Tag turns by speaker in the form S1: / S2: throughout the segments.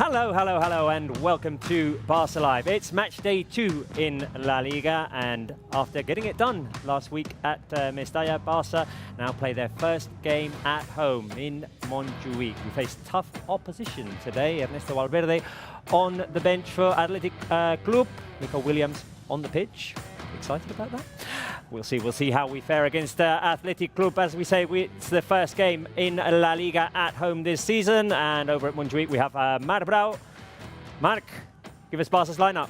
S1: Hello, hello, hello, and welcome to Barça Live. It's match day 2 in La Liga, and after getting it done last week at Mestalla, Barça now play their first game at home in Montjuic. We face tough opposition today. Ernesto Valverde on the bench for Athletic Club. Nico Williams on the pitch. Excited about that? We'll see how we fare against Athletic Club. As we say, it's the first game in La Liga at home this season. And over at Montjuic, we have Marc Brau. Marc, give us Barca's lineup.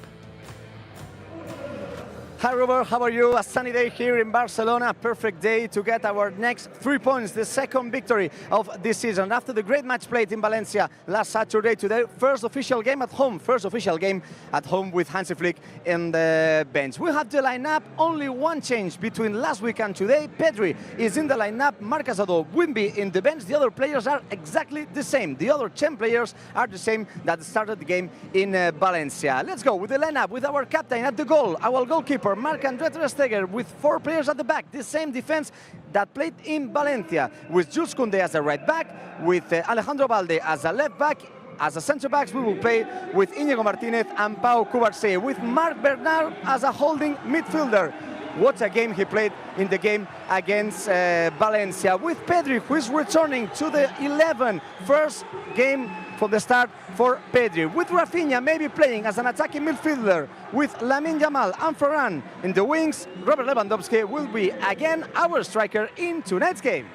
S2: Hi Robert, how are you? A sunny day here in Barcelona, a perfect day to get our next 3 points, the second victory of this season. After the great match played in Valencia last Saturday, today, first official game at home with Hansi Flick in the bench. We have the lineup, only one change between last week and today. Pedri is in the lineup, Marc Casado, Wimby in the bench. The other players are exactly the same. The other 10 players are the same that started the game in Valencia. Let's go with the lineup, with our captain at the goal, our goalkeeper, Marc-André ter Stegen, with 4 players at the back, the same defense that played in Valencia, with Jules Koundé as a right back, with Alejandro Balde as a left back. As a centre backs, we will play with Íñigo Martínez and Pau Cubarsí, with Marc Bernal as a holding midfielder. What a game he played in the game against Valencia, with Pedri, who is returning to the 11, first game for the start for Pedri, with Rafinha maybe playing as an attacking midfielder, with Lamine Yamal and Ferran in the wings. Robert Lewandowski will be again our striker in tonight's game.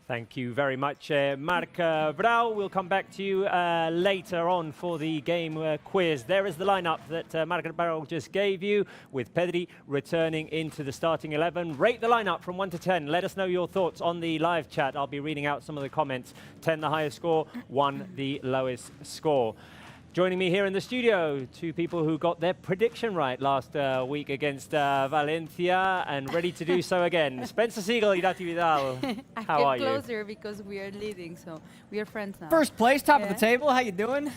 S1: Thank you very much, Marc Brau. We'll come back to you later on for the game quiz. There is the lineup that Marc Brau just gave you, with Pedri returning into the starting 11. Rate the lineup from 1 to 10. Let us know your thoughts on the live chat. I'll be reading out some of the comments. 10 the highest score, 1 the lowest score. Joining me here in the studio, 2 people who got their prediction right last week against Valencia and ready to do so again. Spencer Siegel, Irati Vidal, how are you?
S3: I get closer because we are leading, so we are friends now.
S4: First place, top of the table. How you doing?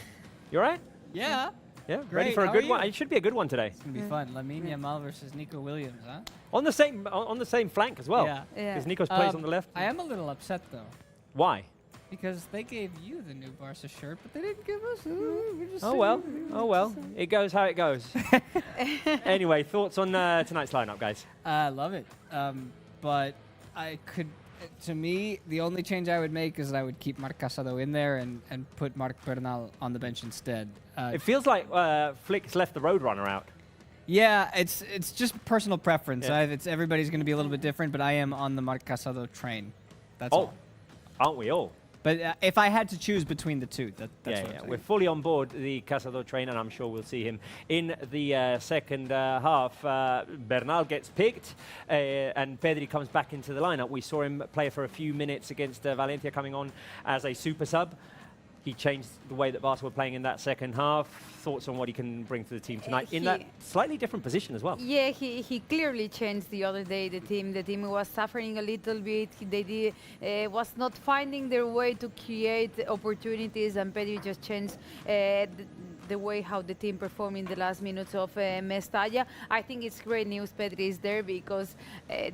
S1: You all right?
S4: Yeah.
S1: Yeah,
S4: Great.
S1: ready for a
S4: How
S1: good
S4: are
S1: one.
S4: you?
S1: It should be a good one today.
S4: It's gonna be fun. Lamine Yamal versus Nico Williams, huh?
S1: On the same flank as well.
S4: Yeah.
S1: Because Nico's plays on the left.
S4: I am a little upset though,
S1: Why?
S4: because they gave you the new Barca shirt, but they didn't give us. We're just
S1: Oh well. It goes how it goes. Anyway, thoughts on tonight's lineup, guys?
S4: I love it, but I could. To me, the only change I would make is I would keep Marc Casado in there and put Marc Bernal on the bench instead.
S1: It feels like Flick's left the Roadrunner out.
S4: Yeah, it's just personal preference.
S1: Yeah.
S4: It's everybody's going to be a little bit different, but I am on the Marc Casado train. That's all.
S1: Aren't we all?
S4: But if I had to choose between the two, that's what I'm saying.
S1: We're fully on board the Casado train, and I'm sure we'll see him in the second half. Bernal gets picked, and Pedri comes back into the lineup. We saw him play for a few minutes against Valencia, coming on as a super sub. He changed the way that Barca were playing in that second half. Thoughts on what he can bring to the team tonight in that slightly different position as well?
S3: Yeah, he clearly changed the other day. The team was suffering a little bit. They was not finding their way to create opportunities, and Pedri just changed the way how the team performed in the last minutes of Mestalla. I think it's great news Pedri is there, because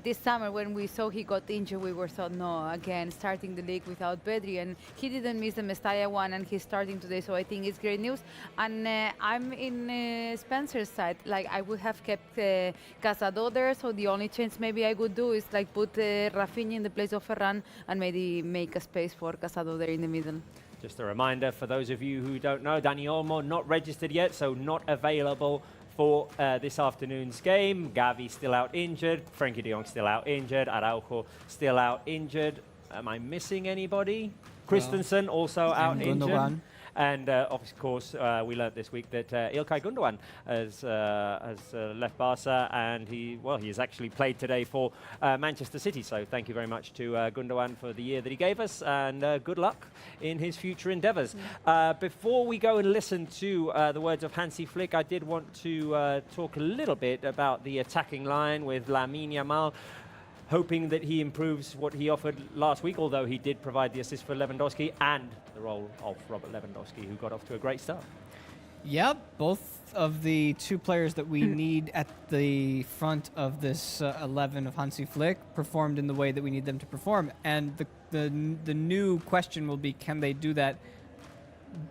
S3: this summer when we saw he got injured, we were thought, no, again, starting the league without Pedri, and he didn't miss the Mestalla one, and he's starting today, so I think it's great news. And I'm in Spencer's side. Like, I would have kept Casado there, so the only change maybe I would do is like put Rafinha in the place of Ferran and maybe make a space for Casado there in the middle.
S1: Just a reminder for those of you who don't know, Dani Olmo not registered yet, so not available for this afternoon's game. Gavi still out injured, Frenkie de Jong still out injured, Araujo still out injured. Am I missing anybody? Christensen also out injured.
S4: Gundogan.
S1: And of course, we learned this week that Ilkay Gundogan has left Barca, and he has actually played today for Manchester City. So thank you very much to Gundogan for the year that he gave us, and good luck in his future endeavours. Before we go and listen to the words of Hansi Flick, I did want to talk a little bit about the attacking line with Lamine Yamal, hoping that he improves what he offered last week, although he did provide the assist for Lewandowski and the role of Robert Lewandowski, who got off to a great start.
S4: Yep, both of the 2 players that we need at the front of this 11 of Hansi Flick performed in the way that we need them to perform. And the new question will be, can they do that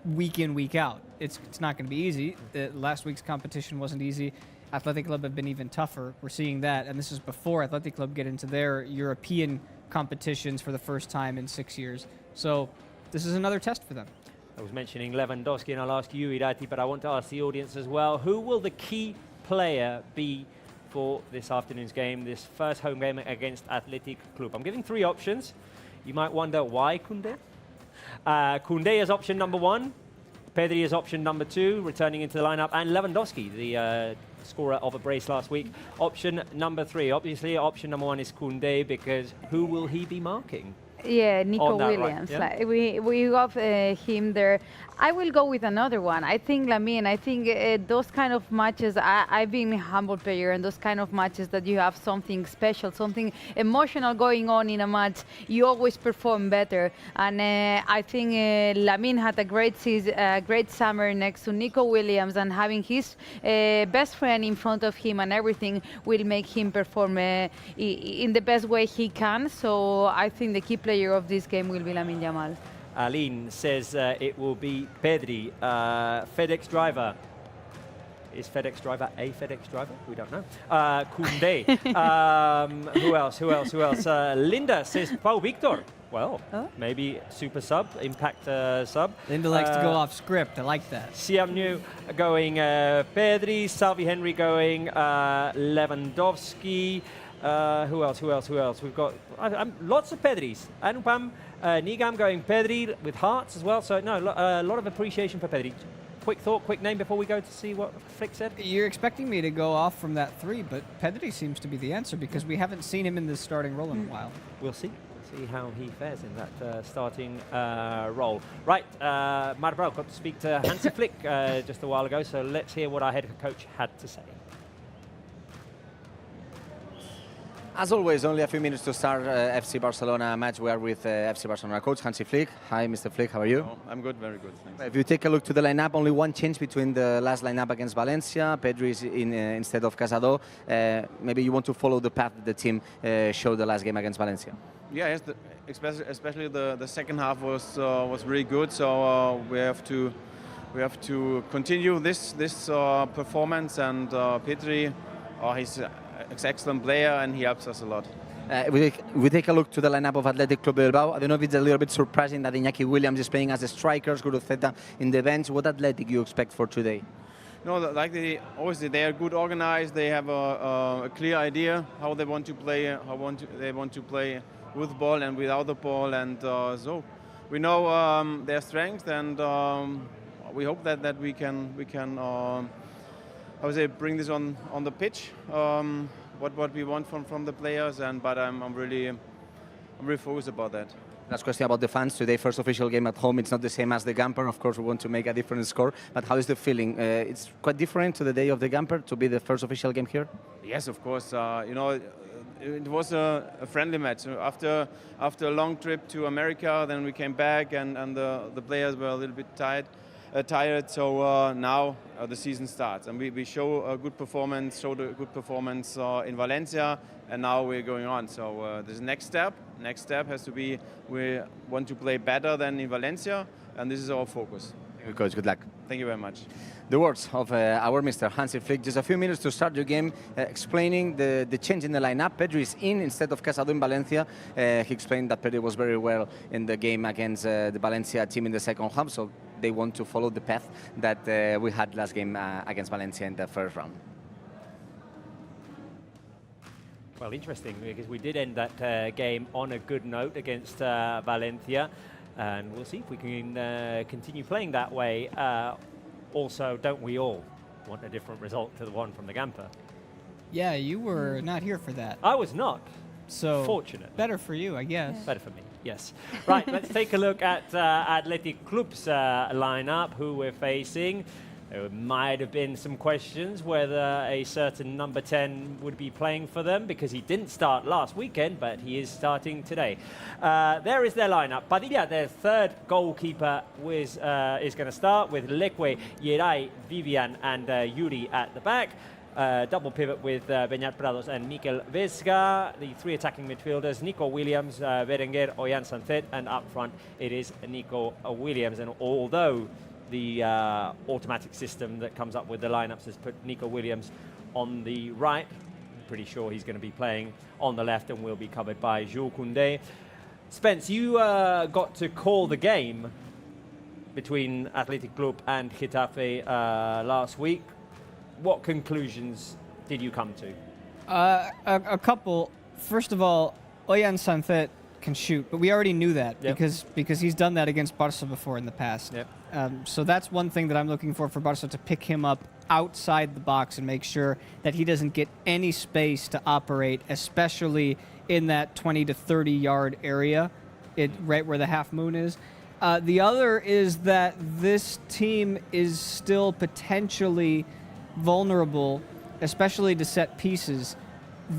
S4: week in, week out. It's not going to be easy. Last week's competition wasn't easy. Athletic Club have been even tougher. We're seeing that, and this is before Athletic Club get into their European competitions for the first time in 6 years. So this is another test for them.
S1: I was mentioning Lewandowski, and I'll ask you, Irati, but I want to ask the audience as well. Who will the key player be for this afternoon's game, this first home game against Athletic Club? I'm giving 3 options. You might wonder why Koundé. Koundé is option number 1. Pedri is option number 2, returning into the lineup, and Lewandowski, the scorer of a brace last week, option number 3. Obviously, option number 1 is Koundé, because who will he be marking?
S3: Yeah, Nico
S1: Right,
S3: Williams.
S1: yeah.
S3: Like, we got him there. I will go with another one. I think Lamine. I think those kind of matches. I've been a humble player, and those kind of matches that you have something special, something emotional going on in a match, you always perform better. And I think Lamine had a great season, great summer next to Nico Williams, and having his best friend in front of him and everything will make him perform in the best way he can. So I think the key player of this game will be Lamine Yamal.
S1: Aline says it will be Pedri, FedEx driver. Is FedEx driver a FedEx driver? We don't know. Koundé. Who else? Linda says Pau Victor. Well, maybe super sub, impact sub.
S4: Linda likes to go off script. I like that.
S1: Siamnu going Pedri, Salvi Henry going Lewandowski. Who else? We've got lots of Pedris. Anupam, Nigam going Pedri with hearts as well. So no, a lot of appreciation for Pedri. Quick thought, quick name before we go to see what Flick said.
S4: You're expecting me to go off from that 3, but Pedri seems to be the answer because we haven't seen him in the starting role in a while.
S1: We'll see. See how he fares in that starting role. Right, Mark Brown got to speak to Hansi Flick just a while ago, so let's hear what our head coach had to say.
S2: As always, only a few minutes to start FC Barcelona match. We are with FC Barcelona coach Hansi Flick. Hi, Mr. Flick, how are you?
S5: Oh, I'm good, very good, thanks.
S2: If you take a look to the lineup, only one change between the last lineup against Valencia. Pedri is in instead of Casado. Maybe you want to follow the path that the team showed the last game against Valencia.
S5: Yeah, yes, especially the second half was really good. So we have to continue this performance. And Pedri, he's an excellent player and he helps us a lot.
S2: We take a look to the lineup of Athletic Club Bilbao. I don't know if it's a little bit surprising that Iñaki Williams is playing as a striker, Guruzeta in the bench. What Athletic you expect for today?
S5: No, like they are good organized. They have a clear idea how they want to play, they want to play with ball and without the ball, and so we know their strength, and we hope that we can bring this on the pitch. What we want from the players, but I'm really focused about that.
S2: Last question about the fans today. First official game at home. It's not the same as the Gamper. Of course, we want to make a different score. But how is the feeling? It's quite different to the day of the Gamper to be the first official game here.
S5: Yes, of course. It was a friendly match. After a long trip to America, then we came back, and the players were a little bit tired. So now the season starts, and we showed a good performance in Valencia, and now we're going on. So this next step has to be, we want to play better than in Valencia, and this is our focus.
S2: Thank you, coach. Good luck.
S5: Thank you very much.
S2: The words of our Mr. Hansi Flick. Just a few minutes to start the game, explaining the change in the lineup. Pedri is in instead of Casado in Valencia. He explained that Pedri was very well in the game against the Valencia team in the second half, so they want to follow the path that we had last game against Valencia in the first round.
S1: Well, interesting, because we did end that game on a good note against Valencia, and we'll see if we can continue playing that way. Also, don't we all want a different result to the one from the Gamper?
S4: Yeah, you were not here for that.
S1: I was not.
S4: So
S1: fortunate.
S4: Better for you, I guess.
S1: Better for me, yes. Right, let's take a look at Athletic Club's lineup, who we're facing. There might have been some questions whether a certain number 10 would be playing for them, because he didn't start last weekend, but he is starting today. There is their lineup. Padilla, their third goalkeeper, is going to start with Leque, Yeray, Vivian, and Yuri at the back. double pivot with Beñat Prados and Mikel Vesga. The three attacking midfielders, Nico Williams, Berenguer, Oyan Sancet, and up front it is Nico Williams. And although the automatic system that comes up with the lineups has put Nico Williams on the right, I'm pretty sure he's going to be playing on the left and will be covered by Jules Koundé. Spence, you got to call the game between Athletic Club and Getafe last week. What conclusions did you come to?
S4: A couple. First of all, Oyan Sancet can shoot, but we already knew that because he's done that against Barça before in the past. So that's one thing that I'm looking for Barça, to pick him up outside the box and make sure that he doesn't get any space to operate, especially in that 20 to 30 yard area, right where the half moon is. The other is that this team is still potentially vulnerable, especially to set pieces.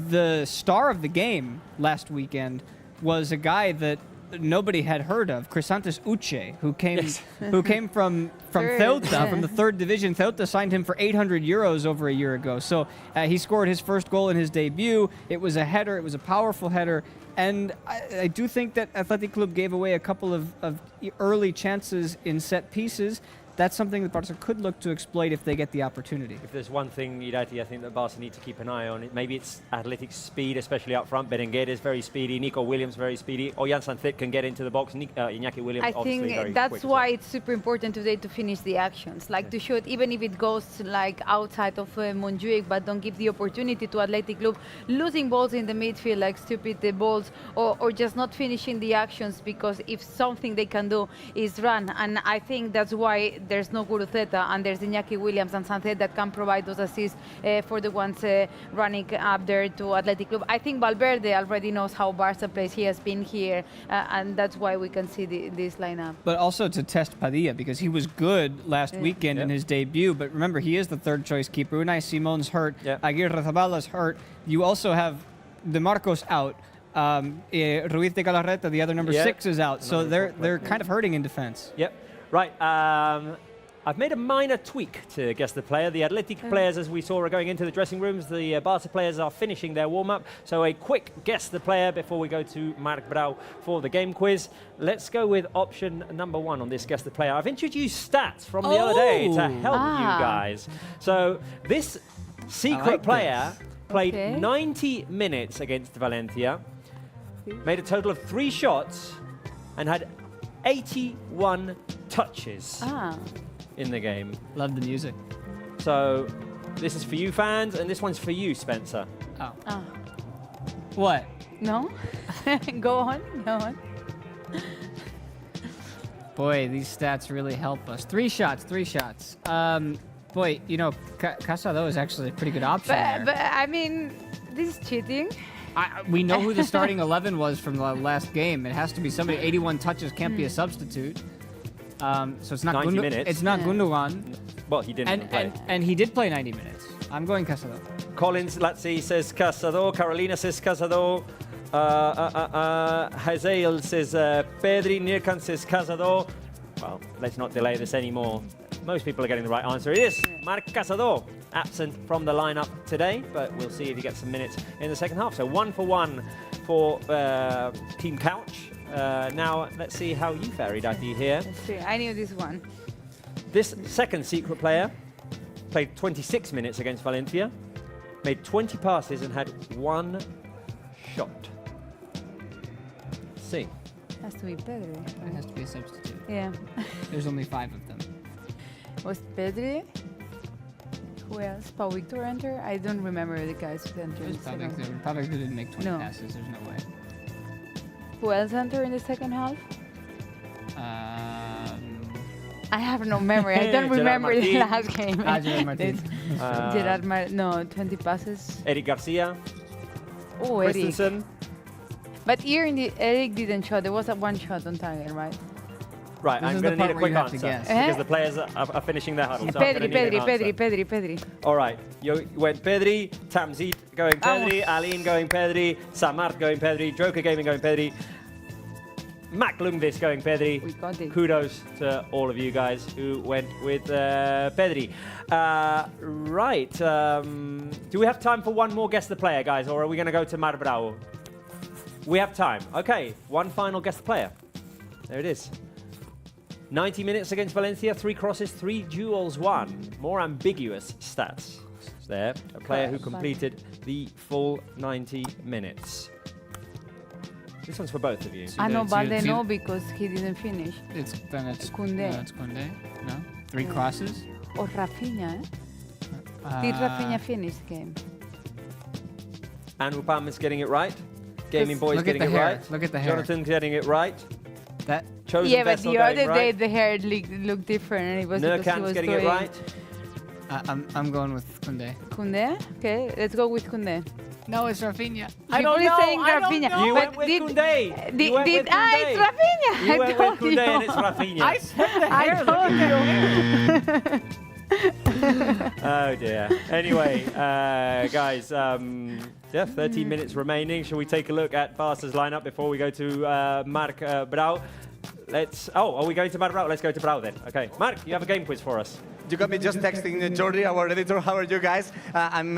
S4: The star of the game last weekend was a guy that nobody had heard of, Crisantes Uche, who came from Ceuta, from the third division. Ceuta signed him for 800 euros over a year ago. So he scored his first goal in his debut. It was a header. It was a powerful header. And I do think that Athletic Club gave away a couple of early chances in set pieces. That's something that Barça could look to exploit if they get the opportunity.
S1: If there's one thing, Irati, I think that Barça need to keep an eye on, maybe it's Athletic's speed, especially up front. Berenguer is very speedy, Nico Williams very speedy, Oyan Sancet can get into the box, Iñaki Williams
S3: I
S1: obviously very
S3: think that's
S1: quick as
S3: why
S1: well.
S3: it's super important today to finish the actions, like to shoot, even if it goes like outside of Montjuic, but don't give the opportunity to Athletic Club losing balls in the midfield, like stupid balls, or just not finishing the actions, because if something they can do is run, and I think that's why there's no Guruceta and there's Iñaki Williams and Sancet that can provide those assists for the ones running up there to Athletic Club. I think Valverde already knows how Barca plays. He has been here, and that's why we can see this lineup.
S4: But also to test Padilla, because he was good last weekend in his debut. But remember, he is the third choice keeper. Unai Simon's hurt. Aguirre Zabala's hurt. You also have De Marcos out. Ruiz de Galarreta, the other number 6, is out. So they're kind of hurting in defense.
S1: Yep. Right. I've made a minor tweak to guess the player. The Athletic players, as we saw, are going into the dressing rooms. The Barca players are finishing their warm-up. So a quick guess the player before we go to Marc Brau for the game quiz. Let's go with option number 1 on this guess the player. I've introduced stats from the other day to help you guys. So this secret player played 90 minutes against Valencia, made a total of 3 shots, and had 81 touches in the game.
S4: Love the music.
S1: So this is for you fans, and this one's for you, Spencer.
S4: What?
S3: No? Go on.
S4: Boy, these stats really help us. 3 shots. Boy, you know, Casado is actually a pretty good option there.
S3: But I mean, this is cheating.
S4: We know who the starting 11 was from the last game. It has to be somebody. 81 touches, can't be a substitute. So it's not
S1: 90 minutes.
S4: It's not Gundogan.
S1: Well, he didn't play.
S4: And he did play 90 minutes. I'm going Casado.
S1: Collins Lazzi says Casado. Carolina says Casado. Hazael says Pedri. Nirkan says Casado. Well, let's not delay this anymore. Most people are getting the right answer. It is Marc Casado, absent from the lineup today, but we'll see if he gets some minutes in the second half. So 1 for 1 for Team Couch. Now, let's see how you fare, Idati, here.
S3: Let's see. I knew this one.
S1: This second secret player played 26 minutes against Valencia, made 20 passes and had 1 shot. Let's see.
S3: Has to be Pedri.
S4: It has to be a substitute.
S3: Yeah.
S4: There's only 5 of them.
S3: Was Pedri? Who else? Pau Victor enter? I don't remember the guys who entered.
S4: It was Pau Victor. Pau Victor didn't make 20 passes. There's no way.
S3: Who else entered in the second half? I have no memory. I don't remember the last game.
S4: Gerard Martin.
S3: Gerard Martin. No, 20 passes.
S1: Eric Garcia.
S3: Oh, Eric.
S1: Christensen.
S3: But here in the Eric didn't shot. There was a 1 shot on target, right?
S1: Right,
S4: This
S1: I'm
S4: is
S1: going
S4: the
S1: to need a
S4: part
S1: quick
S4: where you have to
S1: answer
S4: guess.
S1: because the players are finishing their huddle. So I'm gonna need an answer.
S3: Pedri.
S1: All right, you went Pedri, Tamzit going Pedri, Aline going Pedri, Samart going Pedri, Joker Gaming going Pedri. Macklungvis going Pedri.
S3: We got it.
S1: Kudos to all of you guys who went with Pedri. Right. Do we have time for one more guess the player, guys, or are we going to go to Marbrau? We have time. Okay, one final guess the player. There it is. 90 minutes against Valencia, 3 crosses, 3 duels won. More ambiguous stats. There, a player who completed the full 90 minutes. This one's for both of you.
S3: I know Balde no, because he didn't finish.
S4: It's
S3: Koundé.
S4: No, it's Koundé. No? 3 crosses?
S3: Or Rafinha, Did Rafinha finish the game?
S1: And Upam is getting it right. Gaming Boy's
S4: Look at
S1: getting
S4: the
S1: it
S4: hair.
S1: right.
S4: Look at the hair.
S1: Jonathan's getting it right.
S4: That.
S1: Chosen
S3: Yeah, but
S1: Vessel
S3: the
S1: getting
S3: other day
S1: right.
S3: the hair looked different, and it was because he
S1: Nurkan's
S3: was
S1: getting
S3: doing
S1: it right.
S4: I'm going with Koundé.
S3: Koundé? Okay, let's go with Koundé.
S4: No, it's Rafinha.
S3: People is saying Rafinha.
S1: You
S3: but
S1: went with
S3: did,
S1: Koundé.
S3: Did,
S1: You went with Koundé.
S3: it's Rafinha.
S1: You
S3: I
S1: went
S3: told
S1: with Koundé
S3: you.
S1: and it's Rafinha.
S4: I said the hair.
S3: I told you.
S1: Oh dear. Anyway, guys, yeah, 13 minutes remaining. Shall we take a look at Barca's lineup before we go to Marc Brau? Are we going to Marc Brau? Let's go to Brau then. Okay, Marc, you have a game quiz for us.
S2: You got me just texting Jordi, our editor. How are you guys? I'm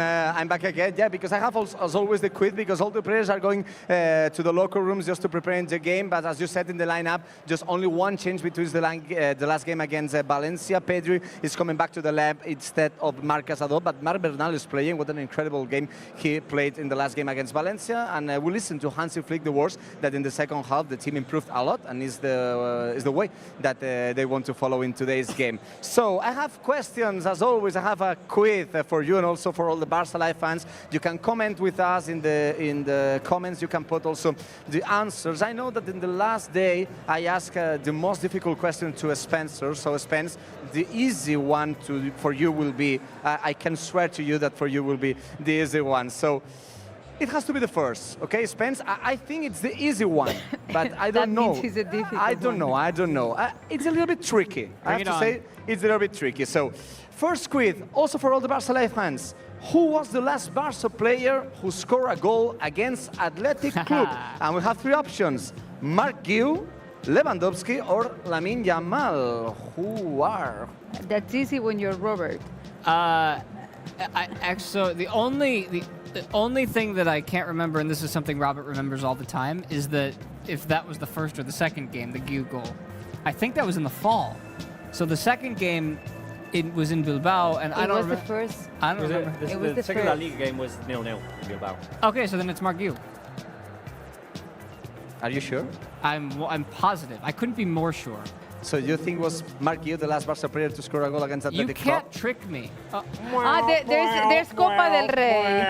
S2: back again. Yeah, because I have, as always, the quiz, because all the players are going to the locker rooms just to prepare the game. But as you said in the lineup, just only one change between the last game against Valencia. Pedri is coming back to the lab instead of Marc Casado. But Marc Bernal is playing. What an incredible game he played in the last game against Valencia. And we listened to Hansi Flick the words that in the second half the team improved a lot, and is the way that they want to follow in today's game. So I have questions, as always. I have a quiz for you and also for all the Barca Live fans. You can comment with us in the comments. You can put also the answers. I know that in the last day I asked the most difficult question to Spencer. So Spence, the easy one for you will be, I can swear to you that for you will be the easy one. So it has to be the first, okay, Spence? I think it's the easy one, but I don't know.
S3: That means it's a difficult
S2: I don't know. It's a little bit tricky. I have to say, it's a little bit tricky. So, first quiz, also for all the Barca Live fans. Who was the last Barca player who scored a goal against Athletic Club? And we have 3 options: Marc Guiu, Lewandowski, or Lamine Yamal. Who are?
S3: That's easy when you're Robert.
S4: Actually, the only thing that I can't remember, and this is something Robert remembers all the time, is that if that was the first or the second game, the Guiu goal. I think that was in the fall. So the second game, it was in Bilbao, and I don't remember.
S3: It was the first.
S4: I don't remember.
S3: It was the
S1: second La
S3: first.
S1: Liga game was 0-0 in Bilbao.
S4: Okay, so then it's Marc Guiu.
S2: Are you sure?
S4: I'm positive. I couldn't be more sure.
S2: So you think was Marc Guiu the last Barca player to score a goal against
S4: You
S2: Athletic
S4: can't
S2: Club?
S4: trick me.
S3: There's Copa del Rey.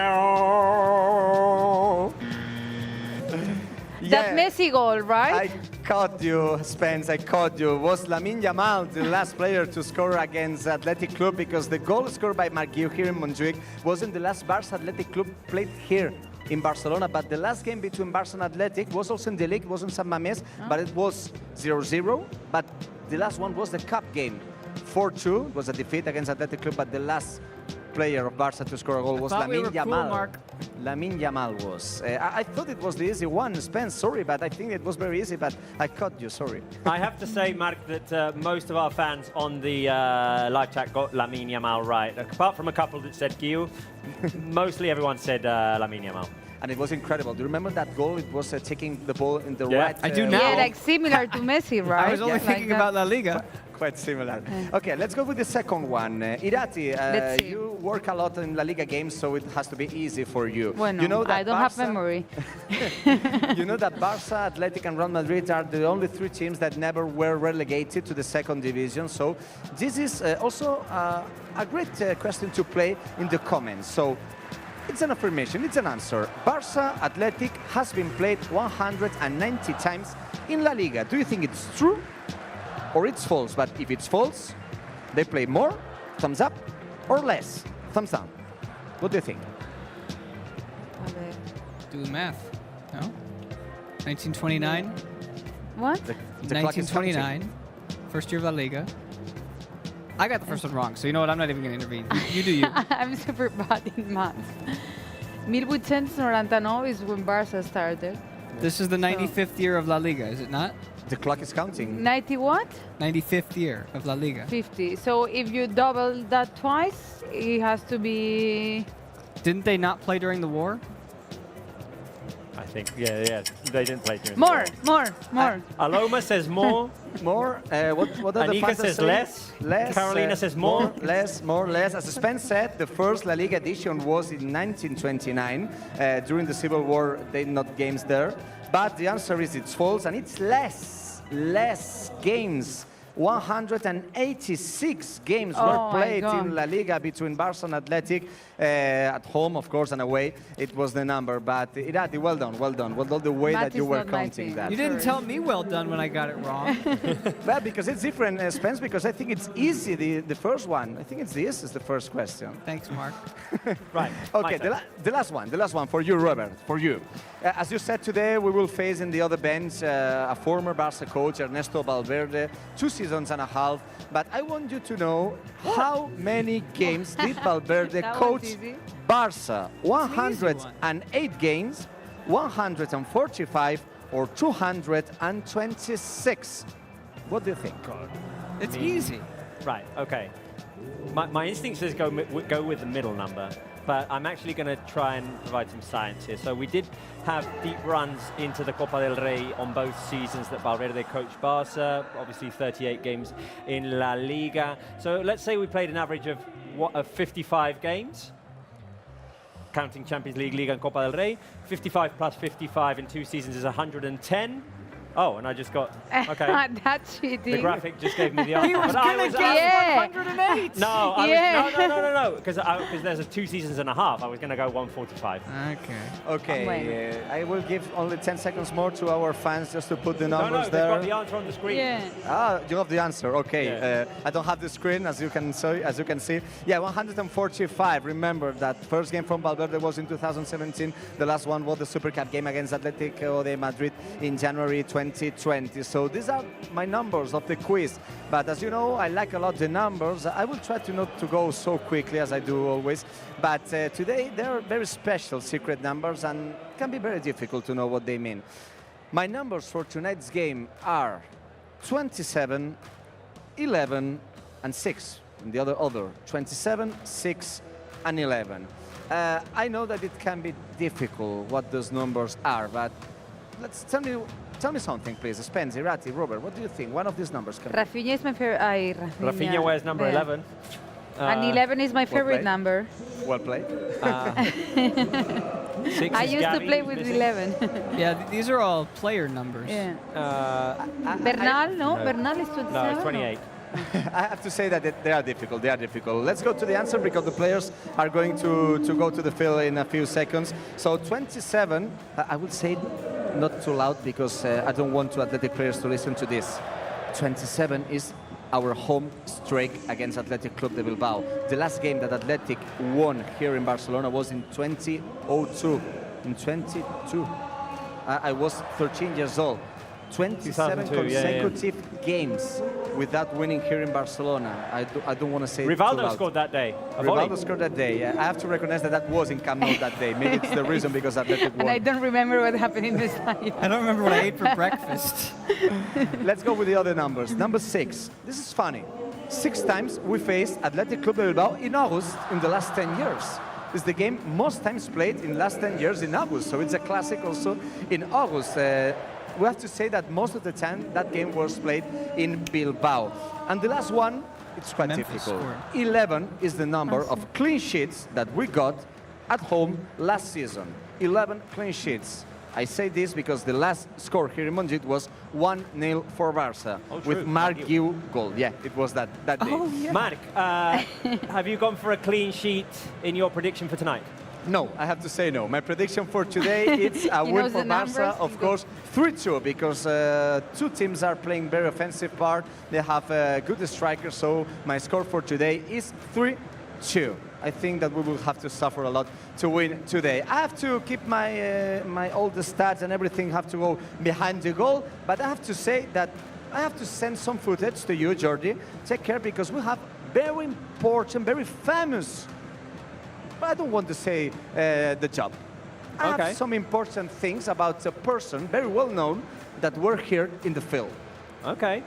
S3: That Messi goal, right?
S2: I caught you, Spence. I caught you. Was Lamine Yamal the last player to score against Athletic Club? Because the goal scored by Marc Guiu here in Montjuic wasn't the last Barca Athletic Club played here in Barcelona, but the last game between Barca and Athletic was also in the league, wasn't San Mamés, but it was 0-0. But the last one was the cup game. 4-2 was a defeat against Athletic Club, but the last player of Barca to score a goal was Lamine Yamal.
S4: Mark.
S2: Lamine Yamal was. I thought it was the easy one, Spence. Sorry, but I think it was very easy, but I caught you, sorry.
S1: I have to say, Marc, that most of our fans on the live chat got Lamine Yamal right. Apart from a couple that said Guiu, mostly everyone said Lamine Yamal.
S2: And it was incredible. Do you remember that goal? It was taking the ball in the
S1: Yeah.
S2: right.
S4: I do now.
S3: Yeah, like similar to Messi, right?
S4: I was only
S3: Yeah.
S4: thinking
S3: Like
S4: about La Liga.
S2: Quite similar. Okay, let's go with the second one. Irati,
S3: Let's see.
S2: you work a lot in La Liga games, so it has to be easy for you.
S3: Bueno,
S2: you know that
S3: I don't have
S2: Barca-
S3: memory.
S2: You know that Barca, Athletic, and Real Madrid are the only 3 teams that never were relegated to the second division. So this is also a great question to play in the comments. So it's an affirmation, it's an answer. Barca Athletic has been played 190 times in La Liga. Do you think it's true or it's false? But if it's false, they play more, thumbs up, or less, thumbs down. What do you think?
S3: A ver.
S4: Do the math. No? 1929?
S3: What?
S2: The clock is counting.
S4: 1929. First year of La Liga. I got the first one wrong, so you know what? I'm not even going to intervene. You do you.
S3: I'm super bad in math. 1899 is when Barca started.
S4: This is the 95th year of La Liga, is it not?
S2: The clock is counting.
S3: 90 what?
S4: 95th year of La Liga.
S3: 50. So if you double that twice, it has to be...
S4: Didn't they not play during the war?
S1: I think, yeah, they didn't play during
S3: More.
S1: Aloma says more.
S2: More? What are the
S1: Anika
S2: fans
S1: says
S2: saying?
S1: less.
S2: Less.
S1: Carolina says more.
S2: More, less. As Spence said, the first La Liga edition was in 1929. During the Civil War, they not games there. But the answer is it's false, and it's less games. 186 games were played in La Liga between Barça and Athletic, at home, of course, and away. It was the number, but Irati, well done. Well done the way
S3: Math
S2: that you
S3: is
S2: were
S3: not my
S2: counting
S3: thing.
S2: that.
S4: You didn't tell me well done when I got it wrong.
S2: Well, because it's different, Spence, because I think it's easy, the first one. I think it's the easiest, the first question.
S4: Thanks, Mark.
S1: Right.
S2: Okay, the last one for you, Robert, for you. As you said today, we will face in the other bench a former Barça coach, Ernesto Valverde, 2 seasons and a half. But I want you to know how many games did Valverde coach Barça? 108 games, 145, or 226? What do you think?
S4: It's easy.
S1: Right, okay. My instinct says go with the middle number, but I'm actually going to try and provide some science here. So we did have deep runs into the Copa del Rey on both seasons that Valverde coached Barça, obviously 38 games in La Liga. So let's say we played an average of 55 games, counting Champions League, Liga and Copa del Rey. 55 plus 55 in 2 seasons is 110. Oh, and I just got, okay.
S3: That's cheating.
S1: The graphic just gave me the answer.
S4: He was
S1: But I
S4: going to
S1: was-
S4: guess
S3: Yeah.
S4: 108.
S1: No,
S3: Yeah.
S1: no, because there's a 2 seasons and a half. I was going to go 145.
S2: Okay, I will give only 10 seconds more to our fans just to put the
S1: No,
S2: numbers
S1: they've
S2: there.
S1: got the answer on the screen.
S3: Yeah.
S2: You have the answer. Okay,
S1: Yeah.
S2: I don't have the screen as you can see. Yeah, 145. Remember that first game from Valverde was in 2017. The last one was the Super Cup game against Atletico de Madrid in January 2020. So these are my numbers of the quiz. But as you know, I like a lot the numbers. I will try to not to go so quickly as I do always. But today they are very special secret numbers and can be very difficult to know what they mean. My numbers for tonight's game are 27, 11, and 6. And the other 27, 6, and 11. I know that it can be difficult what those numbers are, but tell me something, please. Spence, Irati, Robert, what do you think? One of these numbers can be.
S3: Rafinha is my favorite.
S1: Rafinha wears number 11.
S3: And 11 is my favorite
S2: played.
S3: number.
S2: Well played.
S1: 6
S3: I
S1: is
S3: used to
S1: Gavi,
S3: play
S1: who's
S3: with
S1: missing.
S3: 11.
S4: Yeah, these are all player numbers.
S3: Yeah.
S2: Bernal,
S3: Bernal is 27.
S1: No, it's 28.
S2: I have to say that they are difficult. They are difficult. Let's go to the answer because the players are going to go to the field in a few seconds. So 27, I would say not too loud because I don't want Athletic players to listen to this. 27 is our home streak against Athletic Club de Bilbao. The last game that Athletic won here in Barcelona was in 2002. In 2002. I was 13 years old. 27 consecutive games without winning here in Barcelona. I don't want to say
S1: Rivaldo scored that day.
S2: Rivaldo scored that day. Yeah. I have to recognize that was in Camp Nou that day. Maybe it's the reason because Athletic won.
S3: And I don't remember what happened in the stadium.
S4: I don't remember what I ate for breakfast.
S2: Let's go with the other numbers. Number 6. This is funny. 6 times we faced Athletic Club de Bilbao in August in the last 10 years. It's the game most times played in the last 10 years in August. So it's a classic also in August. We have to say that most of the time that game was played in Bilbao. And the last one, it's quite
S4: Memphis
S2: difficult.
S4: scored.
S2: 11 is the number of clean sheets that we got at home last season. 11 clean sheets. I say this because the last score here in Montjuic was 1-0 for Barça with Marc Guiu goal. Yeah, it was that day.
S3: Oh, yeah.
S1: Mark, have you gone for a clean sheet in your prediction for tonight?
S2: No, I have to say no. My prediction for today is a win for Barça, of course, 3-2, because 2 teams are playing very offensive part. They have good strikers, so my score for today is 3-2. I think that we will have to suffer a lot to win today. I have to keep my all the stats and everything have to go behind the goal, but I have to say that I have to send some footage to you, Jordi. Take care, because we have very important, very famous, but I don't want to say the job. I
S1: Okay.
S2: have some important things about a person, very well known, that were here in the field.
S1: Okay.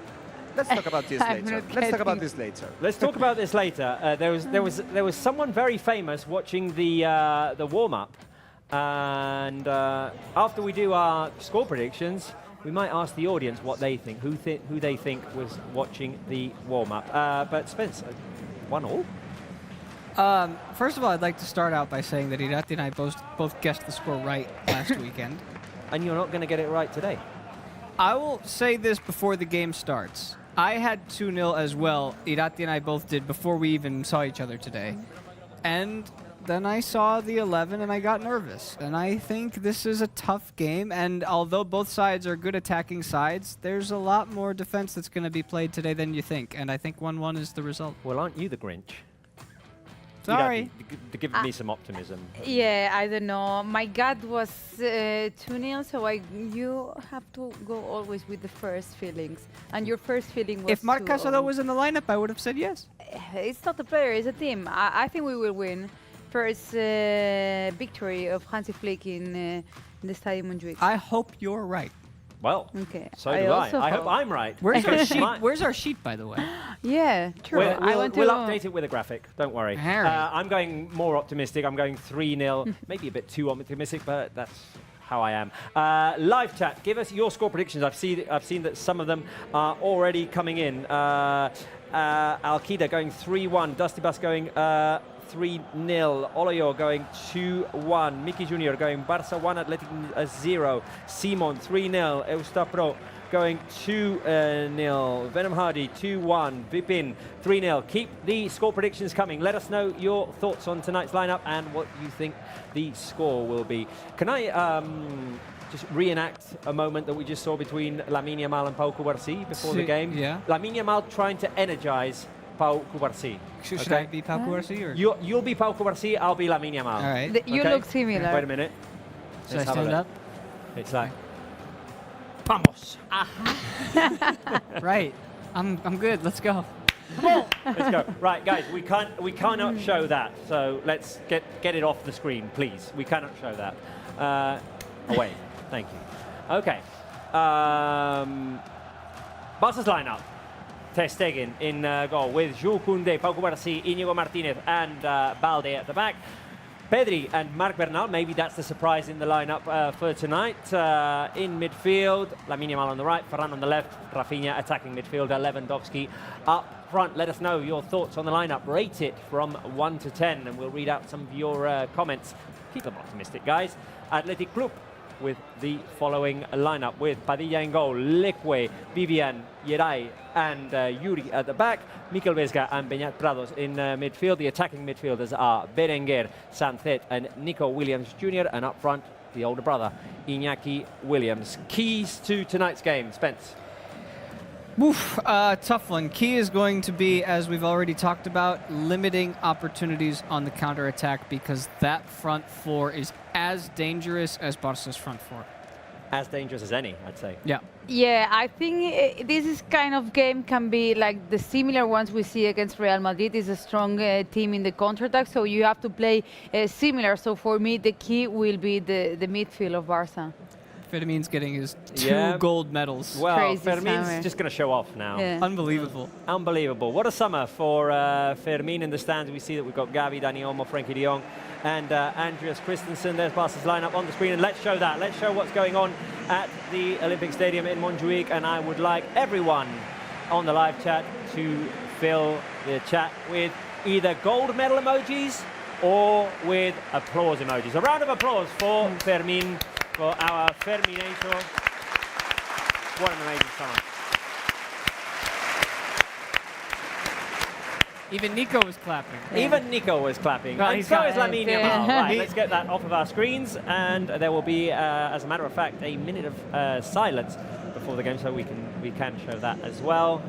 S2: Let's talk about this
S3: I'm
S2: later.
S3: not
S2: Let's talk about
S3: getting-
S2: this later.
S1: Let's talk about this later. There was someone very famous watching the warm up, and after we do our score predictions, we might ask the audience what they think, who they think was watching the warm up. But Spence, 1-1.
S4: First of all, I'd like to start out by saying that Irati and I both guessed the score right last weekend.
S1: And you're not going to get it right today.
S4: I will say this before the game starts. I had 2-0 as well. Irati and I both did before we even saw each other today. And then I saw the 11 and I got nervous. And I think this is a tough game. And although both sides are good attacking sides, there's a lot more defense that's going to be played today than you think. And I think 1-1 is the result.
S1: Well, aren't you the Grinch?
S4: Sorry.
S1: You're giving me some optimism.
S3: Yeah, I don't know. My gut was 2-0, so you have to go always with the first feelings. And your first feeling was
S4: If Marc
S3: 2-0.
S4: Casado was in the lineup, I would have said yes.
S3: It's not a player, it's a team. I think we will win. First victory of Hansi Flick in the Stadium Montjuic.
S4: I hope you're right.
S1: Well,
S3: Okay.
S1: so do I.
S3: also
S1: I hope I'm right.
S4: Where's our sheet?
S1: My-
S4: Where's our sheet, by the way?
S3: Yeah, true.
S1: We'll,
S3: I
S1: we'll,
S3: want to
S1: we'll update it with a graphic. Don't worry.
S4: Harry.
S1: I'm going more optimistic. I'm going 3-0. Maybe a bit too optimistic, but that's how I am. Live chat. Give us your score predictions. I've seen that some of them are already coming in. Alkida going 3-1. Dusty Bus going 3-0. Oloyo going 2-1. Mickey Jr. going Barça 1, Athletic 0. Simon 3-0. Eustapro going 2-0. Venom Hardy 2-1. Vipin 3-0. Keep the score predictions coming. Let us know your thoughts on tonight's lineup and what you think the score will be. Can I just reenact a moment that we just saw between Lamine Yamal and Pau Cubarsí before the game?
S4: Yeah.
S1: Lamine Yamal trying to energize Pau Cubarsí.
S4: Should I be Pau Cubarsí or?
S1: You'll be Pau Cubarsí, I'll be Lamine Yamal.
S4: All right.
S3: You
S1: Okay.
S3: look similar.
S1: Wait a minute.
S4: Should I
S1: Let's have a
S4: stand
S1: look.
S4: up?
S1: It's like, vamos.
S4: Right. I'm good. Let's go.
S1: Let's go. Right, guys, we cannot show that. So let's get it off the screen, please. We cannot show that. Away. Thank you. Okay. Barca's lineup. Ter Stegen in goal with Jules Koundé, Pau Cubarsí, Íñigo Martínez, and Balde at the back. Pedri and Marc Bernal, maybe that's the surprise in the lineup for tonight. In midfield, Lamine Yamal on the right, Ferran on the left, Rafinha attacking midfielder, Lewandowski up front. Let us know your thoughts on the lineup. Rate it from 1 to 10, and we'll read out some of your comments. Keep them optimistic, guys. Athletic Club with the following lineup with Padilla in goal, Leque, Vivian, Yeray, and Yuri at the back, Mikel Vesga and Beñat Prados in midfield. The attacking midfielders are Berenguer, Sancet, and Nico Williams Jr., and up front, the older brother, Iñaki Williams. Keys to tonight's game, Spence.
S4: Oof, tough one. Key is going to be, as we've already talked about, limiting opportunities on the counter-attack because that front four is as dangerous as Barca's front four.
S1: As dangerous as any, I'd say.
S4: Yeah.
S3: Yeah, I think this is kind of game can be like the similar ones we see against Real Madrid. Is a strong team in the counter-attack, so you have to play similar. So for me, the key will be the midfield of Barca.
S4: Fermin's getting his 2 gold medals.
S1: Well,
S3: Crazy
S1: Fermin's
S3: summer.
S1: just going to show off now.
S3: Yeah.
S4: Unbelievable.
S1: Unbelievable. What a summer for Fermin in the stands. We see that we've got Gavi, Dani Olmo, Frenkie de Jong, and Andreas Christensen. There's Barca's lineup on the screen, and let's show that. Let's show what's going on at the Olympic Stadium in Montjuic, and I would like everyone on the live chat to fill the chat with either gold medal emojis or with applause emojis. A round of applause for Fermin, for our Ferminator. What an amazing summer.
S4: Even Nico was clapping.
S1: Even Nico was clapping.
S4: Well,
S1: And
S4: he's
S1: so
S4: got
S1: is
S4: it.
S1: Lamine
S3: Yeah.
S1: Yamal. Right, let's get that off of our screens, and there will be, as a matter of fact, a minute of silence before the game, so we can show that as well,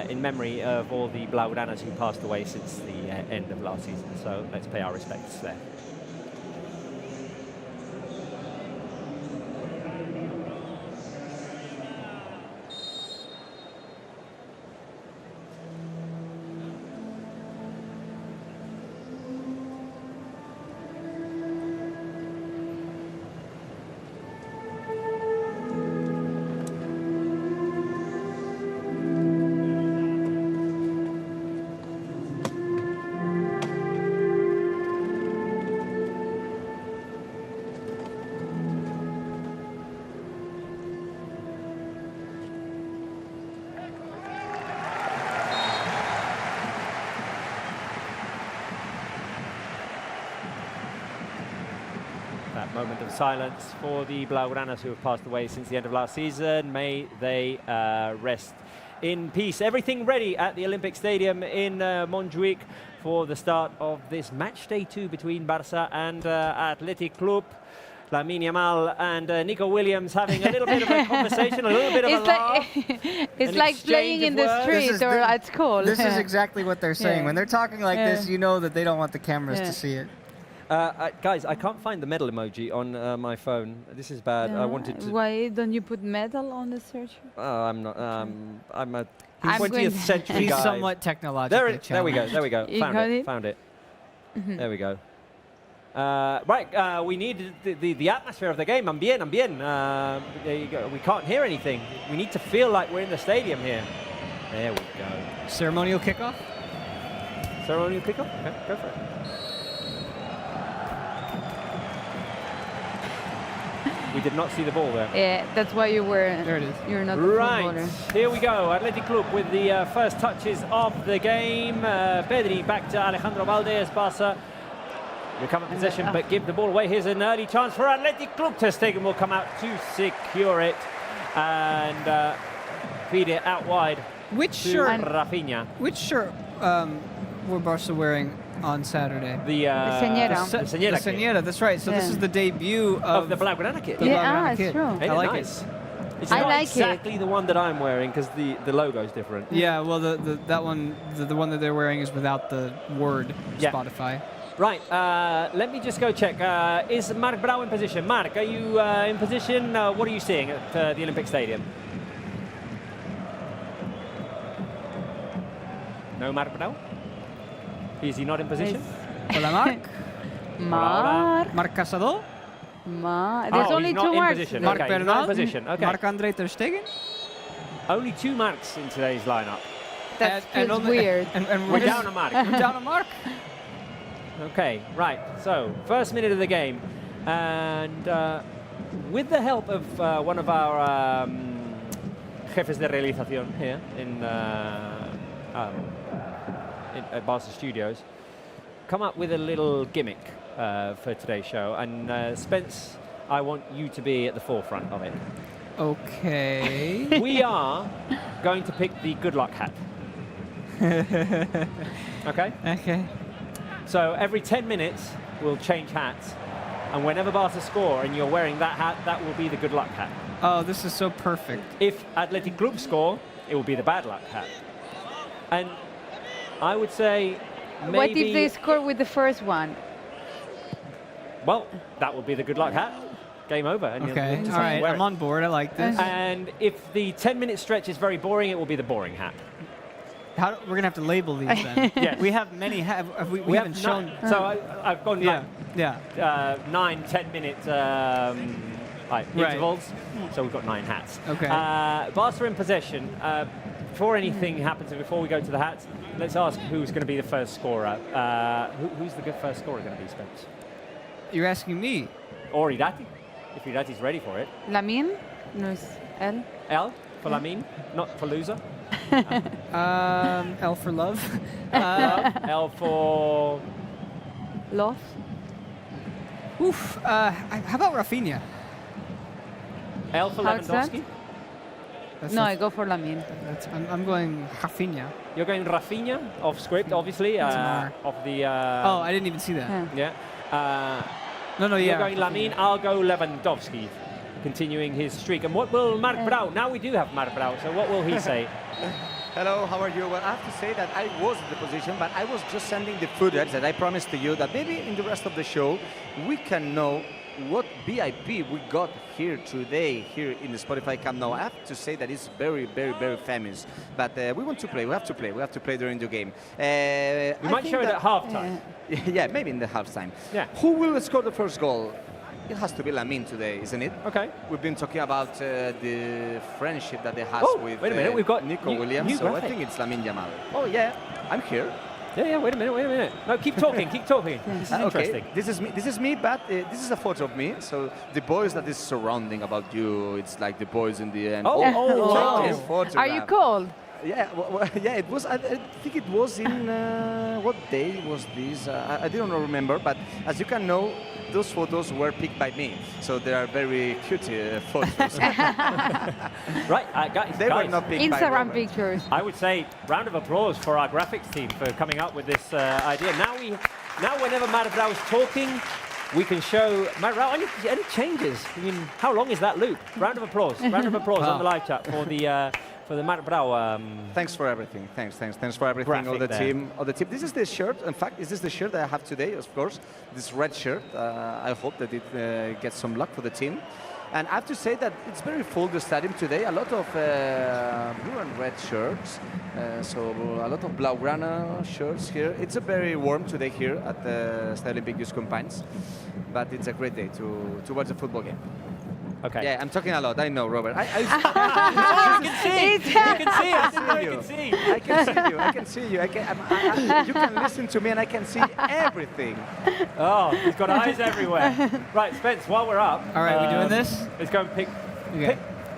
S1: in memory of all the Blaugranas who passed away since the end of last season. So let's pay our respects there. moment of silence for the Blaugranas who have passed away since the end of last season. May they rest in peace. Everything ready at the Olympic Stadium in Montjuic for the start of this match day 2 between Barça and Athletic Club. Lamine Yamal and Nico Williams having a little bit of a conversation, a little bit of a laugh.
S3: It's like playing in the street or at school.
S4: This is exactly what they're saying. When they're talking like this, you know that they don't want the cameras to see it.
S1: Guys, I can't find the medal emoji on my phone. This is bad. I wanted to.
S3: Why don't you put medal on the search?
S1: Oh, I'm not. I'm a 20th century guy.
S4: He's somewhat technologically challenged.
S1: There we go. There we go.
S3: You
S1: Found
S3: got
S1: it.
S3: it?
S1: Found it. There we go. Right, we need the atmosphere of the game. Ambien. There you go. We can't hear anything. We need to feel like we're in the stadium here. There we go.
S4: Ceremonial kickoff?
S1: Ceremonial kickoff? Okay, go for it. We did not see the ball there.
S3: Yeah, that's why you were.
S4: There it is.
S3: You're not a
S1: Right,
S3: footballer.
S1: here we go. Athletic Club with the first touches of the game. Pedri back to Alejandro Valdez. Barça recover possession, but give the ball away. Here's an early chance for Athletic Club. Ter Stegen will come out to secure it and feed it out wide.
S4: Which
S1: to
S4: shirt?
S1: Rafinha.
S4: Which shirt were Barca wearing on Saturday?
S1: The
S3: Señora.
S1: The Señora kit.
S4: Señora, that's right. So this is the debut
S1: of the Blaugrana kit.
S4: The Blaugrana
S3: it's
S4: kit.
S3: true.
S1: Hey,
S4: I like
S1: nice.
S4: it.
S1: It's
S3: I
S1: not
S3: like
S1: exactly the one that I'm wearing because the logo's different.
S4: Yeah, well, that one, the one that they're wearing is without the word Spotify.
S1: Right, let me just go check. Is Marc Brau in position? Marc, are you in position? What are you seeing at the Olympic Stadium? No Marc Brau? Is he not in position?
S4: Hola, Marc.
S3: Marc.
S4: Casado.
S3: There's only
S1: he's not
S3: 2
S1: in
S3: marks.
S1: position.
S4: Marc
S1: Okay, he's not in
S4: Bernal.
S1: position. Okay.
S4: Marc-André Ter Stegen.
S1: Only 2 Marcs in today's lineup.
S3: That feels weird.
S4: And
S1: We're down a Marc.
S4: We're down a Marc.
S1: Okay, right. So, first minute of the game. And with the help of one of our jefes de realización here at Barça Studios, come up with a little gimmick for today's show. And Spence, I want you to be at the forefront of it.
S4: Okay.
S1: We are going to pick the good luck hat. Okay?
S4: Okay.
S1: So every 10 minutes, we'll change hats. And whenever Barca score and you're wearing that hat, that will be the good luck hat.
S4: Oh, this is so perfect.
S1: If Athletic Club score, it will be the bad luck hat. And I would say maybe...
S3: What if they score with the first one?
S1: Well, that will be the good luck hat. Game over. And
S4: Okay,
S1: you'll
S4: all right,
S1: wear
S4: I'm
S1: it.
S4: on board. I like this.
S1: And if the 10-minute stretch is very boring, it will be the boring hat.
S4: We're going to have to label these then.
S1: Yes.
S4: We have many. We haven't shown.
S1: So I've gone like 9, 10-minute intervals. So we've got 9 hats.
S4: Okay.
S1: Barca in possession. Before anything happens and before we go to the hats, let's ask who's going to be the first scorer. Who's the good first scorer going to be, Spence?
S4: You're asking me.
S1: Or Irati, if Irati's ready for it.
S3: Lamine? No, it's L.
S1: L for Lamine, not for loser.
S4: L for love.
S1: L for...
S3: Love?
S4: Oof. How about Rafinha?
S1: L for
S3: How's that?
S1: Lewandowski.
S3: No, I go for Lamine.
S4: I'm going Rafinha.
S1: You're going Rafinha, off script, obviously.
S4: That's an R.
S1: Of the...
S4: Oh, I didn't even see that.
S1: Yeah.
S4: No,
S1: You're
S4: yeah.
S1: going Lamine, I'll go Lewandowski, continuing his streak. And what will Marc Brau? Now we do have Marc Brau, so what will he say?
S2: Hello, how are you? Well, I have to say that I was in the position, but I was just sending the footage that I promised to you that maybe in the rest of the show we can know what VIP we got here today, here in the Spotify Camp Nou. I have to say that it's very, very, very famous. But we want to play. We have to play. We have to play during the game.
S1: We might show it at halftime.
S2: Yeah, maybe in the halftime.
S1: Yeah.
S2: Who will score the first goal? It has to be Lamine today, isn't it?
S1: Okay.
S2: We've been talking about the friendship that they have with
S1: wait a minute, we've got
S2: Nico Williams,
S1: new
S2: so I
S1: graphic.
S2: think it's Lamine Yamal. Oh yeah, I'm here.
S1: Yeah, wait a minute. No, keep talking, keep talking. This is interesting.
S2: Okay, this is me, but this is a photo of me. So the boys that is surrounding about you, it's like the boys in the end.
S1: Oh,
S2: check this
S3: Are
S2: photograph.
S3: you cold?
S2: yeah, it was. I think it was in what day was this? I don't remember, but as you can know, those photos were picked by me, so they are very cute photos.
S1: Right, guys.
S2: They were not picked by
S3: Instagram
S2: Robert.
S3: pictures.
S1: I would say round of applause for our graphics team for coming up with this idea. Now whenever Marbrao is talking, we can show Marbrao any changes. I mean, how long is that loop? Round of applause. Round of applause on the live chat for the Marbrao.
S2: Thanks for everything. Thanks for everything. All the
S1: Graphic
S2: team. This is the shirt. In fact, this is the shirt that I have today. Of course, this red shirt. I hope that it gets some luck for the team. And I have to say that it's very full, the stadium today. A lot of blue and red shirts. So a lot of Blaugrana shirts here. It's a very warm today here at the Stadium Olympic Campaigns. But it's a great day to watch a football game.
S1: Okay.
S2: Yeah, I'm talking a lot. I know, Robert.
S1: You can see. You can see. I didn't know you could see.
S2: I can see you. I can see you. You can listen to me, and I can see everything.
S1: Oh, he's got eyes everywhere. Right, Spence. While we're up,
S4: All right, we doing this?
S1: Let's go and pick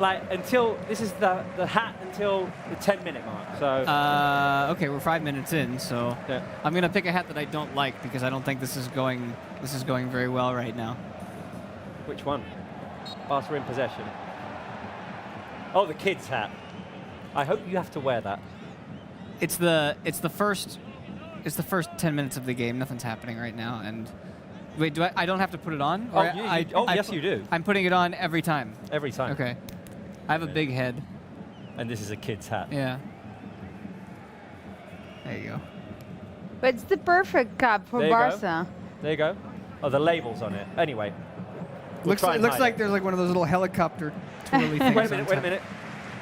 S1: like until this is the hat until the 10-minute mark. So
S4: Okay, we're 5 minutes in, so
S1: Yeah.
S4: I'm gonna pick a hat that I don't like because I don't think this is going very well right now.
S1: which one? Barca in possession. Oh, the kids' hat. I hope you have to wear that.
S4: It's the first 10 minutes of the game. Nothing's happening right now. And wait, I don't have to put it on?
S1: Oh,
S4: Or
S1: yes, you do.
S4: I'm putting it on every time.
S1: Every time.
S4: Okay. I have a big head.
S1: And this is a kid's hat.
S4: Yeah. There you go.
S3: But it's the perfect cap for
S1: There you go.
S3: Barca.
S1: There you go. Oh, the label's on it. Anyway. We'll
S4: Looks
S1: try and hide it.
S4: there's like one of those little helicopter twirly things.
S1: Wait a minute.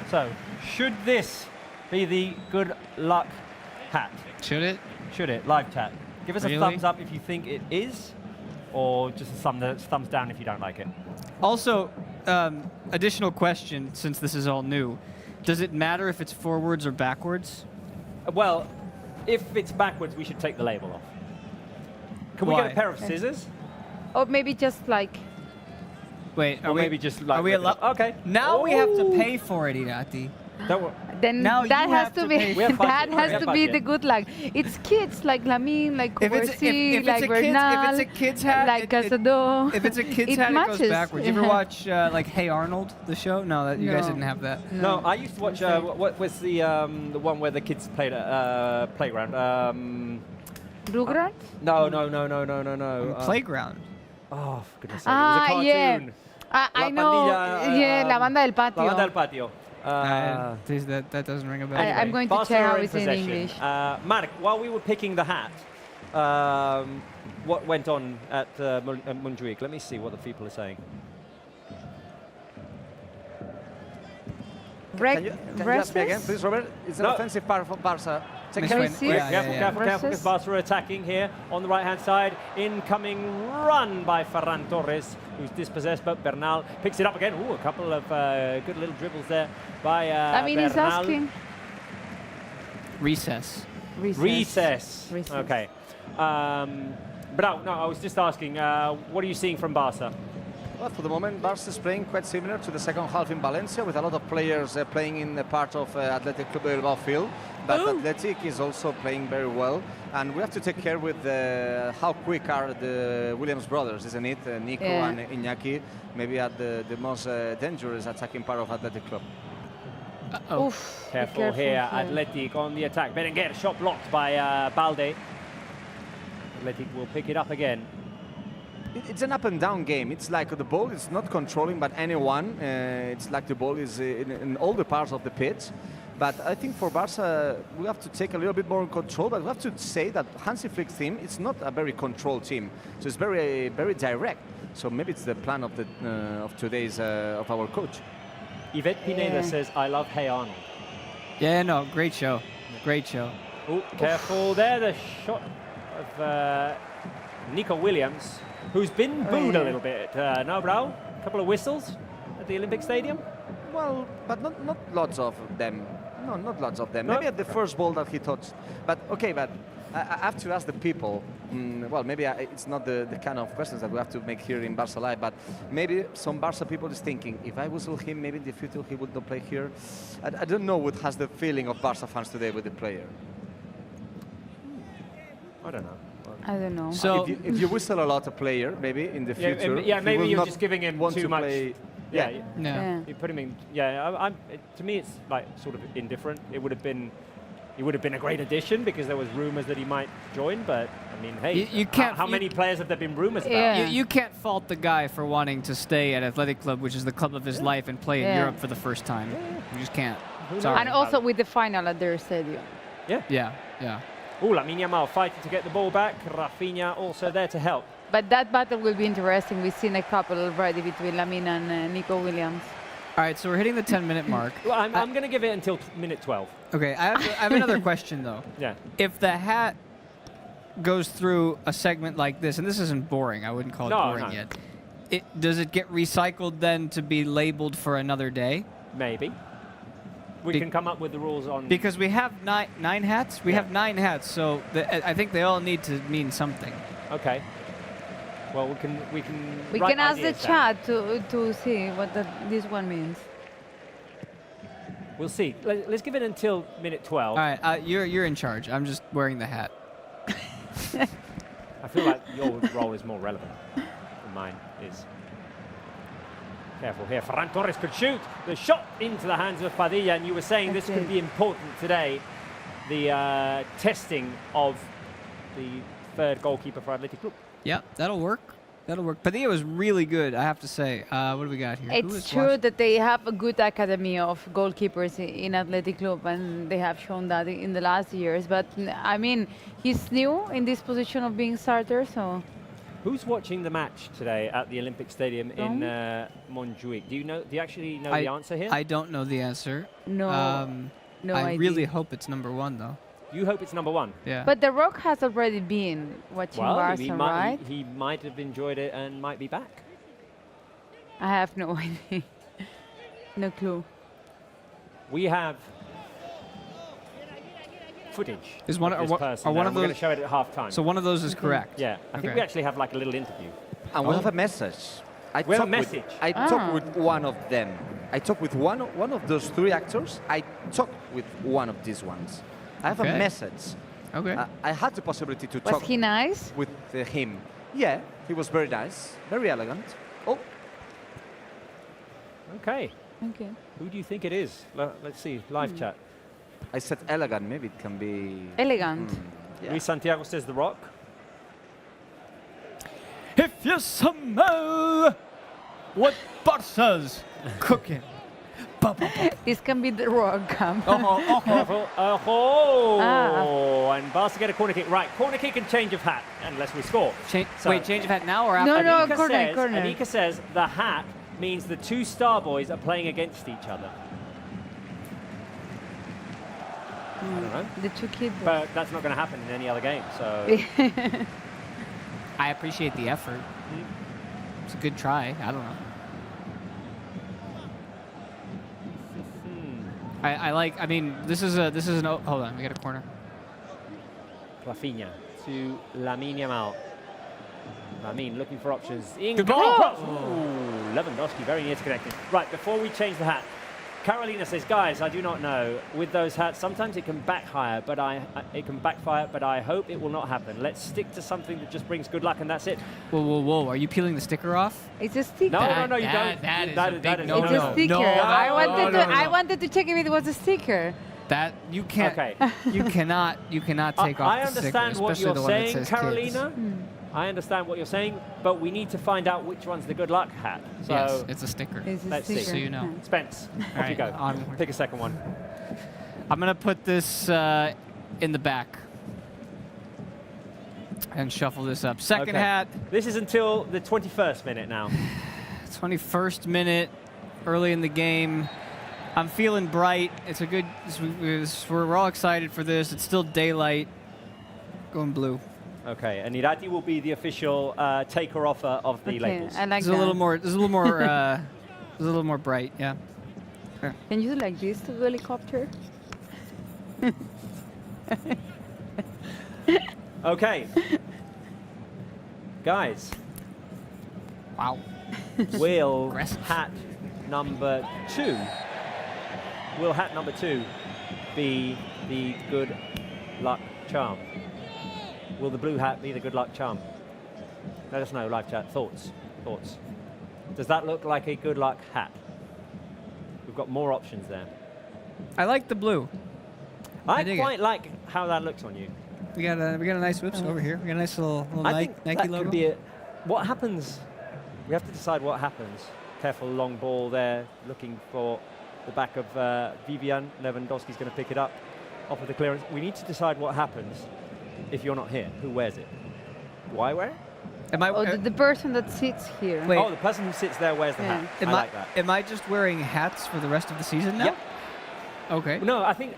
S1: So, should this be the good luck hat?
S4: Should it?
S1: Should it? Live chat. Give us
S4: Really?
S1: a thumbs up if you think it is, or just a thumbs down if you don't like it.
S4: Also, additional question, since this is all new. Does it matter if it's forwards or backwards?
S1: Well, if it's backwards, we should take the label off. Can we
S4: Why?
S1: get a pair of scissors?
S3: Or maybe just like
S4: Wait,
S1: Or maybe just like...
S4: are we
S1: rip it
S4: allowed?
S1: up? Okay.
S4: Now we have to
S1: Ooh.
S4: pay for it, Irati.
S1: Don't worry.
S3: then
S4: Now
S3: that
S4: you
S3: has
S4: have
S3: to
S4: to
S3: be
S4: pay.
S1: We have budget.
S3: that
S1: We
S3: has
S1: have
S3: to be
S1: budget.
S3: the good luck. It's kids like Lamin, like
S4: If it's
S3: Kubarsi, like
S4: if it's a kid's hat,
S3: like Casado.
S4: If it's a kid's
S3: It
S4: hat, it
S3: matches.
S4: goes backwards. You ever watch like Hey Arnold, the show? No, you guys
S3: No.
S4: didn't have that.
S1: No, I used to watch, what was the one where the kids played at playground?
S3: Rugrats?
S1: No.
S4: Playground.
S1: Oh, for goodness sake. It was a cartoon.
S3: Yeah. I
S1: La
S3: know.
S1: Pandilla,
S3: Yeah, La Banda del Patio.
S1: La Banda del Patio.
S4: Please, that doesn't ring a bell.
S3: I'm going to check
S1: Barcelona
S3: how
S1: in
S3: it's in
S1: possession.
S3: English.
S1: Mark, while we were picking the hat, what went on at Montjuic? Let me see what the people are saying.
S2: Can you ask me again, please, Robert? It's an
S1: No.
S2: offensive part for Barca.
S4: Miss
S3: Can we
S4: Wayne-
S3: see?
S1: Careful, because
S3: Versus-
S1: Barca are attacking here on the right-hand side. Incoming run by Ferran Torres, who's dispossessed, but Bernal picks it up again. Ooh, a couple of good little dribbles there by
S3: I mean, he's
S1: Bernal.
S3: asking.
S4: Recess.
S1: Recess.
S3: Recess.
S1: Okay. But no, I was just asking, what are you seeing from Barca?
S2: Well, for the moment, Barca is playing quite similar to the second half in Valencia, with a lot of players playing in the part of Athletic Club Bilbao field. But Athletic is also playing very well, and we have to take care with how quick are the Williams brothers, isn't it? Nico
S3: Yeah.
S2: and Iñaki, maybe at the most dangerous attacking part of Athletic Club.
S4: Oh.
S3: Oof, be
S1: Careful here, Athletic on the attack. Berenguer, shot blocked by Balde. Athletic will pick it up again.
S2: It's an up and down game. It's like the ball is not controlling by anyone. It's like the ball is in all the parts of the pitch. But I think for Barca, we have to take a little bit more control. But we have to say that Hansi Flick's team, it's not a very controlled team. So it's very, very direct. So maybe it's the plan of the of today's of our coach.
S1: Yvette Pineda says, I love Hey Arnold.
S4: Yeah, no, great show. Great show.
S1: Oh, careful there, the shot of Nico Williams, who's been booed a little bit. No, Brau? A couple of whistles at the Olympic Stadium?
S2: Well, but not lots of them. No, not lots of them.
S1: No?
S2: Maybe at the first ball that he touched. But okay, but I have to ask the people. Well, maybe it's not the kind of questions that we have to make here in Barça Live, but maybe some Barça people is thinking, if I whistle him, maybe in the future he would not play here. I don't know what has the feeling of Barça fans today with the player.
S1: I don't know.
S3: I don't know.
S4: So
S2: If you whistle a lot a player, maybe in the future,
S1: Yeah,
S2: he
S1: maybe
S2: will
S1: you're
S2: not
S1: just giving him
S2: want
S1: too
S2: to
S1: much.
S2: play.
S1: Yeah,
S4: yeah.
S1: you put him in. Yeah, to me, it's like sort of indifferent. He would have been a great addition because there was rumors that he might join. But I mean, hey,
S4: You can't-
S1: How many players have there been rumors about?
S3: Yeah.
S4: You can't fault the guy for wanting to stay at Athletic Club, which is the club of his life, and play in
S3: Yeah.
S4: Europe for the first time. You just can't.
S1: Who
S4: Sorry.
S1: knows?
S3: And also with the final at their stadium.
S4: Yeah, yeah.
S1: Oh, Lamine Yamal fighting to get the ball back. Rafinha also there to help.
S3: But that battle will be interesting. We've seen a couple already between Lamine and Nico Williams.
S4: All right, so we're hitting the 10-minute mark.
S1: Well, I'm going to give it until minute 12.
S4: Okay, I have another question, though.
S1: Yeah.
S4: If the hat goes through a segment like this, and this isn't boring, I wouldn't call it
S1: No,
S4: boring
S1: no.
S4: yet, does it get recycled then to be labeled for another day?
S1: Maybe. We
S4: Be-
S1: can come up with the rules on.
S4: Because we have nine hats? We
S1: Yeah.
S4: have 9 hats, so I think they all need to mean something.
S1: Okay. Well, we can.
S3: We
S1: write
S3: can ask the
S1: ideas down.
S3: chat to see what this one means.
S1: We'll see. Let's give it until minute 12.
S4: All right, you're in charge. I'm just wearing the hat.
S1: I feel like your role is more relevant than mine is. Careful here. Ferran Torres could shoot. The shot into the hands of Padilla, and you were saying this
S3: That's
S1: could
S3: it.
S1: be important today. The testing of the third goalkeeper for Athletic Club.
S4: Yeah, that'll work. That'll work. Padilla was really good, I have to say. What do we got here? Who
S3: It's
S4: is
S3: true
S4: watching?
S3: that they have a good academy of goalkeepers in Athletic Club, and they have shown that in the last years. But I mean, he's new in this position of being starter, so
S1: Who's watching the match today at the Olympic Stadium in
S3: Don't.
S1: Montjuic? Do you actually know the answer here?
S4: I don't know the answer.
S3: no, no
S4: I
S3: idea.
S4: really hope it's number 1, though.
S1: You hope it's number 1.
S4: Yeah.
S3: But The Rock has already been watching
S1: Well, he
S3: Barca,
S1: might,
S3: right?
S1: he might have enjoyed it and might be back.
S3: I have no idea. No clue.
S1: We have footage
S4: Is one-
S1: of
S4: are
S1: this
S4: one-
S1: person.
S4: are one
S1: and
S4: of
S1: I'm going
S4: those-
S1: to show it at half time.
S4: So one of those is correct.
S1: yeah, I think
S4: Okay.
S1: we actually have like a little interview.
S2: And we have a message.
S1: We have a message.
S2: I talked with one of them. I talked with one of those 3 actors. I talked with one of these ones. I have
S4: Okay.
S2: a message.
S4: Okay.
S2: I had the possibility to
S3: Was
S2: talk
S3: he nice?
S2: with him. Yeah, he was very nice, very elegant. Oh,
S1: Okay.
S3: Okay.
S1: Who do you think it is? Let's see. Live chat.
S2: I said elegant. Maybe it can be.
S3: Elegant.
S2: Yeah.
S1: Luis Santiago says The Rock.
S4: If you smell what Barca's cooking.
S3: This can be The Rock.
S1: Careful. Oh,
S3: Ah.
S1: and Barca get a corner kick. Right, corner kick and change of hat, unless we score. So-
S4: Wait, change of hat now or after?
S3: No,
S1: Anika
S3: corner, corner.
S1: Anika says the hat means the 2 star boys are playing against each other. I don't know.
S3: The 2 kids.
S1: But that's not going to happen in any other game. So
S4: I appreciate the effort. It's a good try. I don't know. I mean, this is an. Hold on, we got a corner.
S1: Rafinha to Lamine Yamal. Lamine looking for options. In
S4: Good
S1: goal.
S4: ball.
S1: Ooh, Lewandowski very near to connecting. Right, before we change the hat, Carolina says, guys, I do not know. With those hats, sometimes it can backfire, but I hope it will not happen. Let's stick to something that just brings good luck, and that's it.
S4: Whoa! Are you peeling the sticker off?
S3: It's a sticker.
S1: No, you don't.
S4: That is
S1: That
S4: a
S1: is-
S4: big
S1: that is-
S4: no.
S3: It's
S1: no.
S3: a sticker.
S4: No,
S3: I
S4: no.
S3: wanted to check if it was a sticker.
S4: That you can't.
S1: Okay.
S4: You cannot take off
S1: I
S4: the sticker,
S1: understand what
S4: especially
S1: you're
S4: the one that
S1: saying,
S4: says
S1: Carolina.
S4: kids.
S1: I understand what you're saying, but we need to find out which one's the good luck hat. So,
S4: Yes, it's a sticker.
S3: It's a
S1: Let's see.
S3: sticker.
S4: So you know.
S1: Spence, off you
S4: right,
S1: go.
S4: onward.
S1: Pick a second one.
S4: I'm gonna put this in the back and shuffle this up. Second
S1: Okay.
S4: hat,
S1: This is until the 21st minute now.
S4: 21st minute, early in the game. I'm feeling bright. It's a good. We're all excited for this. It's still daylight. Going blue.
S1: Okay, and Irati will be the official taker offer of the
S3: Okay,
S1: labels.
S3: I like
S4: It's
S3: that.
S4: a little more. It's a little more. It's a little more bright. Yeah.
S3: Can you do like this to the helicopter?
S1: Okay. Guys,
S4: Wow.
S1: will
S4: Aggressive.
S1: hat number 2, will hat number 2 be the good luck charm? Will the blue hat be the good luck charm? Let us know, live chat. Thoughts? Thoughts? Does that look like a good luck hat? We've got more options there.
S4: I like the blue.
S1: I
S4: dig it.
S1: quite like how that looks on you.
S4: We got a nice whips over here. We got a nice little
S1: I
S4: Nike,
S1: think
S4: Nike
S1: that
S4: logo.
S1: could be it. What happens? We have to decide what happens. Careful long ball there, looking for the back of Vivian. Lewandowski's going to pick it up off of the clearance. We need to decide what happens if you're not here. Who wears it? Do I wear it?
S4: Am I?
S3: Oh, the person that sits here.
S4: Wait.
S1: Oh, the person who sits there wears the
S3: Yeah.
S1: hat.
S4: am
S1: I like that.
S4: Am I just wearing hats for the rest of the season now?
S1: Yep.
S4: Okay.
S1: No, I think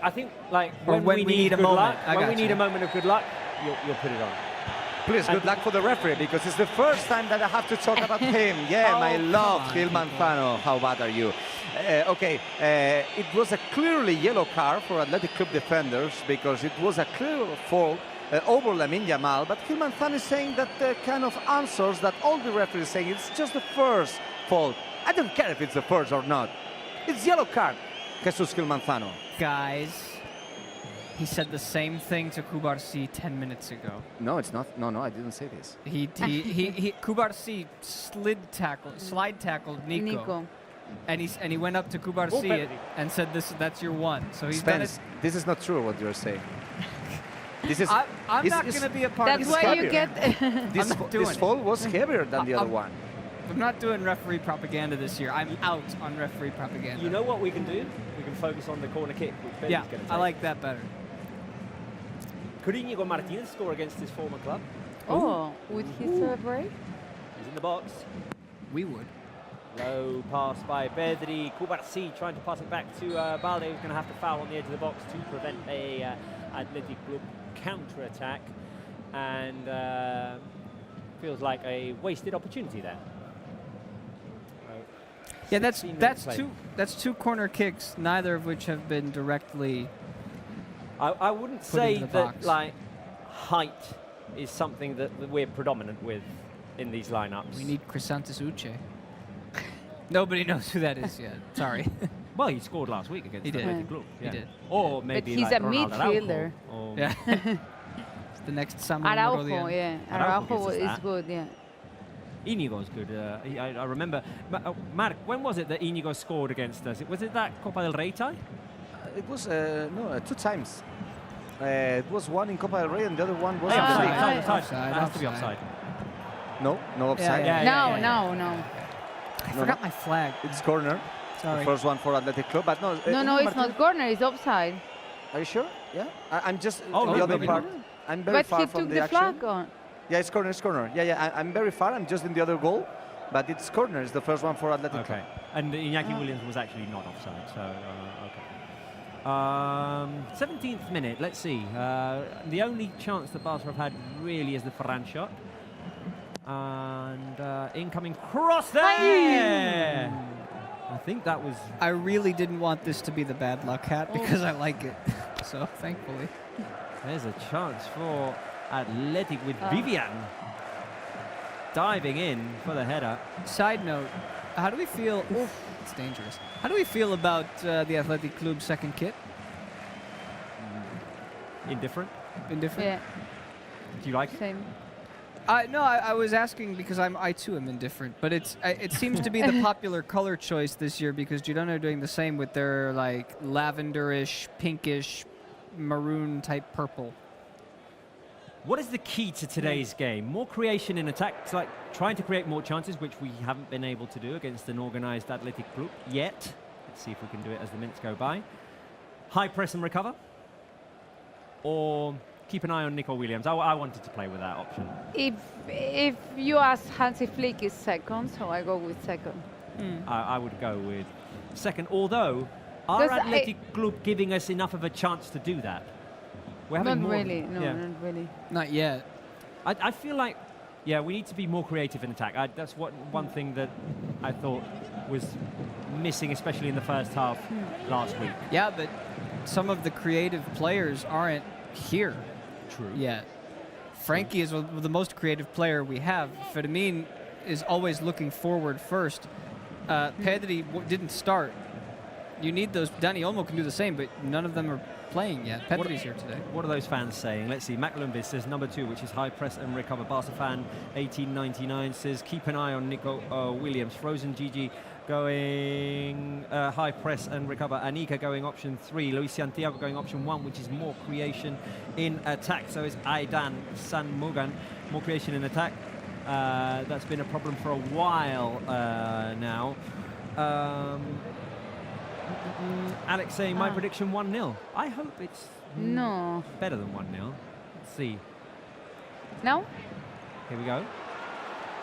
S1: like
S4: Or when we need a
S1: good
S4: moment.
S1: luck,
S4: I
S1: when we
S4: got
S1: need
S4: you.
S1: a moment of good luck, you'll put it on.
S2: Please, good luck for the referee, because it's the first time that I have to talk about him. Yeah,
S4: Oh,
S2: my
S4: come
S2: love,
S4: on,
S2: Gil
S4: people.
S2: Manzano. How bad are you? It was a clearly yellow card for Athletic Club defenders, because it was a clear fault over Lamine Yamal. But Gil Manzano is saying that kind of answers that all the referees saying it's just the first fault. I don't care if it's the first or not. It's yellow card, Jesus Gil Manzano.
S4: Guys, he said the same thing to Kubarsi 10 minutes ago.
S2: No, it's not. No, I didn't say this.
S4: Kubarsi slide tackled Nico. And he went up to
S1: Ball
S4: Kubarsi
S1: penalty.
S4: and said, that's your one. So he's done it.
S2: Spence, this is not true what you're saying. This is.
S4: I'm
S2: this
S4: not
S2: is-
S4: going to be a part
S3: That's
S4: of
S2: It's
S4: this.
S3: why you
S2: heavier.
S3: get.
S2: This,
S4: I'm not doing
S2: this
S4: it.
S2: fall was heavier than the other
S4: I'm-
S2: one.
S4: I'm not doing referee propaganda this year. I'm out on referee propaganda.
S1: You know what we can do? We can focus on the corner kick, which Ben's
S4: yeah,
S1: going to take.
S4: I like that better.
S1: Could Inigo Martinez score against his former club?
S3: Oh, would he celebrate?
S1: He's in the box.
S4: We would.
S1: Low pass by Pedri. Kubarsi trying to pass it back to Balde, who's going to have to foul on the edge of the box to prevent a Athletic Club counter-attack. And feels like a wasted opportunity there.
S4: Yeah, that's
S1: 16 minutes
S4: that's two corner kicks, neither of which have been directly.
S1: I wouldn't
S4: Put
S1: say
S4: into the
S1: that
S4: box.
S1: like height is something that we're predominant with in these lineups.
S4: We need Chrysanthus Uche. Nobody knows who that is yet. Sorry.
S1: Well, he scored last week against
S4: He did.
S1: Athletic Club.
S4: He did.
S1: Or maybe
S3: he's
S1: like
S3: a
S1: Ronaldo
S3: midfielder.
S1: Araujo, or
S4: Yeah. It's the next Samuel
S3: Araujo,
S4: Morodian.
S3: yeah.
S1: Araujo
S3: Araujo
S1: gives us
S3: is
S1: that.
S3: good, yeah.
S1: Inigo's good. I remember. Mark, when was it that Inigo scored against us? Was it that Copa del Rey tie?
S2: It was no 2 times. It was one in Copa del Rey and the other one was
S1: Hey,
S2: in the
S1: offside,
S2: league.
S1: offside, offside.
S4: Offside,
S1: That has to be
S4: offside.
S1: offside.
S2: No offside.
S4: Yeah.
S3: No.
S4: I forgot my flag.
S2: It's corner.
S4: Sorry.
S2: The first one for Athletic Club, but no.
S3: No, it's
S2: Martin-
S3: not corner, it's offside.
S2: Are you sure? Yeah. I'm just
S1: Oh,
S2: the
S1: really?
S2: other
S1: Maybe
S2: part.
S1: not.
S2: I'm very
S3: But
S2: far
S3: he
S2: from
S3: took
S2: the
S3: the
S2: action.
S3: flag on.
S2: Yeah, it's corner. It's corner. Yeah. I'm very far. I'm just in the other goal, but it's corner. It's the first one for Athletic
S1: Okay.
S2: Club.
S1: And Iñaki Williams was actually not offside. So okay. 17th minute. Let's see. The only chance that Barca have had really is the Ferran shot. And incoming cross there. I think that was.
S4: I really didn't want this to be the bad luck hat because I like it. So thankfully.
S1: There's a chance for Athletic with Vivian diving in for the header.
S4: Side note, how do we feel? Oof, it's dangerous. How do we feel about the Athletic Club second kit?
S1: Indifferent.
S4: Indifferent?
S3: Yeah,
S1: Do you like it?
S3: same.
S4: No, I was asking because I too am indifferent, but it seems to be the popular color choice this year because Girona are doing the same with their like lavenderish, pinkish, maroon type purple.
S1: What is the key to today's game? More creation in attack, it's like trying to create more chances, which we haven't been able to do against an organised Athletic Club yet. Let's see if we can do it as the minutes go by. High press and recover, or keep an eye on Nico Williams. I wanted to play with that option.
S3: If you ask Hansi Flick is second, so I go with second.
S1: I would go with second, although are
S3: Because
S1: Athletic Club giving us enough of a chance to do that? We're having
S3: Not
S1: more.
S3: really, no,
S1: yeah.
S3: not really.
S4: Not yet.
S1: I feel like Yeah, we need to be more creative in attack. That's one thing that I thought was missing, especially in the first half last week.
S4: Yeah, but some of the creative players aren't here.
S1: True.
S4: yet. Frankie is the most creative player we have. Fermin is always looking forward first. Pedri didn't start. You need those. Dani Olmo can do the same, but none of them are playing yet. Pedri's here today.
S1: What are those fans saying? Let's see. Maclumbis says number 2, which is high press and recover. Barca fan 1899 says keep an eye on Nico Williams. Frozen GG going high press and recover. Anika going option 3. Luis Santiago going option 1, which is more creation in attack. So is Aidan San Mugan. More creation in attack. That's been a problem for a while now. Alex saying my prediction 1-0. I hope it's better than 1-0. Let's see.
S3: No?
S1: Here we go.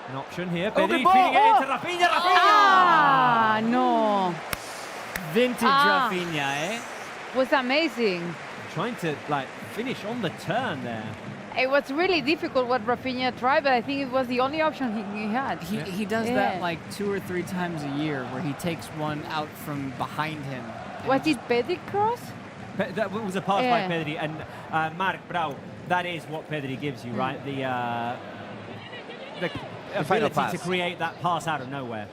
S1: An option here.
S2: Oh,
S1: Pedri
S2: the ball!
S1: feeding it into Rafinha.
S3: Ah, no.
S4: Vintage Rafinha, eh?
S3: Was amazing.
S1: Trying to like finish on the turn there.
S3: It was really difficult what Rafinha tried, but I think it was the only option he had.
S4: He does that like 2 or 3 times a year, where he takes one out from behind him.
S3: Was it Pedri cross?
S1: That was a pass by Pedri, and Marc Brau. That is what Pedri gives you, right? The
S2: final
S1: ability
S2: pass
S1: to create that pass out of nowhere.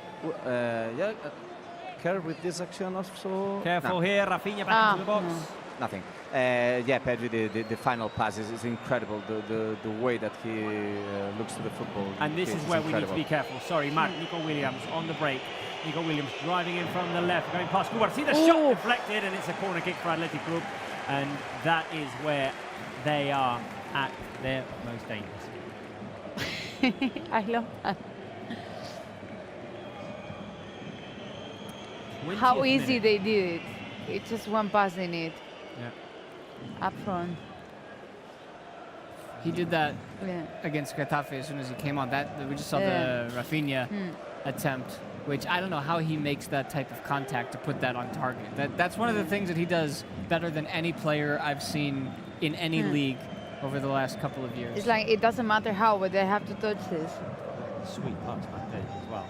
S2: Care with this action also.
S1: Careful here, Rafinha back into the box.
S2: Nothing. Yeah, Pedri, the final pass is incredible. The way that he looks to the football.
S1: And this is where we need to be careful. Sorry, Mark. Nico Williams on the break. Nico Williams driving in from the left, going past Kubar. See the shot deflected, and it's a corner kick for Athletic Group. And that is where they are at their most dangerous.
S3: I love that. How easy they did it. It's just one pass in it.
S1: Yeah.
S3: Up front.
S4: He did that against Getafe as soon as he came on. We just saw the Rafinha attempt, which I don't know how he makes that type of contact to put that on target. That's one of the things that he does better than any player I've seen in any league over the last couple of years.
S3: It's like it doesn't matter how, but they have to touch this.
S1: Sweet pass back there as well.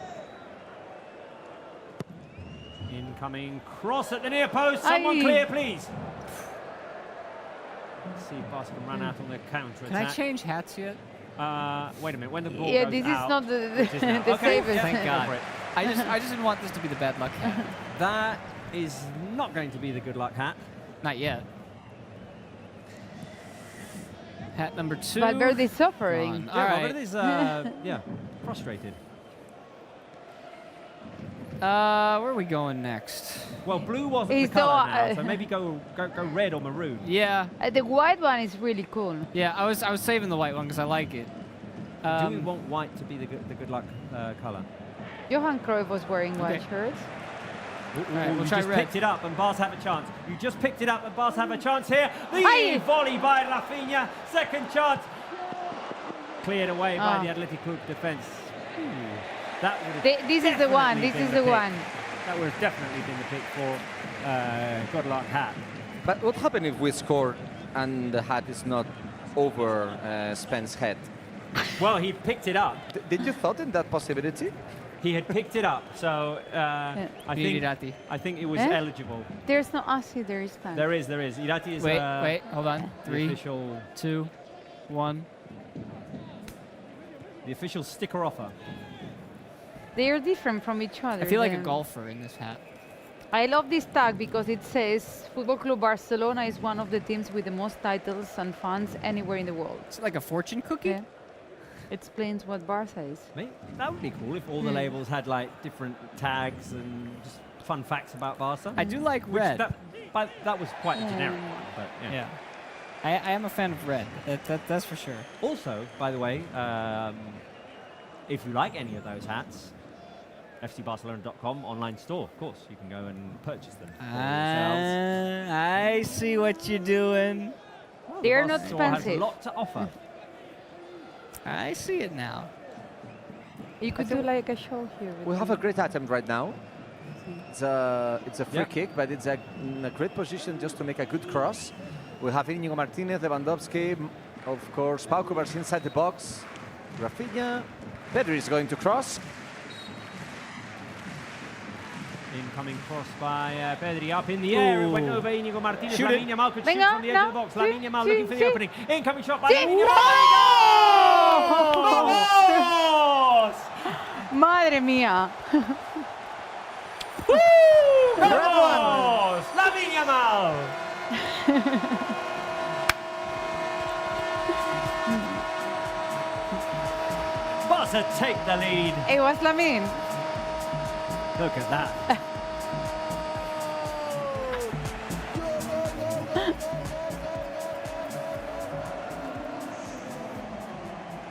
S1: Incoming cross at the near post. Someone clear, please. Let's see if Barca can run out on the counter attack.
S4: Can I change hats yet?
S1: Wait a minute. When the ball
S3: Yeah,
S1: goes
S3: this
S1: out,
S3: is not the
S1: okay,
S3: safest.
S4: Thank God. I just didn't want this to be the bad luck hat.
S1: That is not going to be the good luck hat.
S4: Not yet. Hat number 2.
S3: Valverde's suffering.
S4: All right.
S1: Valverde's frustrated.
S4: Where are we going next?
S1: Well, blue wasn't the colour now, so maybe go red or maroon.
S4: Yeah.
S3: The white one is really cool.
S4: Yeah, I was saving the white one because I like it.
S1: Do we want white to be the good luck colour?
S3: Johan Cruyff was wearing white shirts.
S4: Right, we'll
S1: you
S4: try
S1: just
S4: red.
S1: picked it up and Barca have a chance. You just picked it up and Barca have a chance here. The volley by Rafinha. Second chance. Cleared away by the Athletic Club defence.
S3: This is the one. This is the one.
S1: That would have definitely been the pick for good luck hat.
S2: But what happens if we score and the hat is not over Spence's head?
S1: Well, he picked it up.
S2: Did you thought in that possibility?
S1: He had picked it up, so I think it was eligible.
S3: There's no Asi, there is time.
S1: There is. Irati is
S4: wait, hold on. 3,
S1: official
S4: 2, 1.
S1: The official sticker offer.
S3: They are different from each other.
S4: I feel like a golfer in this hat.
S3: I love this tag because it says Football Club Barcelona is one of the teams with the most titles and fans anywhere in the world.
S4: It's like a fortune cookie?
S3: Yeah. It explains what Barca is.
S1: Mate, that would be cool if all the labels had like different tags and just fun facts about Barca.
S4: I do like red.
S1: That was quite a generic one, but yeah.
S4: I am a fan of red. That's for sure.
S1: Also, by the way, if you like any of those hats, fcbarcelona.com online store, of course, you can go and purchase them for yourselves.
S4: I see what you're doing.
S1: Well,
S3: They're
S1: the
S3: not
S1: Barca store has a
S3: expensive.
S1: lot to offer.
S4: I see it now.
S3: You could do like a show here.
S2: We have a great attempt right now. It's a free kick, but it's in a great position just to make a good cross. We have Íñigo Martínez, Lewandowski, of course, Pau Cubarsí inside the box. Rafinha. Pedri is going to cross.
S1: Incoming cross by Pedri up in the air. It went over Inigo Martinez.
S4: Shoot it.
S1: Lamine Yamal could shoot
S3: Venga,
S1: from the edge
S3: no.
S1: of the box.
S3: Sí,
S1: Lamine Yamal
S3: sí,
S1: looking for the
S3: sí.
S1: opening. Incoming shot by
S3: Sí.
S1: Lamine Yamal. Vamos!
S3: Madre mía.
S1: Vamos! Lamine Yamal! Barca take the lead.
S3: It was Lamine.
S1: Look at that.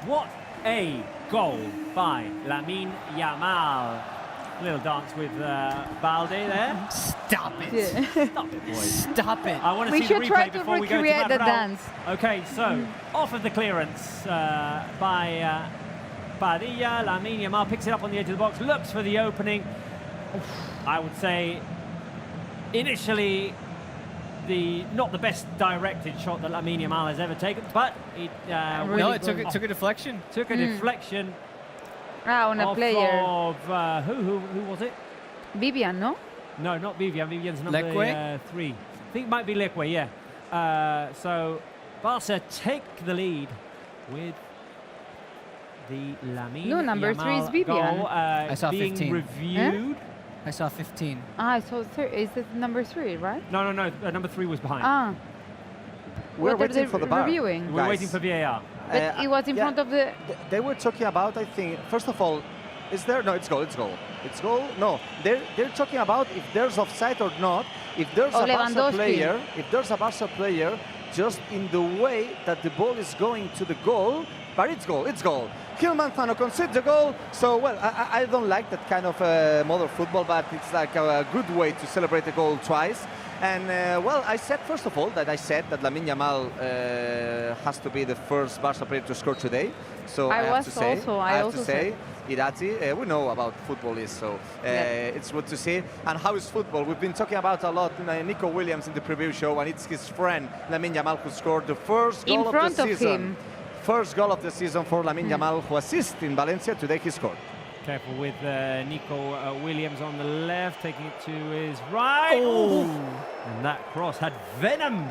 S1: What a goal by Lamine Yamal. Little dance with Balde there.
S4: Stop it.
S3: Yeah.
S1: Stop it, boys.
S4: Stop it.
S1: I want to
S3: We
S1: see the
S3: should try
S1: replay
S3: to
S1: before we go to
S3: recreate the
S1: Madrid.
S3: dance.
S1: Okay, so off of the clearance by Padilla. Lamine Yamal picks it up on the edge of the box, looks for the opening. I would say initially not the best directed shot that Lamine Yamal has ever taken, but it
S4: No, it took a deflection.
S1: took a deflection
S3: On a
S1: off
S3: player.
S1: of who was it?
S3: Vivian, no?
S1: No, not Vivian. Vivian's number
S4: Leque?
S1: 3. I think it might be Leque, yeah. So Barca take the lead with the Lamine
S3: No, number 3 is
S1: Yamal
S3: Vivian.
S1: goal
S4: I saw
S1: being
S4: 15.
S1: reviewed.
S4: I saw 15.
S3: So is it number 3, right?
S1: No, number 3 was behind.
S2: We're
S3: What are
S2: waiting
S3: they
S2: for the bar.
S3: reviewing?
S1: We're
S2: guys.
S1: waiting for VAR.
S3: But it was in
S2: yeah,
S3: front of the...
S2: They were talking about, I think, first of all, is there? No, it's goal. It's goal. No, they're talking about if there's offside or not. If there's
S3: Oh,
S2: a Barca
S3: Lewandowski.
S2: player, just in the way that the ball is going to the goal, but it's goal. Gil Manzano concedes the goal. So, well, I don't like that kind of modern football, but it's like a good way to celebrate a goal twice. And, well, I said, first of all, that Lamine Yamal has to be the first Barca player to score today. So I have to say, Irati, we know about football is, so it's good to see. And how is football? We've been talking about a lot Nico Williams in the preview show, and it's his friend Lamine Yamal who scored the first goal
S3: In front
S2: of the
S3: of
S2: season.
S3: him.
S2: First goal of the season for Lamine Yamal, who assists in Valencia. Today he scored.
S1: Careful with Nico Williams on the left, taking it to his right.
S4: Oh.
S1: And that cross had venom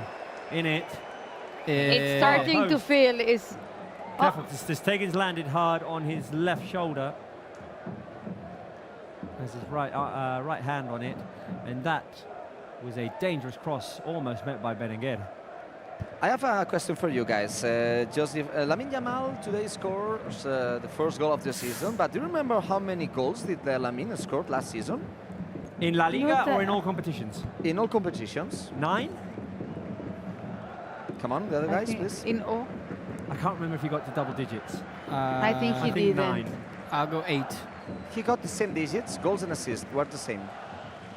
S1: in it.
S3: It's starting to
S1: Post.
S3: feel is...
S1: Careful, Ter Stegen's landed hard on his left shoulder. There's his right hand on it. And that was a dangerous cross, almost met by Berenguer.
S2: I have a question for you guys. Joseph, Lamine Yamal today scores the first goal of the season, but do you remember how many goals did Lamine scored last season?
S1: In La Liga
S3: Not
S1: or in all competitions?
S2: In all competitions.
S1: 9?
S2: Come on, the other guys, please.
S3: In O.
S1: I can't remember if he got to double digits.
S3: I think
S1: I
S3: he
S1: think
S3: didn't.
S1: 9.
S4: I'll go 8.
S2: He got the same digits, goals and assists were the same.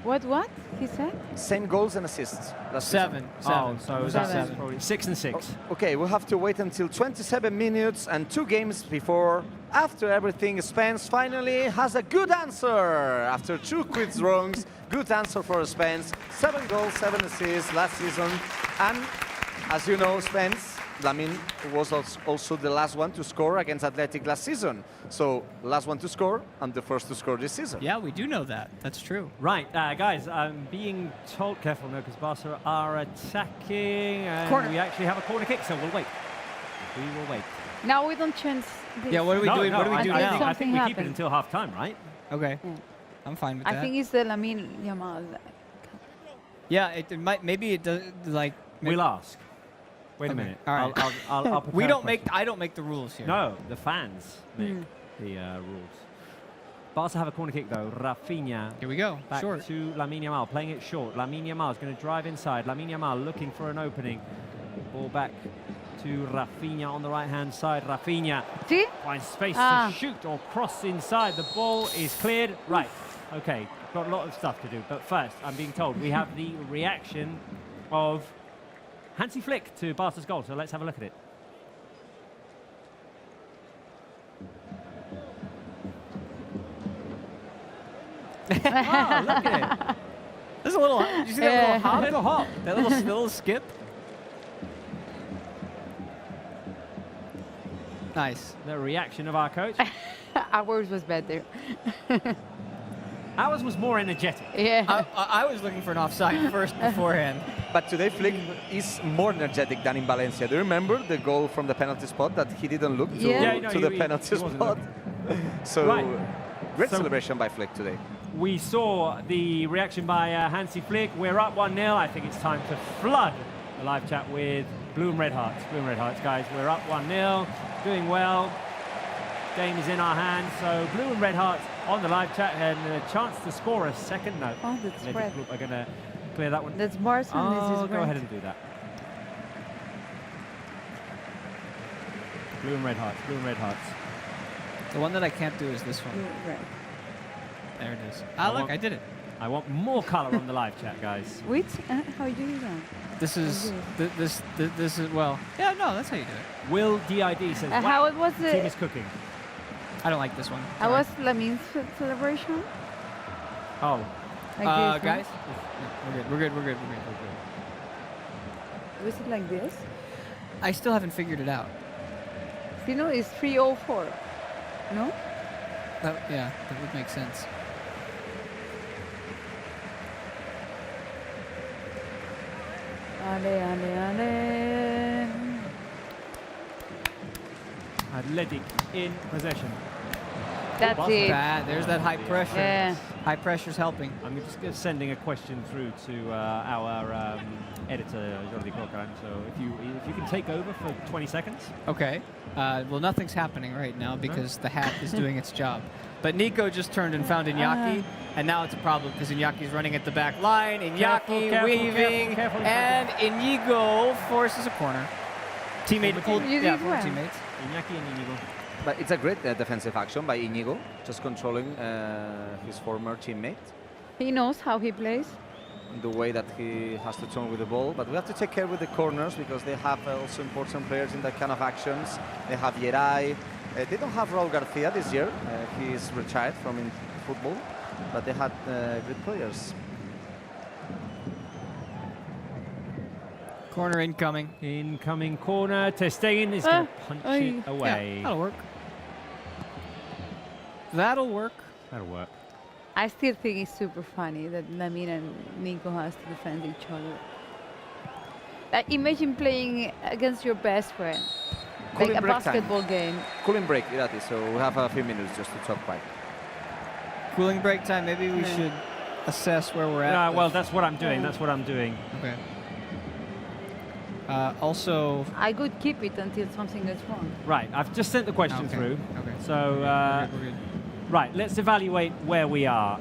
S3: What? He said?
S2: Same goals and assists last season.
S4: 7.
S1: Oh, so
S3: Seven.
S1: that's probably 6 and 6.
S2: Okay, we'll have to wait until 27 minutes and 2 games before, after everything, Spence finally has a good answer. After 2 quiz wrongs, good answer for Spence. 7 goals, 7 assists last season. And as you know, Spence, Lamine was also the last one to score against Athletic last season. So, last one to score and the first to score this season.
S4: Yeah, we do know that. That's true.
S1: Right, guys, I'm being told, careful now, because Barca are attacking, and
S3: Corner.
S1: we actually have a corner kick, so we'll wait. We will wait.
S3: Now we don't change this.
S4: Yeah, what are we doing? What do we do
S3: I think
S4: now?
S1: I think we
S3: something
S1: keep it
S3: happened.
S1: until half time, right?
S4: Okay. I'm fine with that.
S3: I think it's the Lamine Yamal.
S4: Yeah, it might. Maybe it does. Like.
S1: We'll ask. Wait a
S4: Okay,
S1: minute.
S4: all right.
S1: I'll
S4: We
S1: prepare
S4: don't
S1: a
S4: make.
S1: question.
S4: I don't make the rules here.
S1: No, the fans make the rules. Barca have a corner kick though. Rafinha
S4: Here we go.
S1: back
S4: Short.
S1: to Lamine Yamal, playing it short. Lamine Yamal is going to drive inside. Lamine Yamal looking for an opening. Ball back to Rafinha on the right-hand side. Rafinha
S3: See?
S1: finds space
S3: Ah.
S1: to shoot or cross inside. The ball is cleared. Right. Okay. Got a lot of stuff to do. But first, I'm being told we have the reaction of Hansi Flick to Barca's goal. So let's have a look at it. Oh, look at it.
S4: There's a little. Did you see that little hop?
S1: Little hop.
S4: That little skip. Nice.
S1: The reaction of our coach.
S3: Ours was better.
S1: Ours was more energetic.
S3: Yeah.
S4: I was looking for an offside first beforehand.
S2: But today Flick is more energetic than in Valencia. Do you remember the goal from the penalty spot that he didn't look to,
S3: Yeah.
S1: Yeah, no,
S2: to the
S1: he
S2: penalty
S1: wasn't
S2: spot? So
S1: Right.
S2: great
S1: So-
S2: celebration by Flick today.
S1: We saw the reaction by Hansi Flick. We're up 1-0. I think it's time to flood the live chat with Blue and Red Hearts. Blue and Red Hearts, guys. We're up 1-0, doing well. Game is in our hands. So Blue and Red Hearts on the live chat and a chance to score a second. No,
S3: Oh, that's
S1: Athletic
S3: red.
S1: Group are going to clear that one.
S3: That's Barça and this
S1: Oh,
S3: is
S1: go
S3: red.
S1: ahead and do that. Blue and Red Hearts. Blue and Red Hearts.
S4: The one that I can't do is this one.
S3: Red.
S4: There it is.
S1: I
S4: Ah, look,
S1: want-
S4: I did it.
S1: I want more colour on the live chat, guys.
S3: Which? How do you do that?
S4: This is this is well. Yeah, no, that's how you do it.
S1: Will DID says, wow,
S3: How it was
S1: team
S3: the?
S1: is cooking.
S4: I don't like this one.
S3: How
S4: Sorry.
S3: was Lamin's celebration?
S1: Oh,
S3: Like this, no?
S4: Guys, we're good. We're good.
S3: Was it like this?
S4: I still haven't figured it out.
S3: You know, it's 3:04. No?
S4: Yeah, that would make sense.
S3: Ale, ale, ale.
S1: Athletic in possession.
S3: That's it.
S4: There's that high pressure.
S3: Yeah.
S4: High pressure's helping.
S1: I'm just sending a question through to our editor, Jordi Cochran. So if you can take over for 20 seconds.
S4: Okay. Well, nothing's happening right now because the hat is doing its job. But Nico just turned and found Iñaki, and now it's a problem because Iñaki's running at the back line. Iñaki
S1: Careful,
S4: weaving,
S1: careful,
S4: and Inigo forces a corner. Teammate
S1: Former
S4: pulled,
S3: team. You
S4: yeah,
S3: did
S4: former
S3: well.
S4: teammates.
S1: Iñaki and Inigo.
S2: But it's a great defensive action by Inigo, just controlling his former teammate.
S3: He knows how he plays.
S2: The way that he has to turn with the ball, but we have to take care with the corners because they have also important players in that kind of actions. They have Yeray. They don't have Raul Garcia this year. He is retired from in football, but they had good players.
S4: Corner incoming.
S1: Incoming corner. Ter Stegen is going to punch it away.
S4: Yeah, that'll work. That'll work.
S1: That'll work.
S3: I still think it's super funny that Lamin and Nico has to defend each other. Like, imagine playing against your best friend. Like
S2: Cooling
S3: a
S2: break time.
S3: basketball game.
S2: Cooling break, Irati, so we have a few minutes just to talk quiet.
S4: Cooling break time. Maybe we should assess where we're at.
S1: Well, that's what I'm doing. That's what I'm doing.
S4: Okay. Also,
S3: I could keep it until something goes wrong.
S1: Right. I've just sent the question
S4: Okay,
S1: through.
S4: okay.
S1: So,
S4: we're good.
S1: right, let's evaluate where we are.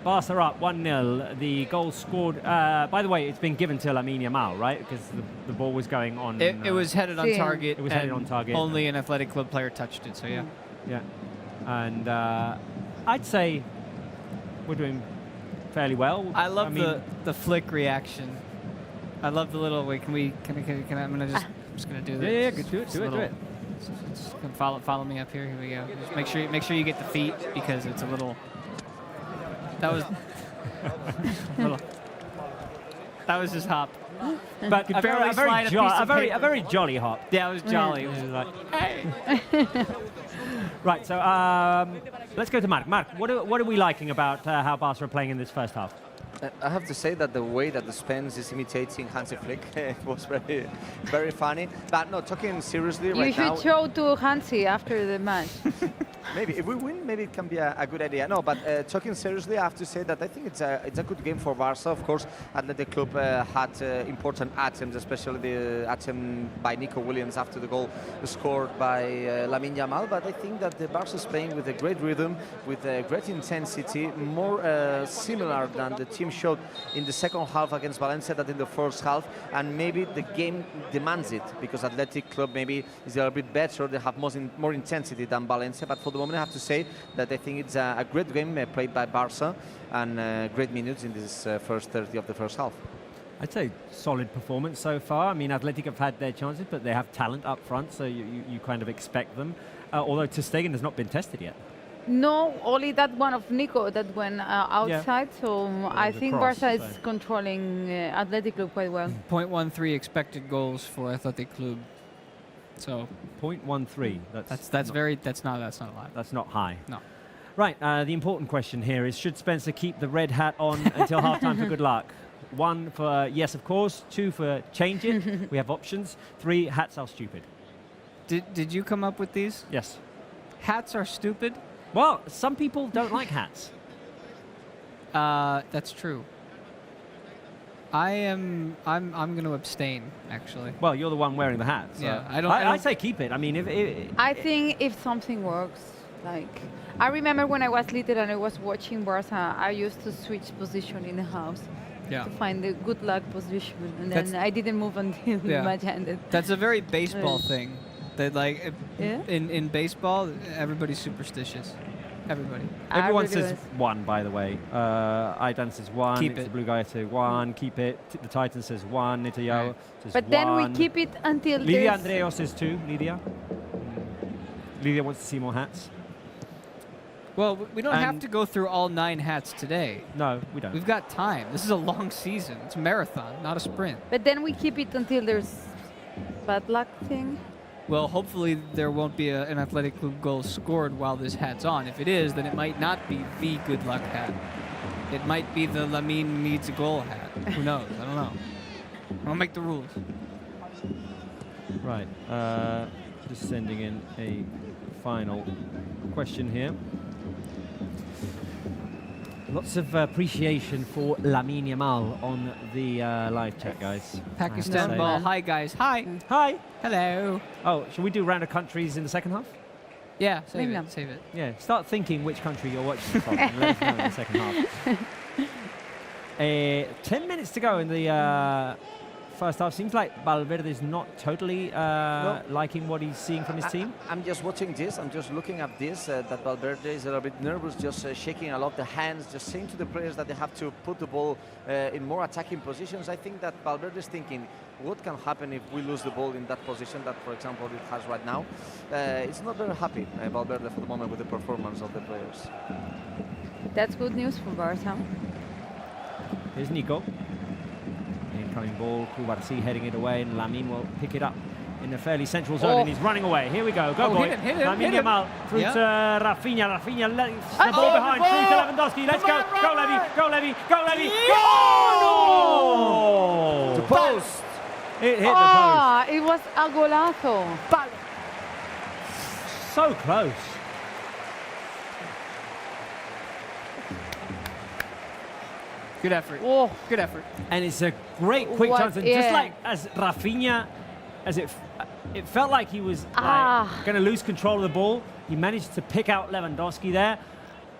S1: Barca up 1-0. The goal scored. By the way, it's been given to Lamine Yamal, right? Because the ball was going on.
S4: It was headed on
S3: Yeah.
S4: target.
S1: It was headed
S4: and
S1: on target.
S4: Only an athletic club player touched it, so yeah.
S1: Yeah. And I'd say we're doing fairly well.
S4: I love
S1: mean,
S4: the flick reaction. I love the little. Wait, can I'm gonna just. I'm just gonna do this.
S1: Yeah, good. Do it.
S4: Just
S1: Do
S4: a
S1: it. Do
S4: little-
S1: it.
S4: just follow me up here. Here we go. Just make sure you get the feet because it's a little. That was. little, that was just hop.
S1: But
S4: could
S1: a
S4: barely slide a piece of paper.
S1: very jolly hop.
S4: Yeah, it was jolly.
S1: It was like, hey. Right. So let's go to Marc. Marc, what are we liking about how Barca are playing in this first half?
S2: I have to say that the way that the Spence is imitating Hansi Flick was very, very funny. But no, talking seriously
S3: You
S2: right now.
S3: should show to Hansi after the match.
S2: Maybe if we win, maybe it can be a good idea. No, but talking seriously, I have to say that I think it's a good game for Barca. Of course, Athletic Club had important attempts, especially the attempt by Nico Williams after the goal scored by Lamine Yamal. But I think that the Barca is playing with a great rhythm, with a great intensity, more similar than the team showed in the second half against Valencia than in the first half. And maybe the game demands it because Athletic Club maybe is a little bit better. They have more intensity than Valencia. But for the moment, I have to say that I think it's a great game played by Barca and great minutes in this first 30 of the first half.
S1: I'd say solid performance so far. I mean, Athletic have had their chances, but they have talent up front, so you kind of expect them. Although Ter Stegen has not been tested yet.
S3: No, only that one of Nico that went outside. So I
S1: the
S3: think
S1: cross,
S3: Barca is
S1: so.
S3: controlling Athletic Club quite well.
S4: 0.13 expected goals for Athletic Club. So
S1: 0.13.
S4: that's not a lot.
S1: That's not high.
S4: No.
S1: Right, the important question here is, should Spencer keep the red hat on until halftime for good luck? 1 for yes, of course. 2 for change it. We have options. 3, hats are stupid.
S4: Did you come up with these?
S1: Yes.
S4: Hats are stupid?
S1: Well, some people don't like hats.
S4: That's true. I'm going to abstain, actually.
S1: Well, you're the one wearing the hat. So
S4: Yeah,
S1: I say keep it. I mean, if
S3: I think if something works, like I remember when I was little and I was watching Barça, I used to switch position in the house
S4: Yeah.
S3: to find the good luck position, and
S4: That's-
S3: then I didn't move until the
S4: Yeah.
S3: match ended.
S4: That's a very baseball
S3: Yeah.
S4: thing. That like
S3: Yeah?
S4: in baseball, everybody's superstitious. Everybody.
S1: everyone
S3: really
S1: says
S3: was.
S1: 1, by the way. Aidan says 1.
S4: Keep
S1: it's
S4: it.
S1: the blue guy says 1. Keep it. The Titan says 1. Nitayo
S4: Right.
S1: says 1.
S3: But then we keep it until
S1: Lydia
S3: there's-
S1: Andreo says 2. Lydia. Lydia wants to see more hats.
S4: Well, we don't have
S1: And-
S4: to go through all 9 hats today.
S1: No, we don't.
S4: We've got time. This is a long season. It's a marathon, not a sprint.
S3: But then we keep it until there's bad luck thing.
S4: Well, hopefully there won't be an Athletic Club goal scored while this hat's on. If it is, then it might not be the good luck hat. It might be the Lamine needs a goal hat. Who knows? I don't know. I'll make the rules.
S1: Right. Just sending in a final question here. Lots of appreciation for Lamine Yamal on the live chat, guys.
S4: Pakistan
S1: say.
S4: ball. Hi, guys. Hi.
S1: Hi.
S4: Hello.
S1: Oh, should we do round of countries in the second half?
S4: Yeah, save
S3: England.
S4: it. Save it.
S1: Yeah. Start thinking which country you're watching from and let us know in the second half. 10 minutes to go in the first half. Seems like Valverde is not totally liking what he's seeing from his team.
S2: I'm just watching this. I'm just looking at this. That Valverde is a little bit nervous, just shaking a lot the hands, just saying to the players that they have to put the ball in more attacking positions. I think that Valverde is thinking, what can happen if we lose the ball in that position that, for example, it has right now? It's not very happy, Valverde, for the moment with the performance of the players.
S3: That's good news for Barça.
S1: Here's Nico. Incoming ball, Kubarsi heading it away, and Lamine will pick it up in a fairly central zone, and he's running away. Here we go, go
S4: Oh,
S1: boy.
S4: hit him,
S1: Lamine
S4: hit him.
S1: Yamal through
S4: Yeah.
S1: to Rafinha. Rafinha letting the ball behind, through to Lewandowski. Let's go, go Levy, go Levy, go Levy. Go!
S2: The post!
S1: It hit the post.
S3: Ah, it was a golazo.
S1: So close.
S4: Good effort.
S3: Oh,
S4: Good effort.
S1: And it's a great quick
S3: What-
S1: chance. And just
S3: yeah.
S1: like as Rafinha, as it felt like he was going to lose control of the ball. He managed to pick out Lewandowski there.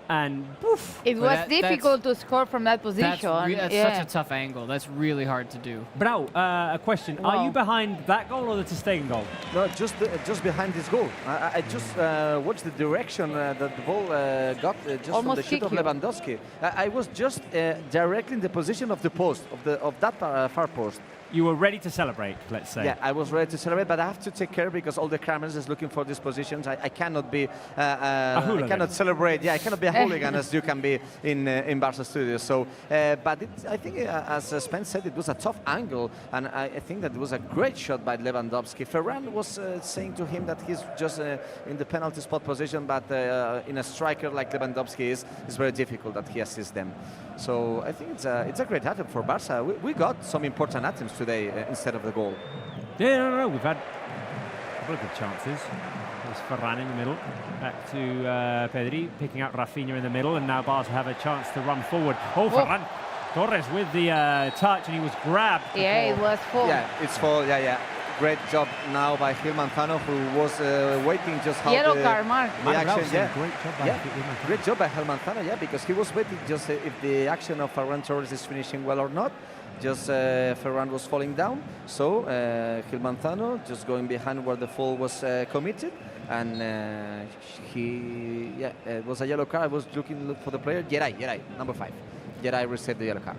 S1: And poof.
S3: it
S4: But
S3: was difficult to score from that position.
S4: That's
S3: yeah.
S4: such a tough angle. That's really hard to do.
S1: Brau, a question. Are
S3: Wow.
S1: you behind that goal or the Ter Stegen goal?
S2: No, just behind this goal. I just watched the direction that the ball got just from
S3: Almost
S2: the shoot of
S3: kick you.
S2: Lewandowski. I was just directly in the position of the post, of that far post.
S1: You were ready to celebrate, let's say.
S2: Yeah, I was ready to celebrate, but I have to take care because all the cameras is looking for these positions. I cannot be, I
S1: hooligan.
S2: cannot celebrate. Yeah, I cannot be a hooligan as you can be in Barça studios. So, but I think, as Spence said, it was a tough angle, and I think that it was a great shot by Lewandowski. Ferran was saying to him that he's just in the penalty spot position, but in a striker like Lewandowski it's very difficult that he assists them. So I think it's a great attempt for Barça. We got some important attempts today instead of the goal.
S1: Yeah, no, we've had a couple of good chances. There's Ferran in the middle, back to Pedri, picking out Rafinha in the middle, and now Barca have a chance to run forward. Oh, Ferran Torres with the touch, and he was grabbed.
S3: Yeah, it
S1: before.
S3: was full.
S2: Yeah, it's for Great job now by Gil Manzano, who was waiting just how
S3: Yellow
S2: the
S3: card, Mark.
S2: the action. Yeah,
S1: Great job by
S2: yeah.
S1: Gil Manzano.
S2: Great job by Gil Manzano. Yeah, because he was waiting just if the action of Ferran Torres is finishing well or not. Just Ferran was falling down, so Gil Manzano just going behind where the fall was committed, and it was a yellow card. I was looking for the player. Geray, number 5. Geray received the yellow card.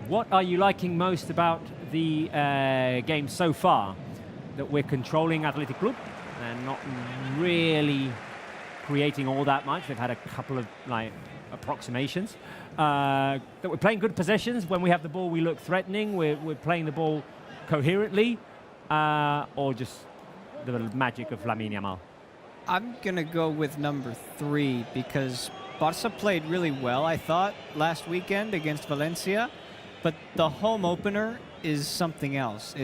S1: What are you liking most about the game so far? That we're controlling Athletic Club and not really creating all that much. We've had a couple of approximations. That we're playing good possessions. When we have the ball, we look threatening. We're playing the ball coherently, or just the magic of Lamine Yamal?
S4: I'm going to go with number 3 because Barça played really well, I thought, last weekend against Valencia. But the home opener is something else.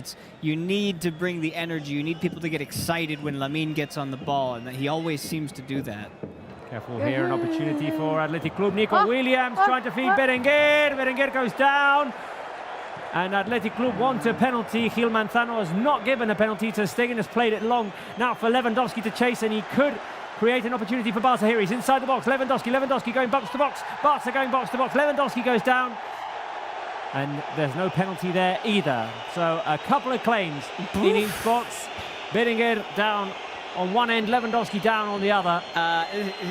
S4: You need to bring the energy. You need people to get excited when Lamine gets on the ball, and he always seems to do that.
S1: Careful here, an opportunity for Athletic Club. Nico Williams trying to feed Berenguer. Berenguer goes down. And Athletic Club want a penalty. Gil Manzano has not given a penalty. Ter Stegen has played it long now for Lewandowski to chase, and he could create an opportunity for Barca here. He's inside the box. Lewandowski going box to box. Barca going box to box. Lewandowski goes down. And there's no penalty there either. So a couple of claims in each box. Berenguer down on one end, Lewandowski down on the other.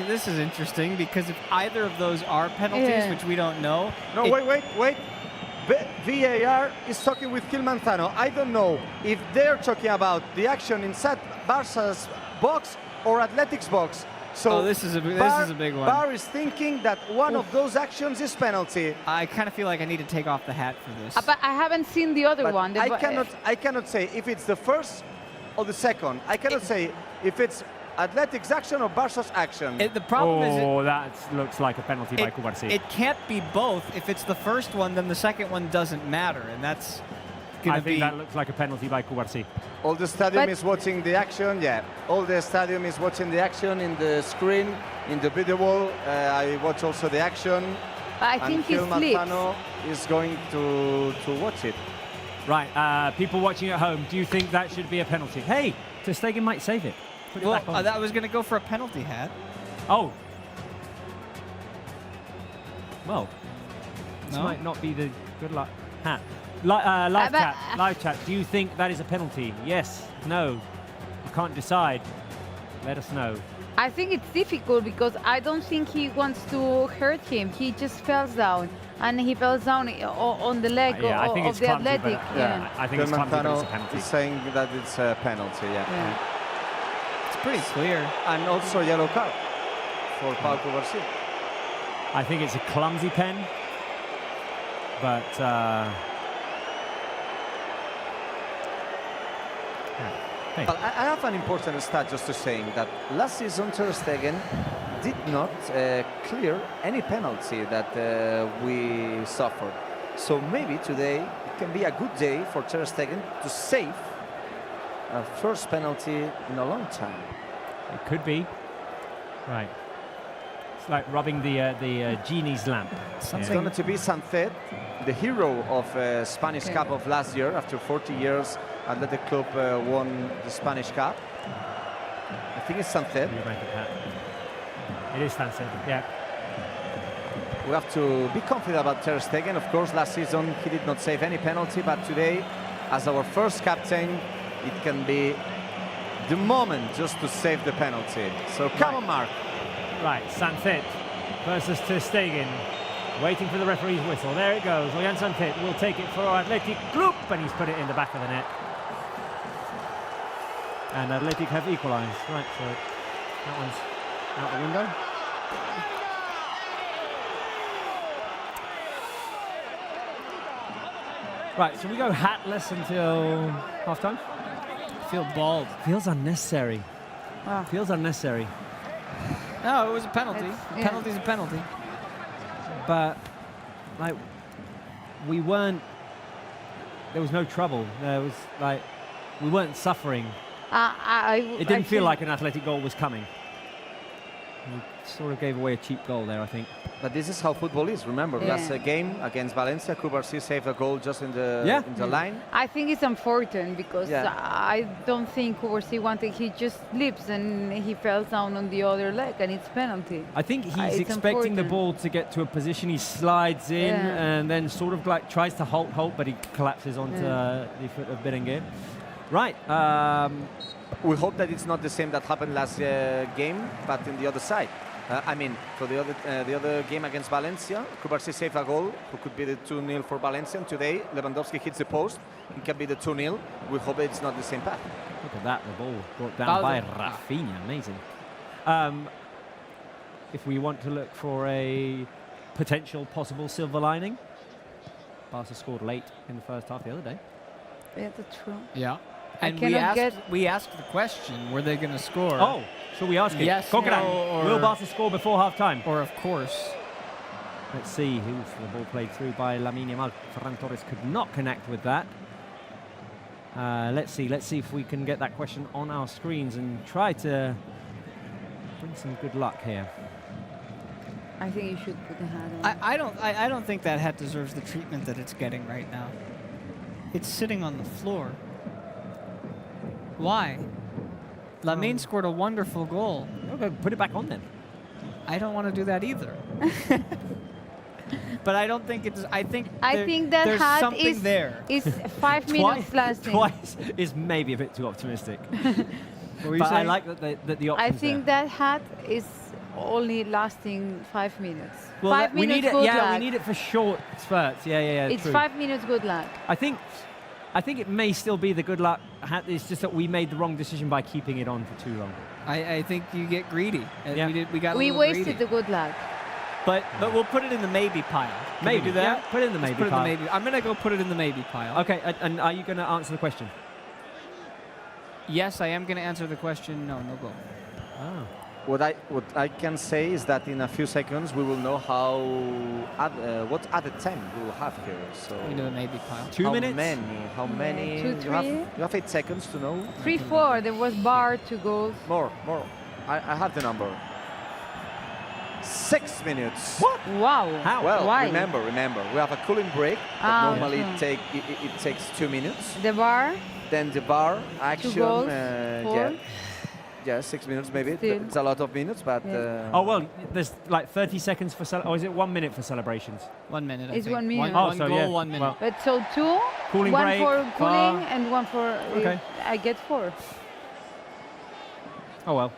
S4: This is interesting because if either of those are penalties, which we don't know.
S2: No, wait. VAR is talking with Gil Manzano. I don't know if they're talking about the action inside Barca's box or Atletic's box. So
S4: this is a big one.
S2: VAR is thinking that one of those actions is penalty.
S4: I kind of feel like I need to take off the hat for this.
S3: But I haven't seen the other one.
S2: I cannot say if it's the first or the second. I cannot say if it's Atletic's action or Barca's action.
S4: The problem is...
S1: that looks like a penalty by Cubarsí.
S4: It can't be both. If it's the first one, then the second one doesn't matter, and that's going to be...
S1: I think that looks like a penalty by Cubarsí.
S2: All the stadium is watching the action, All the stadium is watching the action in the screen, in the video wall. I watch also the action.
S3: I think
S2: Gil Manzano is going to watch it.
S1: Right, people watching at home, do you think that should be a penalty? Hey, Ter Stegen might save it.
S4: Well, I was going to go for a penalty hat.
S1: Oh. Well, this
S4: No?
S1: might not be the good luck hat. Live chat, do you think that is a penalty? Yes, no, you can't decide. Let us know.
S3: I think it's difficult because I don't think he wants to hurt him. He just falls down, and he falls down on the leg of the Athletic.
S1: I think it's clumsy, but it's a penalty.
S2: He's saying that it's a penalty,
S4: It's pretty clear.
S2: And also yellow card for Pau Cubarsí.
S1: I think it's a clumsy pen, but
S2: But I have an important stat just to saying that last season Ter Stegen did not clear any penalty that we suffered. So maybe today it can be a good day for Ter Stegen to save a first penalty in a long time.
S1: it could be. Right. It's like rubbing the genie's lamp.
S2: It's going to be Sancet, the hero of Spanish Cup of last year. After 40 years, Athletic Club won the Spanish Cup. I think it's Sancet.
S1: It is Sancet, yeah.
S2: We have to be confident about Ter Stegen. Of course, last season he did not save any penalty, but today, as our first captain, it can be the moment just to save the penalty. So come on, Mark.
S1: Right, Sancet versus Ter Stegen. Waiting for the referee's whistle. There it goes. Ollán Sancet will take it for Athletic Club, and he's put it in the back of the net. And Athletic have equalised. Right, so that one's out the window. Right, so we go hatless until half-time?
S4: I feel bald.
S1: Feels unnecessary. Feels unnecessary.
S4: No, it was a penalty. Penalty's a penalty.
S1: But, like, we weren't... There was no trouble. There was, like, we weren't suffering. It didn't feel like an Athletic goal was coming. We sort of gave away a cheap goal there, I think.
S2: But this is how football is. Remember, last game against Valencia, Cubarsí saved a goal just in the line.
S3: I think it's unfortunate because I don't think Cubarsí wanted. He just slips and he fell down on the other leg, and it's penalty.
S1: I think he's expecting the ball to get to a position. He slides in and then sort of like tries to halt, but he collapses onto the foot of Berenguer. Right.
S2: We hope that it's not the same that happened last game, but in the other side. I mean, for the other game against Valencia, Cubarsí saved a goal, who could be the 2-0 for Valencia. And today, Lewandowski hits the post. It can be the 2-0. We hope it's not the same path.
S1: Look at that, the ball brought down by Rafinha. Amazing. If we want to look for a potential possible silver lining, Barca scored late in the first half the other day.
S3: Yeah, that's true.
S4: Yeah. And
S3: cannot
S4: we asked the question, were they going to score?
S1: Oh, shall we ask it?
S4: Yes,
S1: Coquelin,
S4: no, or-
S1: will Barca score before half-time?
S4: Or of course.
S1: Let's see. The ball played through by Lamine Yamal. Ferran Torres could not connect with that. Let's see if we can get that question on our screens and try to bring some good luck here.
S3: I think you should put the hat on.
S4: I don't think that hat deserves the treatment that it's getting right now. It's sitting on the floor. Why? Lamine scored a wonderful goal.
S1: Okay, put it back on then.
S4: I don't want to do that either. But I don't think it's. I think
S3: that
S4: there's
S3: hat
S4: something there.
S3: is 5 minutes lasting.
S1: Twice is maybe a bit too optimistic.
S4: What were you
S1: But I
S4: saying?
S1: like that the options
S3: I think
S1: there.
S3: that hat is only lasting 5 minutes.
S1: Well,
S3: 5
S1: we
S3: minutes
S1: need it.
S3: good
S1: Yeah,
S3: luck.
S1: we need it for short spurts. Yeah.
S3: It's
S1: true.
S3: 5 minutes good luck.
S1: I think it may still be the good luck hat. It's just that we made the wrong decision by keeping it on for too long.
S4: I think you get greedy.
S1: Yeah.
S4: We got a
S3: We
S4: little
S3: wasted
S4: greedy.
S3: the good luck.
S4: But we'll put it in the maybe pile. Can
S1: Maybe
S4: we do that?
S1: Yeah, put it in the
S4: Let's
S1: maybe
S4: put it in
S1: pile.
S4: the maybe. I'm gonna go put it in the maybe pile.
S1: Okay, and are you going to answer the question?
S4: Yes, I am gonna answer the question. No goal.
S1: Oh.
S2: What I can say is that in a few seconds we will know what added time we will have here. So
S4: We do a maybe pile.
S1: 2 minutes?
S2: How many?
S3: 2,
S2: You have
S3: 3.
S2: you have 8 seconds to know.
S3: 3, 4. There was bar, 2 goals.
S2: More. I have the number. 6 minutes.
S1: What?
S3: Wow.
S1: How?
S2: Well,
S3: Why?
S2: remember, we have a cooling break. That
S3: Ah,
S2: normally
S3: okay.
S2: it takes 2 minutes.
S3: The bar,
S2: Then the bar action.
S3: 2 goals, 4.
S2: Yeah, 6 minutes maybe.
S3: Still.
S2: It's a lot of minutes, but
S3: Yeah.
S1: Oh, well, there's like 30 seconds for or is it 1 minute for celebrations?
S4: 1 minute. I
S3: It's
S4: think.
S3: 1 minute.
S1: Oh,
S4: One
S1: so
S4: goal,
S1: yeah.
S4: 1 minute.
S1: Well,
S3: But so 2,
S1: Cooling
S3: 1
S1: break,
S3: for cooling
S1: bar.
S3: and 1 for.
S1: Okay.
S3: I get 4.
S1: Oh, well.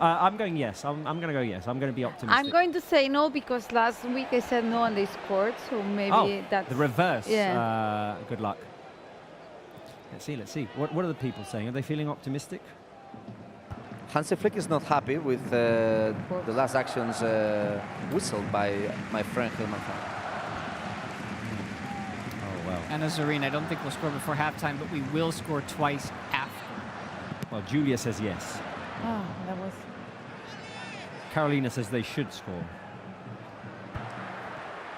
S1: I'm going yes. I'm going to go yes. I'm going to be optimistic.
S3: I'm going to say no because last week I said no and they scored, so maybe that's
S1: the reverse.
S3: Yeah.
S1: Good luck. Let's see. What are the people saying? Are they feeling optimistic?
S2: Hansi Flick is not happy with the last actions whistled by my friend Hilman.
S1: Oh, well.
S4: And Zareen, I don't think we'll score before halftime, but we will score twice after.
S1: Well, Julia says yes.
S3: Oh, that was.
S1: Carolina says they should score.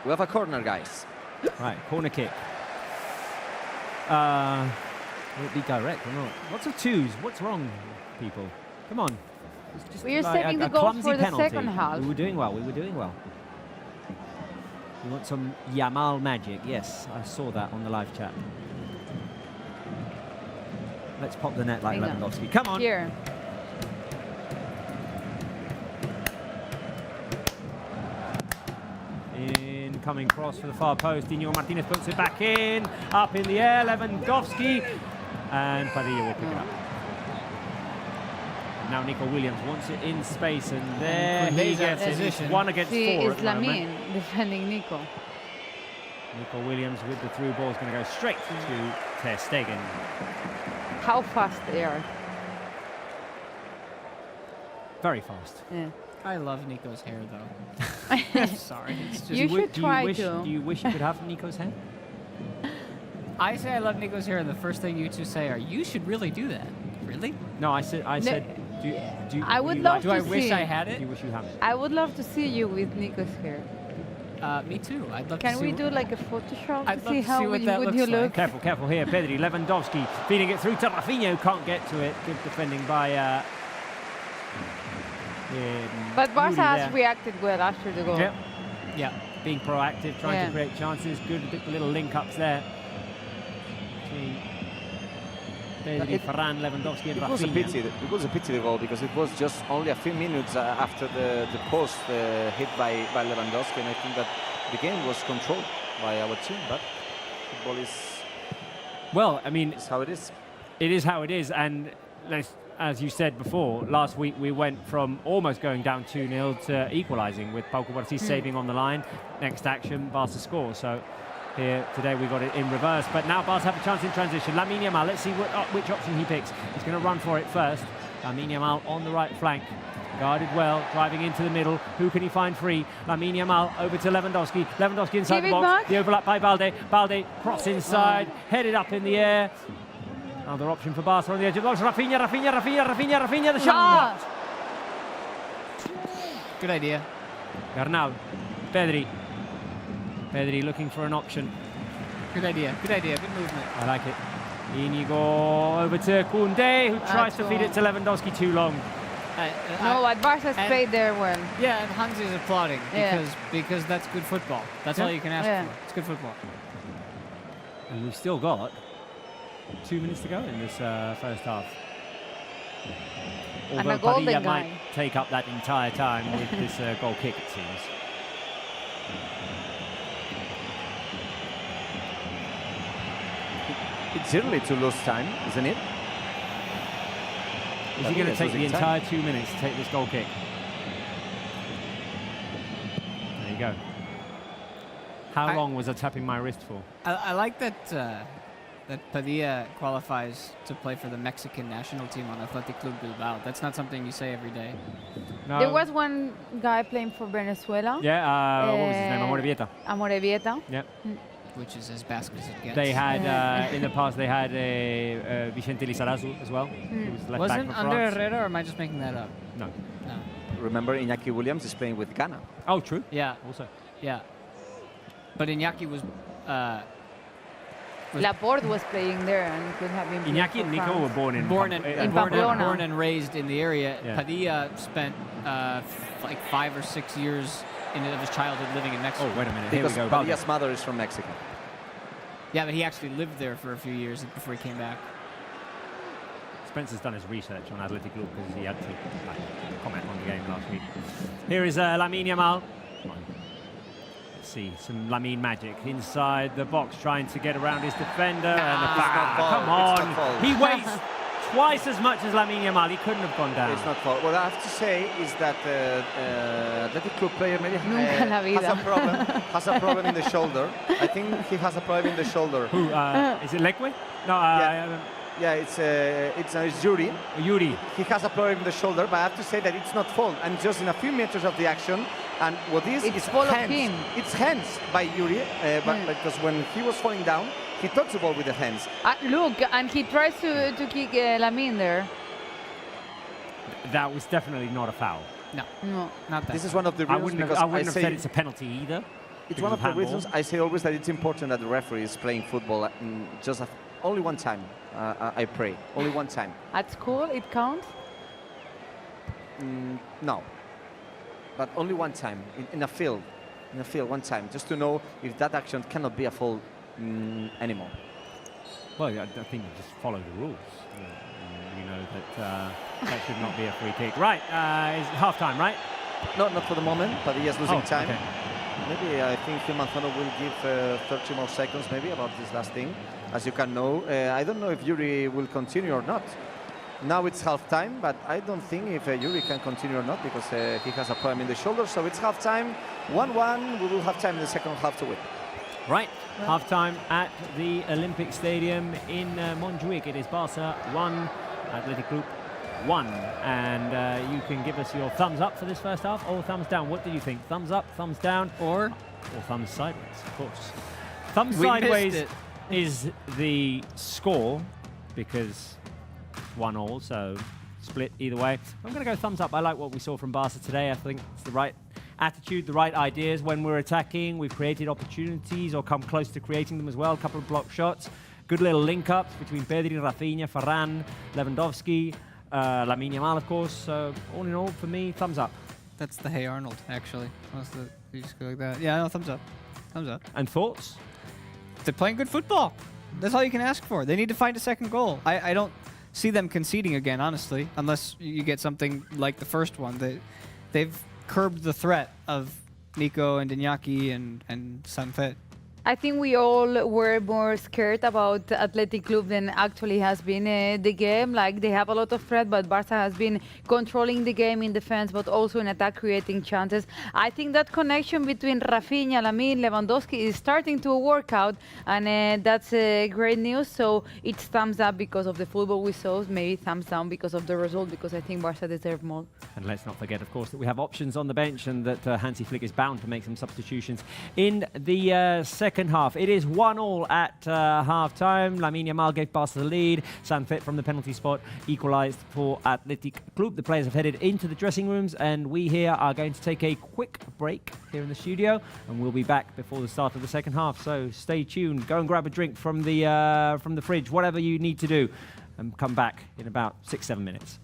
S2: We have a corner, guys.
S1: Right, corner kick. Will it be direct or not? Lots of twos. What's wrong, people? Come on. It's just
S3: We are
S1: like
S3: saving
S1: a
S3: the goals
S1: clumsy
S3: for the
S1: penalty.
S3: second half.
S1: We were doing well. We want some Yamal magic. Yes, I saw that on the live chat. Let's pop the net like
S3: Hang on.
S1: Lewandowski. Come on.
S3: Here.
S1: Incoming cross for the far post. Inigo Martinez puts it back in. Up in the air. Lewandowski. And Padilla will pick it up. Now Nico Williams wants it in space, and there he
S4: he's out
S1: gets
S4: of
S1: it. It's
S4: position.
S1: 1 against 4
S3: See,
S1: at
S3: it's
S1: the moment.
S3: Lamine defending Nico.
S1: Nico Williams with the through ball is going to go straight to Ter Stegen.
S3: How fast they are.
S1: Very fast.
S3: Yeah.
S4: I love Nico's hair, though. Sorry. It's just,
S3: You should try to.
S1: Do you wish you could have Nico's hair?
S4: I say I love Nico's hair, and the first thing you two say are, you should really do that. Really?
S1: No, I said. Do
S3: I would
S1: you
S3: love
S4: Do
S3: to
S4: I wish
S3: see.
S4: I had
S1: Do
S4: it?
S1: you wish you had it?
S3: I would love to see you with Nico's hair.
S4: Me too. I'd love to
S3: Can
S4: see
S3: we
S4: what-
S3: do like a Photoshop
S4: I'd
S3: to
S4: love
S3: see
S4: to
S3: how
S4: see what
S3: would
S4: that
S3: you
S4: looks
S3: look?
S4: like.
S1: Careful here. Pedri, Lewandowski feeding it through to Rafinha, who can't get to it. Good defending by.
S3: But Barca
S1: Yuri
S3: has
S1: there.
S3: reacted well after the goal.
S1: Yep.
S4: Yeah.
S1: Being proactive, trying
S3: Yeah.
S1: to create chances. Good little link-ups there. Between Pedri, Ferran, Lewandowski and
S2: It was a
S1: Rafinha.
S2: pity. It was a pity the goal because it was just only a few minutes after the post hit by Lewandowski, and I think that the game was controlled by our team. But football is
S1: Well, I mean,
S2: how it is.
S1: it is how it is, and as you said before, last week we went from almost going down 2-0 to equalising with Pau Cubarsí saving on the line. Next action, Barca scores. So here today we got it in reverse, but now Barca have a chance in transition. Lamine Yamal, let's see which option he picks. He's going to run for it first. Lamine Yamal on the right flank, guarded well, driving into the middle. Who can he find free? Lamine Yamal over to Lewandowski. Lewandowski inside
S3: Give
S1: the
S3: it
S1: box.
S3: back.
S1: The overlap by Balde. Balde cross inside, headed up in the air. Another option for Barca on the edge of the box. Rafinha, the shot.
S4: Good idea.
S1: Bernal, Pedri. Pedri looking for an option.
S4: Good idea. Good movement.
S1: I like it. Inigo over to Koundé, who tries to feed it to Lewandowski too long.
S3: No, but Barca's played there well.
S4: Yeah, and Hansi's applauding because that's good football. That's all you can ask for. It's good football.
S1: And we've still got 2 minutes to go in this first half.
S3: And
S1: Although
S3: a golden
S1: Padilla
S3: guy.
S1: might take up that entire time with this goal kick, it seems.
S2: It's early to lose time, isn't it?
S1: Is he going to take the entire 2 minutes to take this goal kick? There you go. How long was I tapping my wrist for?
S4: I like that that Padilla qualifies to play for the Mexican national team on Athletic Club Bilbao. That's not something you say every day.
S1: No.
S3: There was one guy playing for Venezuela.
S1: Yeah, what was his name? Amorebieta.
S3: Amorebieta.
S1: Yeah.
S4: Which is as Basque as it gets.
S1: They had, in the past, they had Vicente Lizarazu as well. Who was left
S4: Wasn't
S1: back for
S4: Ander
S1: France.
S4: Herrera, or am I just making that up?
S1: No.
S4: No.
S2: Remember, Iñaki Williams is playing with Ghana.
S1: Oh, true.
S4: Yeah.
S1: Also.
S4: Yeah. But Iñaki was...
S3: Laporte was playing there and could have been playing
S1: Iñaki
S3: for
S1: and Nico
S3: France.
S1: were born in
S3: Pamplona.
S4: Born and raised in the area.
S1: Yeah.
S4: Padilla spent like 5 or 6 years of his childhood living in Mexico.
S1: Oh, wait a minute.
S2: Because
S1: Here we go.
S2: Padilla's mother is from Mexico.
S4: Yeah, but he actually lived there for a few years before he came back.
S1: Spencer's done his research on Athletic Club because he had to comment on the game last week. Here is Lamine Yamal. Let's see, some Lamine magic inside the box, trying to get around his defender. And the come on, he weighs twice as much as Lamine Yamal. He couldn't have gone down.
S2: It's not fault. What I have to say is that Athletic Club player maybe has a problem in the shoulder. I think he has a problem in the shoulder.
S1: Who is it? Leque? No.
S2: Yeah, it's Yuri.
S1: Yuri.
S2: He has a problem in the shoulder, but I have to say that it's not fault. And just in a few meters of the action, and what is
S3: it's
S2: is
S3: fault of
S2: hands.
S3: him.
S2: It's hands by Yuri, because when he was falling down, he touched the ball with the hands.
S3: Look, and he tries to kick Lamine there.
S1: That was definitely not a foul.
S4: No,
S3: No.
S4: not that.
S2: This is one of the
S1: I
S2: reasons
S1: wouldn't
S2: because
S1: have said it's a penalty either.
S2: It's one of the reasons I say always that it's important that the referee is playing football just only one time. I pray only one time.
S3: At school, it counts?
S2: No, but only one time in a field, one time, just to know if that action cannot be a foul anymore.
S1: Well, I think you just follow the rules. You know that that should not be a free kick. Right, it's half-time, right?
S2: No, not for the moment, but he is losing time.
S1: Okay.
S2: Maybe I think Manzano will give 30 more seconds maybe about this last thing. As you can know, I don't know if Yuri will continue or not. Now it's half-time, but I don't think if Yuri can continue or not because he has a problem in the shoulder. So it's half-time, 1-1. We will have time in the second half to win.
S1: Right, half-time at the Olympic Stadium in Montjuic. It is Barça 1, Athletic Group 1. And you can give us your thumbs up for this first half or thumbs down. What do you think? Thumbs up, thumbs down, or thumbs sideways, of course. Thumbs sideways is the score because 1-1, so split either way. I'm going to go thumbs up. I like what we saw from Barca today. I think it's the right attitude, the right ideas when we're attacking. We've created opportunities or come close to creating them as well. A couple of block shots. Good little link-ups between Pedri, Rafinha, Ferran, Lewandowski, Lamine Yamal, of course. So all in all, for me, thumbs up.
S4: That's the Hey Arnold, actually. You just go like that. Yeah, no, thumbs up. Thumbs up.
S1: And thoughts?
S4: They're playing good football. That's all you can ask for. They need to find a second goal. I don't see them conceding again, honestly, unless you get something like the first one. They've curbed the threat of Nico and Iñaki and Sanfet.
S3: I think we all were more scared about Athletic Club than actually has been the game. Like, they have a lot of threat, but Barca has been controlling the game in defense, but also in attack, creating chances. I think that connection between Rafinha, Lamine, Lewandowski is starting to work out, and that's great news. So it's thumbs up because of the football we saw, maybe thumbs down because of the result, because I think Barca deserve more.
S1: And let's not forget, of course, that we have options on the bench and that Hansi Flick is bound to make some substitutions in the second second half. It is 1-1 at half-time. Lamine Yamal gave Barca the lead. Sam Fit from the penalty spot equalised for Athletic Club. The players have headed into the dressing rooms, and we here are going to take a quick break here in the studio, and we'll be back before the start of the second half. So stay tuned. Go and grab a drink from the fridge, whatever you need to do, and come back in about 6-7 minutes.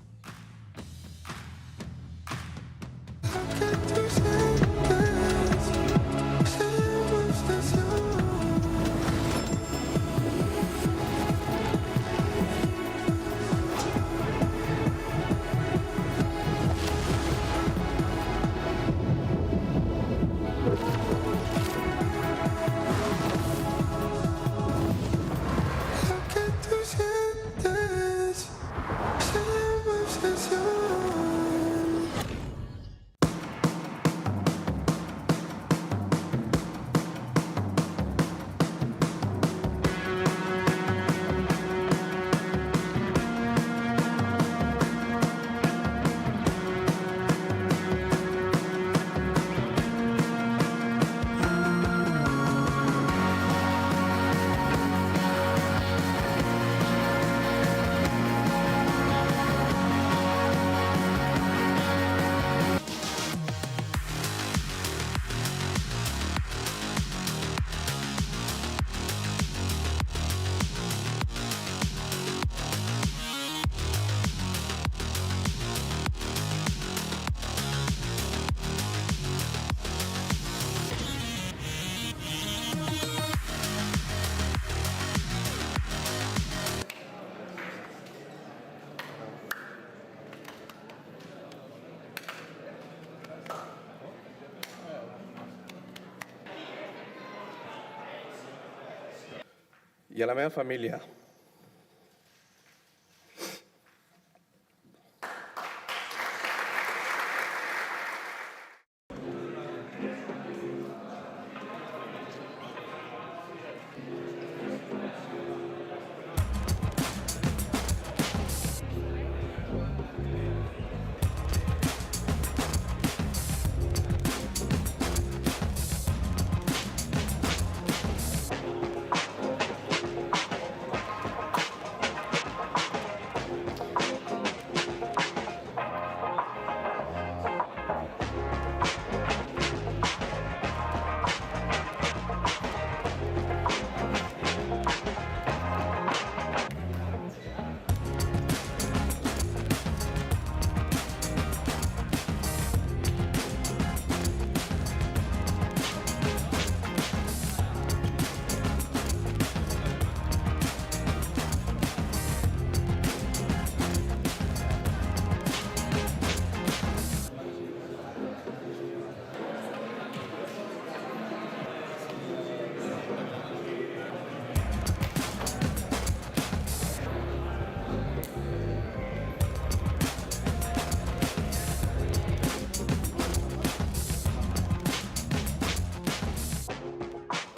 S6: I a la meva família.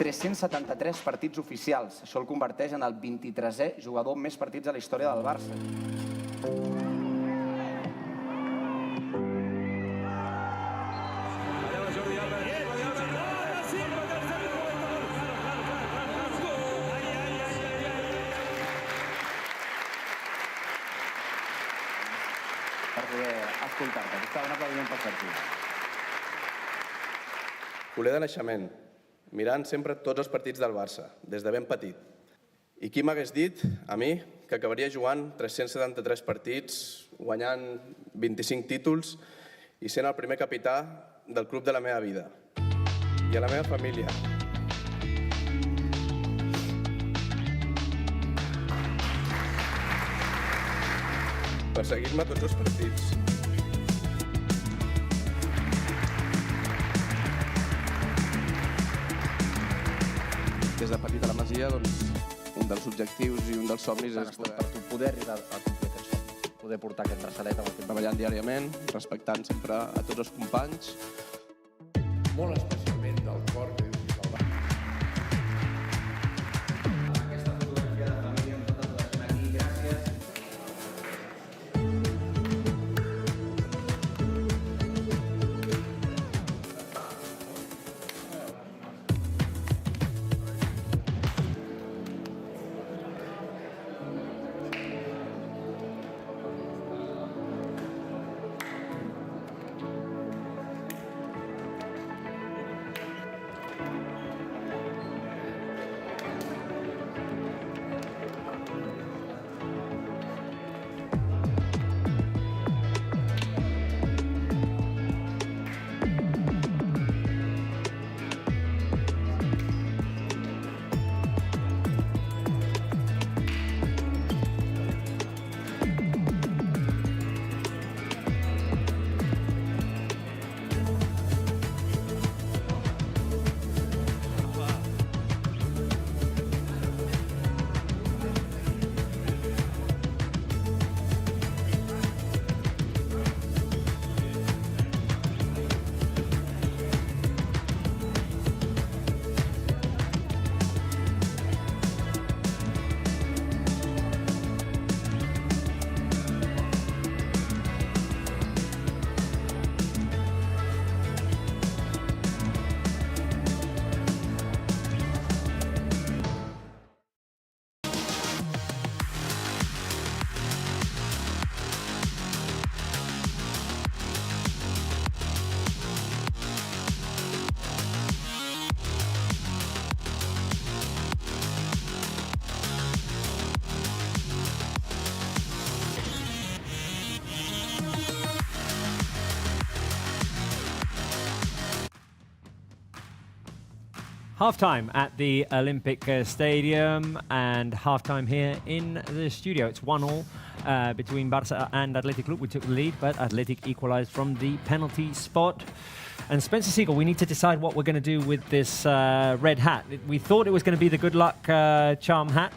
S7: ...373 partits oficials. Això el converteix en el 23è jugador amb més partits a la història del Barça. Per poder escoltar-te. Està un aplaudiment per Sergi.
S6: Culer de naixement, mirant sempre tots els partits del Barça, des de ben petit. I qui m'hagués dit, a mi, que acabaria jugant 373 partits, guanyant 25 títols i sent el primer capità del club de la meva vida. I a la meva família. Per seguir-me a tots els partits. Des de petit a la Masia, un dels objectius i un dels somnis és
S7: poder arribar a complir aquest somni, poder portar aquest braçalet amb el temps.
S6: Treballant diàriament, respectant sempre a tots els companys.
S8: Molt especialment del cor que dius que el Barça.
S7: Aquesta fotografia de família amb tota la aquí, gràcies.
S1: Halftime at the Olympic Stadium and halftime here in the studio. It's 1-1 between Barça and Athletic Club. We took the lead, but Athletic equalized from the penalty spot. And Spencer Siegel, we need to decide what we're going to do with this red hat. We thought it was going to be the good luck charm hat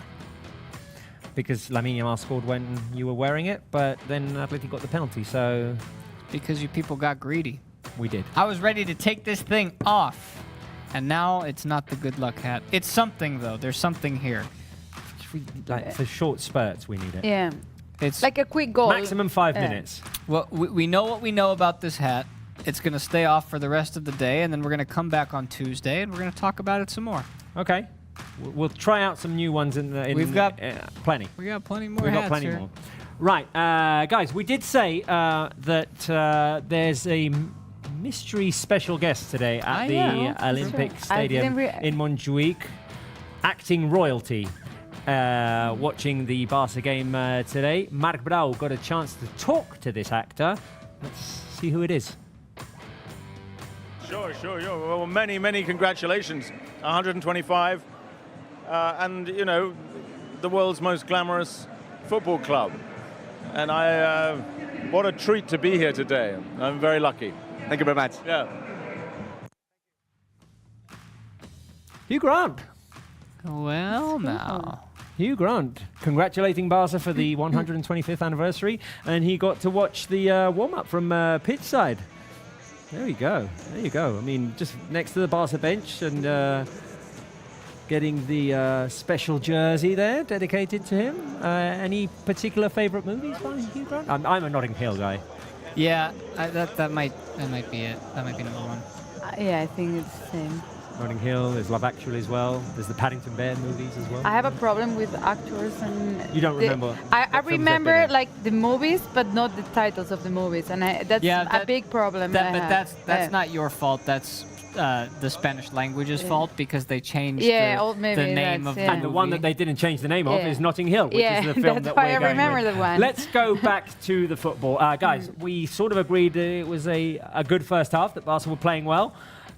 S1: because Lamine Yamal scored when you were wearing it, but then Athletic got the penalty, so...
S4: Because you people got greedy.
S1: We did.
S4: I was ready to take this thing off. And now it's not the good luck hat. It's something, though. There's something here.
S1: Like, for short spurts, we need it.
S3: Yeah.
S4: It's
S3: like a quick goal.
S1: Maximum 5 minutes.
S4: Well, we know what we know about this hat. It's going to stay off for the rest of the day, and then we're going to come back on Tuesday, and we're going to talk about it some more.
S1: Okay. We'll try out some new ones in
S4: We've got
S1: plenty.
S4: We got plenty more
S1: We've
S4: hats
S1: got plenty
S4: here.
S1: more. Right, guys, we did say that there's a mystery special guest today at the Olympic Stadium in Montjuic, acting royalty, watching the Barça game today. Marc Brau got a chance to talk to this actor. Let's see who it is.
S9: Sure. Well, many congratulations. 125, and you know, the world's most glamorous football club. And what a treat to be here today. I'm very lucky.
S2: Thank you very much.
S9: Yeah.
S1: Hugh Grant.
S4: Well, now.
S1: Hugh Grant, congratulating Barça for the 125th anniversary, and he got to watch the warm-up from pitch side. There you go. There you go. I mean, just next to the Barça bench and getting the special jersey there dedicated to him. Any particular favourite movies by Hugh Grant? I'm a Notting Hill guy.
S4: Yeah, that might be it. That might be number one.
S3: Yeah, I think it's the same.
S1: Notting Hill, there's Love Actually as well. There's the Paddington Bear movies as well.
S3: I have a problem with actors and...
S1: You don't remember?
S3: I remember like the movies, but not the titles of the movies, and that's a big problem.
S4: But that's not your fault. That's the Spanish language's fault because they changed the name of the
S1: And the one that they didn't change the name of is Notting Hill, which is the film that we're going with.
S3: that's why I remember the one.
S1: Let's go back to the football. Guys, we sort of agreed it was a good first half, that Barca were playing well.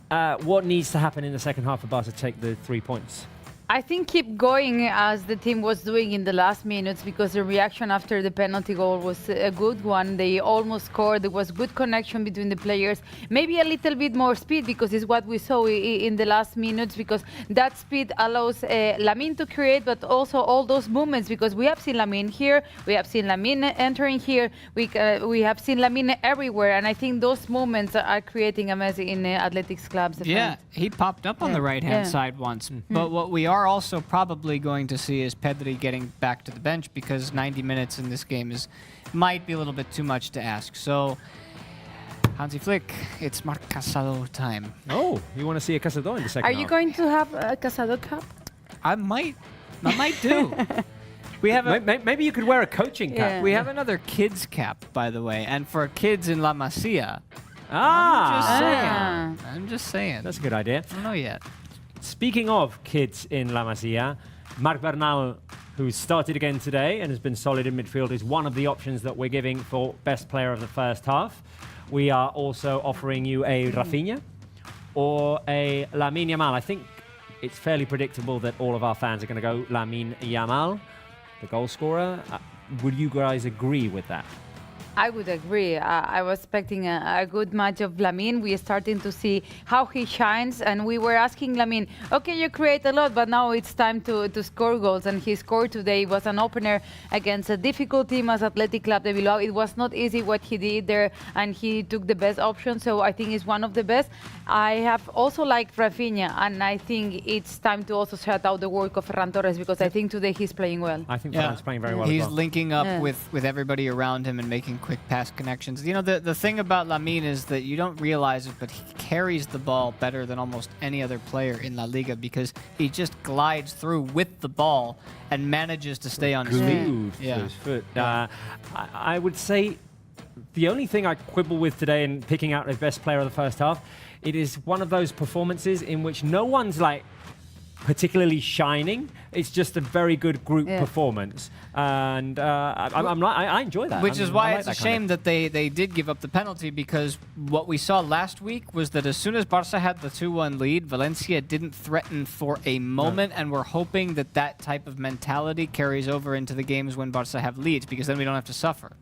S1: What needs to happen in the second half for Barca to take the 3 points?
S3: I think keep going as the team was doing in the last minutes, because the reaction after the penalty goal was a good one. They almost scored. There was good connection between the players. Maybe a little bit more speed, because it's what we saw in the last minutes, because that speed allows Lamine to create, but also all those movements, because we have seen Lamine here, we have seen Lamine entering here, we have seen Lamine everywhere, and I think those movements are creating a mess in Athletics Club's defense.
S4: Yeah, he popped up on the right-hand side once, but what we are also probably going to see is Pedri getting back to the bench, because 90 minutes in this game might be a little bit too much to ask. So, Hansi Flick, it's Marc Casado time.
S1: Oh, you want to see a Casado in the second half?
S3: Are you going to have a Casado cap?
S4: I might do. We have
S1: maybe you could wear a coaching cap.
S3: Yeah.
S4: We have another kids cap, by the way, and for kids in La Masia. I'm just saying.
S1: That's a good idea.
S4: I don't know yet.
S1: Speaking of kids in La Masia, Marc Bernal, who started again today and has been solid in midfield, is one of the options that we're giving for best player of the first half. We are also offering you a Rafinha or a Lamine Yamal. I think it's fairly predictable that all of our fans are going to go Lamine Yamal, the goal scorer. Would you guys agree with that?
S3: I would agree. I was expecting a good match of Lamine. We are starting to see how he shines, and we were asking Lamine, okay, you create a lot, but now it's time to score goals, and he scored today. It was an opener against a difficult team as Athletic Club de Bilbao. It was not easy what he did there, and he took the best option, so I think it's one of the best. I have also liked Rafinha, and I think it's time to also shout out the work of Ferran Torres, because I think today he's playing well.
S1: I think Ferran's playing very well
S4: He's
S1: as well.
S4: linking up with everybody around him and making quick pass connections. You know, the thing about Lamine is that you don't realize it, but he carries the ball better than almost any other player in La Liga, because he just glides through with the ball and manages to stay on his feet.
S1: His foot. I would say the only thing I quibble with today in picking out the best player of the first half, it is one of those performances in which no one's like particularly shining. It's just a very good group performance, and I enjoy that.
S4: Which is why
S1: like
S4: it's a shame that they did give up the penalty, because what we saw last week was that as soon as Barça had the 2-1 lead, Valencia didn't threaten for a moment, and we're hoping that that type of mentality carries over into the games when Barça have leads, because then we don't have to suffer.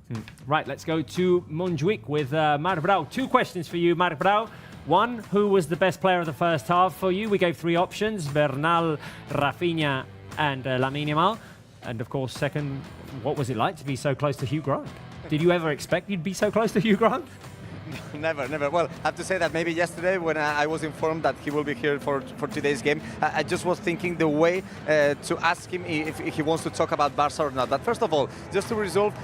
S1: Right, let's go to Montjuic with Marc Brau. 2 questions for you, Marc Brau. One, who was the best player of the first half for you? We gave 3 options: Bernal, Rafinha, and Lamine Yamal. And of course, second, what was it like to be so close to Hugh Grant? Did you ever expect you'd be so close to Hugh Grant?
S2: Never. Well, I have to say that maybe yesterday when I was informed that he will be here for today's game, I just was thinking the way to ask him if he wants to talk about Barça or not. But first of all, just to resolve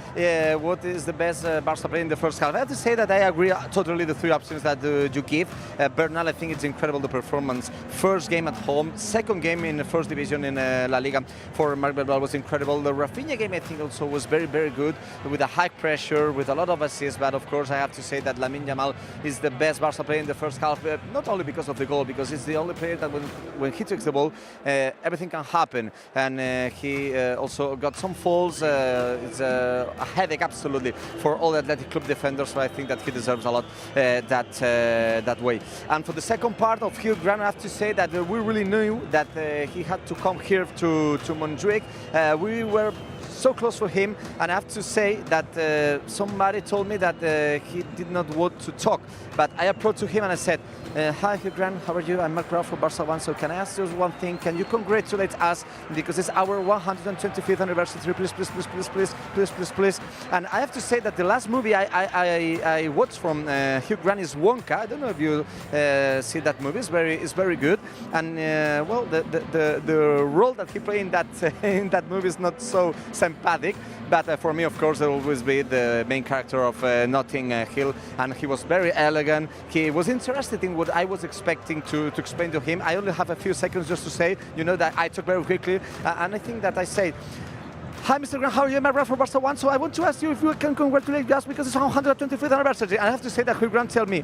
S2: what is the best Barça player in the first half, I have to say that I agree totally the 3 options that you give. Bernal, I think it's incredible, the performance. First game at home, second game in the first division in La Liga for Marc Bernal was incredible. The Rafinha game, I think, also was very, very good, with a high pressure, with a lot of assists. But of course, I have to say that Lamine Yamal is the best Barca player in the first half, not only because of the goal, because he's the only player that when he takes the ball, everything can happen. And he also got some falls. It's a headache, absolutely, for all Athletic Club defenders, so I think that he deserves a lot that way. And for the second part of Hugh Grant, I have to say that we really knew that he had to come here to Montjuic. We were so close for him, and I have to say that somebody told me that he did not want to talk, but I approached to him and I said, hi Hugh Grant, how are you? I'm Marc Brau for Barça 1, so can I ask just one thing? Can you congratulate us, because it's our 125th anniversary, please. And I have to say that the last movie I watched from Hugh Grant is Wonka. I don't know if you see that movie. It's very good, and well, the role that he played in that movie is not so sympathetic, but for me, of course, there will always be the main character of Notting Hill, and he was very elegant. He was interested in what I was expecting to explain to him. I only have a few seconds just to say, you know, that I talk very quickly, and I think that I said, hi, Mr. Grant, how are you? I'm Marc for Barça 1, so I want to ask you if you can congratulate us because it's our 125th anniversary. And I have to say that Hugh Grant tell me,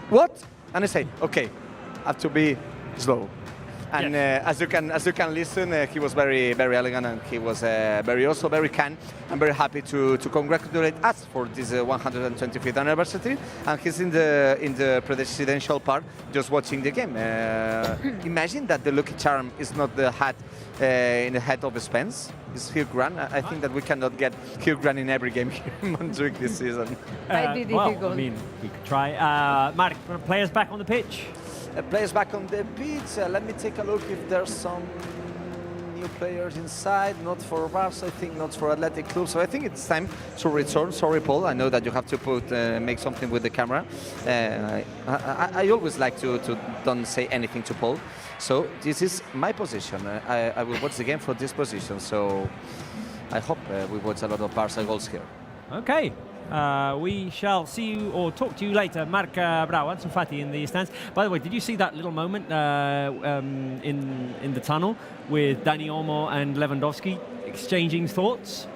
S2: what? And I say, okay, I have to be slow. And as you can listen, he was very, very elegant, and he was also very kind. I'm very happy to congratulate us for this 125th anniversary. And he's in the presidential part, just watching the game. Imagine that the Lucky Charm is not the hat in the head of Spence. It's Hugh Grant. I think that we cannot get Hugh Grant in every game here in Montjuic this season.
S3: Might be difficult.
S1: Well, I mean, we could try. Marc, players back on the pitch.
S2: Players back on the pitch. Let me take a look if there's some new players inside. Not for Barça, I think, not for Athletic Club. So I think it's time to return. Sorry, Paul. I know that you have to make something with the camera. I always like to don't say anything to Paul. So this is my position. I will watch the game for this position. So I hope we watch a lot of Barça goals here.
S1: Okay. We shall see you or talk to you later. Marc Brau, Ansu Fati in the stands. By the way, did you see that little moment in the tunnel with Dani Olmo and Lewandowski exchanging thoughts?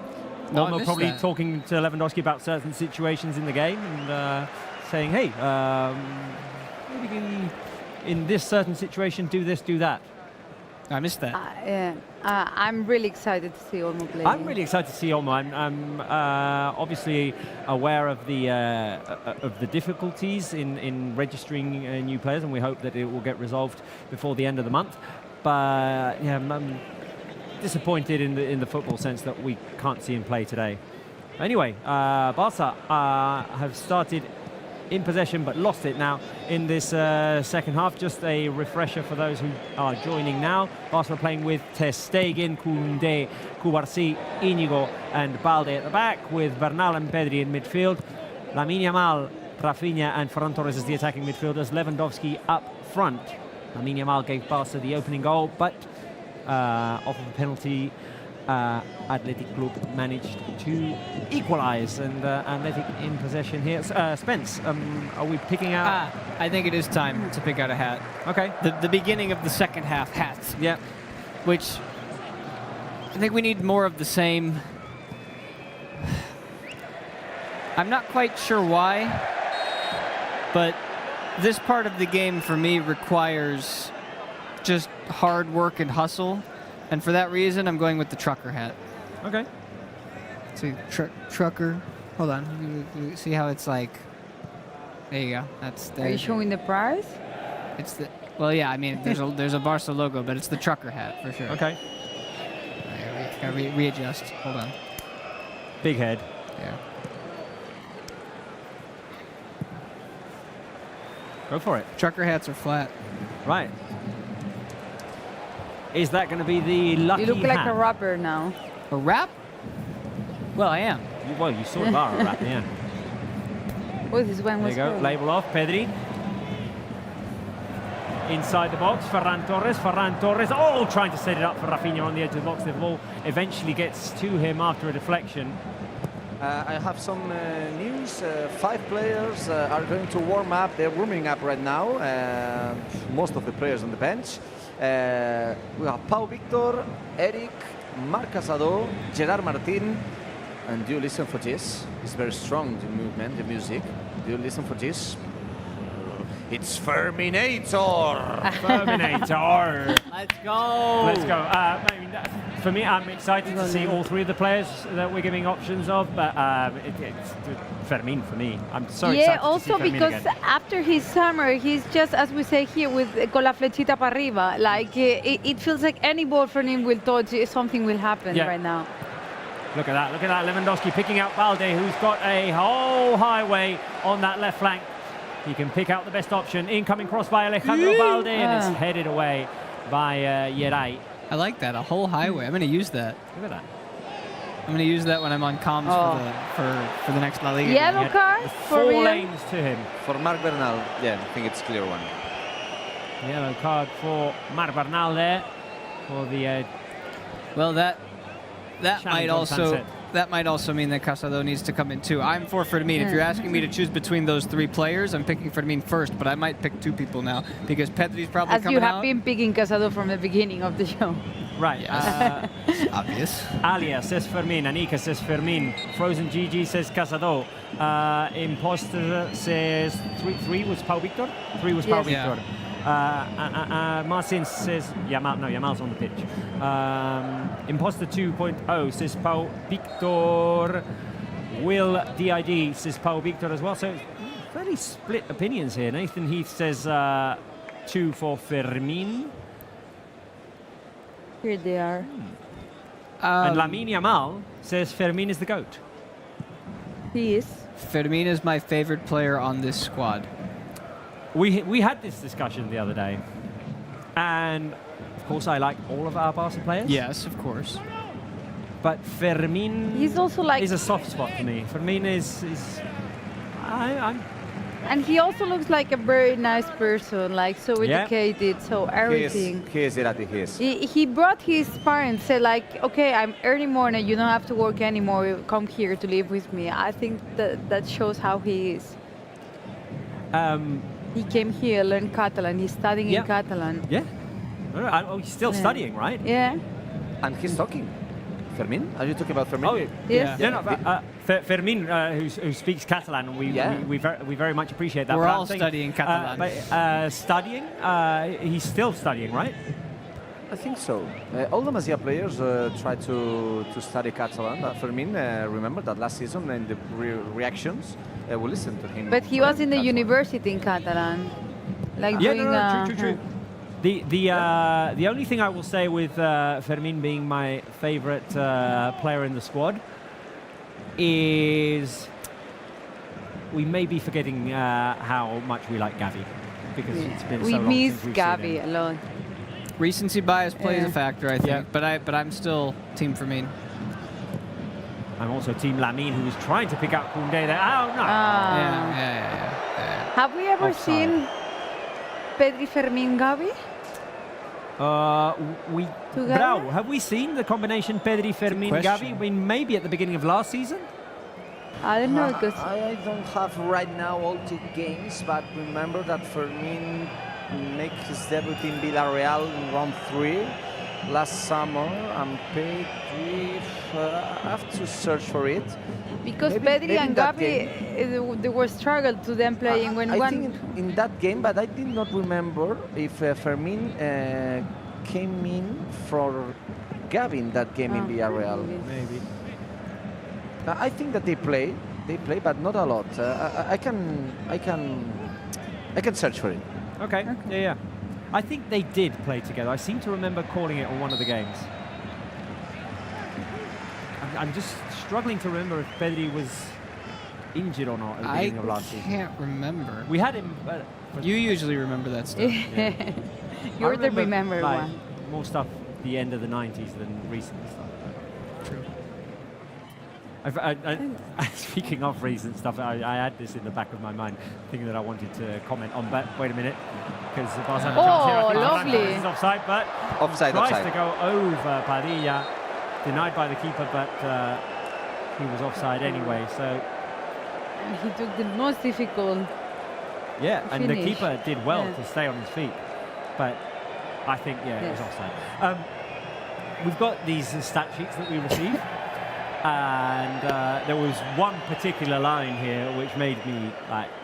S4: No,
S1: Olmo probably talking to Lewandowski about certain situations in the game and saying, hey, maybe in this certain situation, do this, do that.
S4: I missed that.
S3: I'm really excited to see Olmo play.
S1: I'm really excited to see Olmo. I'm obviously aware of the difficulties in registering new players, and we hope that it will get resolved before the end of the month. But yeah, I'm disappointed in the football sense that we can't see him play today. Anyway, Barça have started in possession but lost it now in this second half. Just a refresher for those who are joining now. Barca playing with Ter Stegen, Koundé, Cubarsí, Íñigo and Balde at the back, with Bernal and Pedri in midfield. Lamine Yamal, Rafinha and Ferran Torres as the attacking midfielders. Lewandowski up front. Lamine Yamal gave Barca the opening goal, but off of a penalty, Athletic Club managed to equalise, and Athletic in possession here. Spence, are we picking out?
S4: I think it is time to pick out a hat.
S1: Okay.
S4: The beginning of the second half hats.
S1: Yeah.
S4: Which I think we need more of the same. I'm not quite sure why, but this part of the game for me requires just hard work and hustle. And for that reason, I'm going with the trucker hat.
S1: Okay.
S4: See, trucker. Hold on. You see how it's like. There you go. That's.
S3: Are you showing the price?
S4: It's the. Well, yeah. I mean, there's a Barca logo, but it's the trucker hat for sure.
S1: Okay.
S4: Gotta readjust. Hold on.
S1: Big head.
S4: Yeah.
S1: Go for it.
S4: Trucker hats are flat.
S1: Right. Is that going to be the lucky
S3: You look like
S1: hat?
S3: a rapper now.
S4: A rap? Well, I am.
S1: Well, you sort of are a rap, yeah.
S3: Oh, this one
S1: There
S3: was
S1: you go.
S3: cool.
S1: Label off. Pedri. Inside the box. Ferran Torres. Oh, trying to set it up for Rafinha on the edge of the box. The ball eventually gets to him after a deflection.
S2: I have some news. 5 players are going to warm up. They're warming up right now. Most of the players on the bench. We have Pau Victor, Eric, Marc Casado, Gerard Martin. And do you listen for this? It's very strong, the movement, the music. Do you listen for this? It's Ferminator!
S1: Ferminator!
S4: Let's go!
S1: Let's go. I mean, for me, I'm excited to see all 3 of the players that we're giving options of, but it's Fermin for me. I'm so excited to see
S3: also
S1: Fermin
S3: because
S1: again.
S3: after his summer, he's just, as we say here, with con la flechita para arriba. Like, it feels like any ball from him will touch, something will happen right now.
S1: Look at that, Lewandowski picking out Balde, who's got a whole highway on that left flank. He can pick out the best option. Incoming cross by Alejandro Balde, and it's headed away by Yeray.
S4: I like that, a whole highway. I'm going to use that.
S1: Look at that.
S4: I'm going to use that when I'm on comms for the next La Liga.
S3: Yellow card for
S1: 4
S3: real?
S1: lanes to him.
S2: For Marc Bernal, yeah, I think it's a clear one.
S1: Yellow card for Marc Bernal there. For the...
S4: well, that
S1: Challenge
S4: might also mean that Casado needs to come in too. I'm for Fermin. If you're asking me to choose between those 3 players, I'm picking Fermin first, but I might pick 2 people now because Pedri's probably
S3: As
S4: coming
S3: you have
S4: out.
S3: been picking Casado from the beginning of the show.
S1: Right.
S4: Obvious.
S1: Alia says Fermin. Anika says Fermin. Frozen GG says Casado. Imposter says 3 was Pau Victor? 3 was Pau
S3: Yes.
S1: Victor. Marcin says Yamal's on the pitch. Imposter 2.0 says Pau Victor. Will DID says Pau Victor as well. So fairly split opinions here. Nathan Heath says 2 for Fermin.
S3: Here they are.
S1: And Lamine Yamal says Fermin is the GOAT.
S3: He is.
S4: Fermin is my favorite player on this squad.
S1: We had this discussion the other day, and of course I like all of our Barca players.
S4: Yes, of course.
S1: But Fermin
S3: He's also like...
S1: is a soft spot for me. Fermin is I'm
S3: And he also looks like a very nice person, like so educated, so everything.
S2: He is Irati, he is.
S3: He brought his parents, said like, okay, I'm earning more and you don't have to work anymore, come here to live with me. I think that shows how he is. He came here, learned Catalan, he's studying in Catalan.
S1: Yeah. Oh, he's still studying, right?
S3: Yeah.
S2: And he's talking. Fermin? Are you talking about Fermin?
S1: Oh,
S3: Yes.
S1: no, Fermin, who speaks Catalan, we very much appreciate that.
S4: We're
S1: But
S4: all
S1: I'm saying,
S4: studying Catalan.
S1: Studying? He's still studying, right?
S2: I think so. All the Masia players try to study Catalan. Fermin, remember that last season in the reactions, we listened to him.
S3: But he was in the university in Catalan. Like doing
S1: true. The only thing I will say with Fermin being my favorite player in the squad is we may be forgetting how much we like Gavi, because it's been so long
S3: miss
S1: since we've
S3: Gavi
S1: seen
S3: a
S1: him.
S3: lot.
S4: Recency bias plays a factor, I think.
S1: Yeah.
S4: But I'm still Team Fermin.
S1: I'm also Team Lamine, who was trying to pick up Koundé there. Oh no!
S4: Yeah.
S3: Have we ever
S1: Offside.
S3: seen Pedri, Fermin, Gavi? Together?
S1: Bravo, have we seen the combination Pedri, Fermin, Gavi? I mean, maybe at the beginning of last season.
S3: I don't know, because
S2: I don't have right now all 2 games, but remember that Fermin make his debut in Villarreal in round 3. last summer, and Pedri, I have to search for it.
S3: Because
S2: Maybe
S3: Pedri and
S2: in that
S3: Gavi, they were struggled to them playing when
S2: I
S3: one.
S2: think in that game, but I did not remember if Fermin came in for Gavi in that game in Villarreal.
S1: Maybe.
S2: I think that they play, but not a lot. I can search for it.
S1: Okay. Yeah. I think they did play together. I seem to remember calling it on one of the games. I'm just struggling to remember if Pedri was injured or not at the beginning of last season.
S4: I can't remember.
S1: We had him.
S4: You usually remember that stuff.
S3: You're the remember
S1: like,
S3: one.
S1: More stuff the end of the 90s than recent stuff.
S4: True.
S1: Speaking of recent stuff, I had this in the back of my mind, thinking that I wanted to comment on. But wait a minute, because Barça had a chance here. I think
S3: lovely.
S1: This is offside, but tries to go over Padilla, denied by the keeper, but he was offside anyway. So
S3: And he took the most difficult.
S1: yeah, and the
S3: finish.
S1: keeper did well to stay on his feet, but I think it was offside. We've got these stat sheets that we received. And there was one particular line here which made me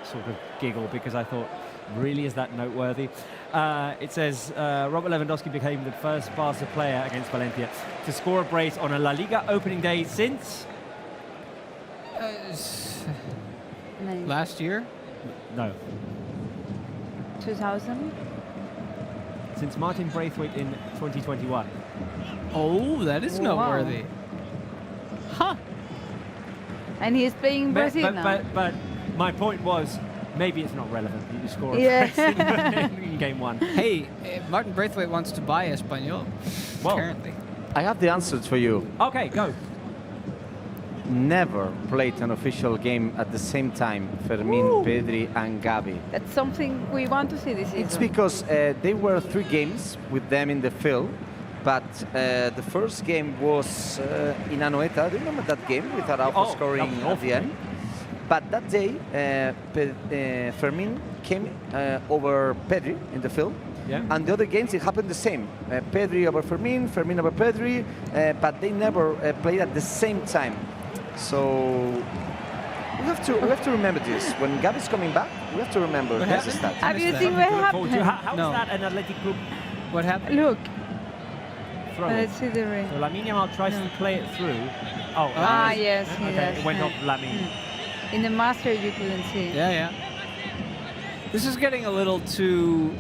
S1: sort of giggle, because I thought, really, is that noteworthy? It says Robert Lewandowski became the first Barca player against Valencia to score a brace on a La Liga opening day since
S4: Last year?
S1: no,
S3: 2000.
S1: since Martin Braithwaite in 2021.
S4: Oh, that is noteworthy.
S3: Huh. And he's playing in Brazil now.
S1: But my point was, maybe it's not relevant that you score a brace in game one.
S4: Hey, Martin Braithwaite wants to buy Espanyol, apparently.
S2: I have the answers for you.
S1: Okay, go.
S2: Never played an official game at the same time, Fermin, Pedri, and Gavi.
S3: That's something we want to see this season.
S2: It's because there were 3 games with them in the field, but the first game was in Anoeta. Do you remember that game with Araujo scoring at the end? But that day, Fermin came over Pedri in the field.
S1: Yeah.
S2: And the other games, it happened the same. Pedri over Fermin, Fermin over Pedri, but they never played at the same time. So we have to remember this. When Gavi's coming back, we have to remember this stat.
S3: Have you seen what happened?
S1: How's that an Athletic Club
S4: What happened?
S3: Look.
S1: throw?
S3: Let's see the ring.
S1: So Lamine Yamal tries to play it through. Oh,
S3: Yes, he
S1: okay,
S3: does.
S1: it went off Lamine.
S3: In the master, you couldn't see.
S4: Yeah. This is getting a little too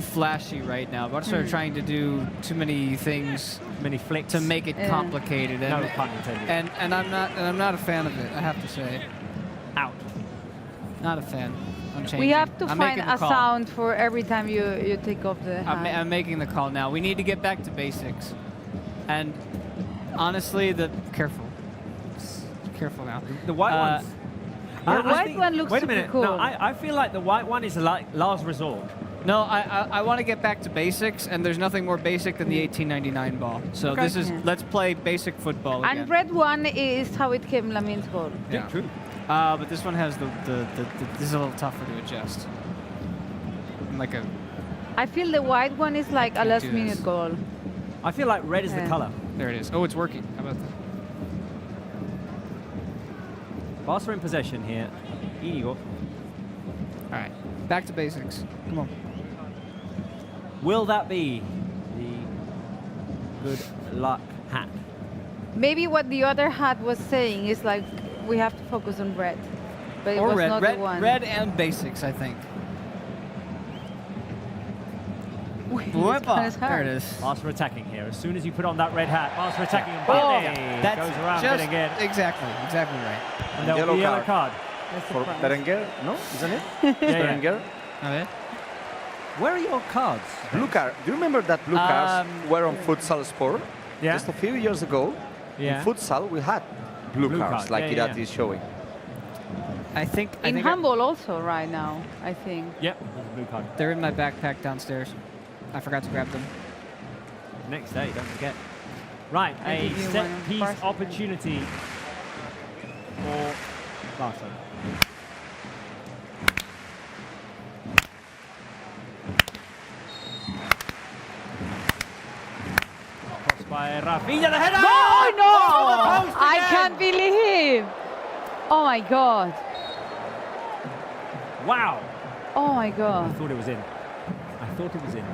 S4: flashy right now. Barca are trying to do too many things,
S1: Many flicks
S4: to make it complicated.
S1: No pun intended.
S4: And I'm not a fan of it, I have to say.
S1: Out.
S4: Not a fan. I'm changing.
S3: We have to
S4: I'm
S3: find
S4: making the
S3: a
S4: call.
S3: sound for every time you take off the hand.
S4: I'm making the call now. We need to get back to basics. And honestly, careful now.
S1: The white ones.
S3: The white one looks
S1: Wait a
S3: super
S1: minute.
S3: cool.
S1: No, I feel like the white one is like last resort.
S4: No, I want to get back to basics, and there's nothing more basic than the 1899 ball. So
S1: Okay.
S4: this is let's play basic football again.
S3: And red one is how it came Lamine's goal.
S4: Yeah,
S1: true.
S4: But this one has the this is a little tougher to adjust. Like a
S3: I feel the white one is like a
S4: Can't
S3: last
S4: do
S3: minute
S4: this.
S3: goal.
S1: I feel like red is the
S3: Yeah.
S1: color.
S4: there it is. Oh, it's working. How about that?
S1: Barca in possession here. Inigo.
S4: All right, back to basics. Come on.
S1: Will that be the good luck hat?
S3: Maybe what the other hat was saying is like we have to focus on red, but it
S4: Or
S3: was
S4: red,
S3: not
S4: red,
S3: the one.
S4: red and basics, I think.
S3: This
S4: Wepa.
S3: one is
S4: There
S3: hard.
S4: it is.
S1: Barca attacking here. As soon as you put on that red hat, Barca attacking and
S3: Oh,
S1: Berenguer
S4: That's
S1: goes around
S4: just
S1: Berenguer.
S4: exactly right.
S1: And there'll be a yellow card.
S3: That's
S2: For
S3: surprise.
S2: Berenguer, no? Isn't it?
S1: Yeah.
S2: Berenguer.
S4: Okay.
S1: Where are your cards?
S2: Blue card. Do you remember that blue cards were on futsal sport?
S1: Yeah.
S2: Just a few years ago,
S1: Yeah.
S2: in futsal, we had blue
S1: Blue
S2: cards,
S1: cards,
S2: like
S1: yeah,
S2: Irati
S1: yeah.
S2: is showing.
S4: I think
S3: In handball also right now, I think.
S1: Yep, there's a blue card.
S4: they're in my backpack downstairs. I forgot to grab them.
S1: Next day, don't forget. Right,
S3: I'll
S1: a
S3: give you
S1: set
S3: one of
S1: piece
S3: Barca.
S1: opportunity for Barca. by Rafinha. The header!
S3: Oh, no!
S1: Post
S3: I
S1: again!
S3: can't believe. Oh, my God.
S1: Wow.
S3: Oh, my
S1: I
S3: God.
S1: thought it was in. I thought it was in.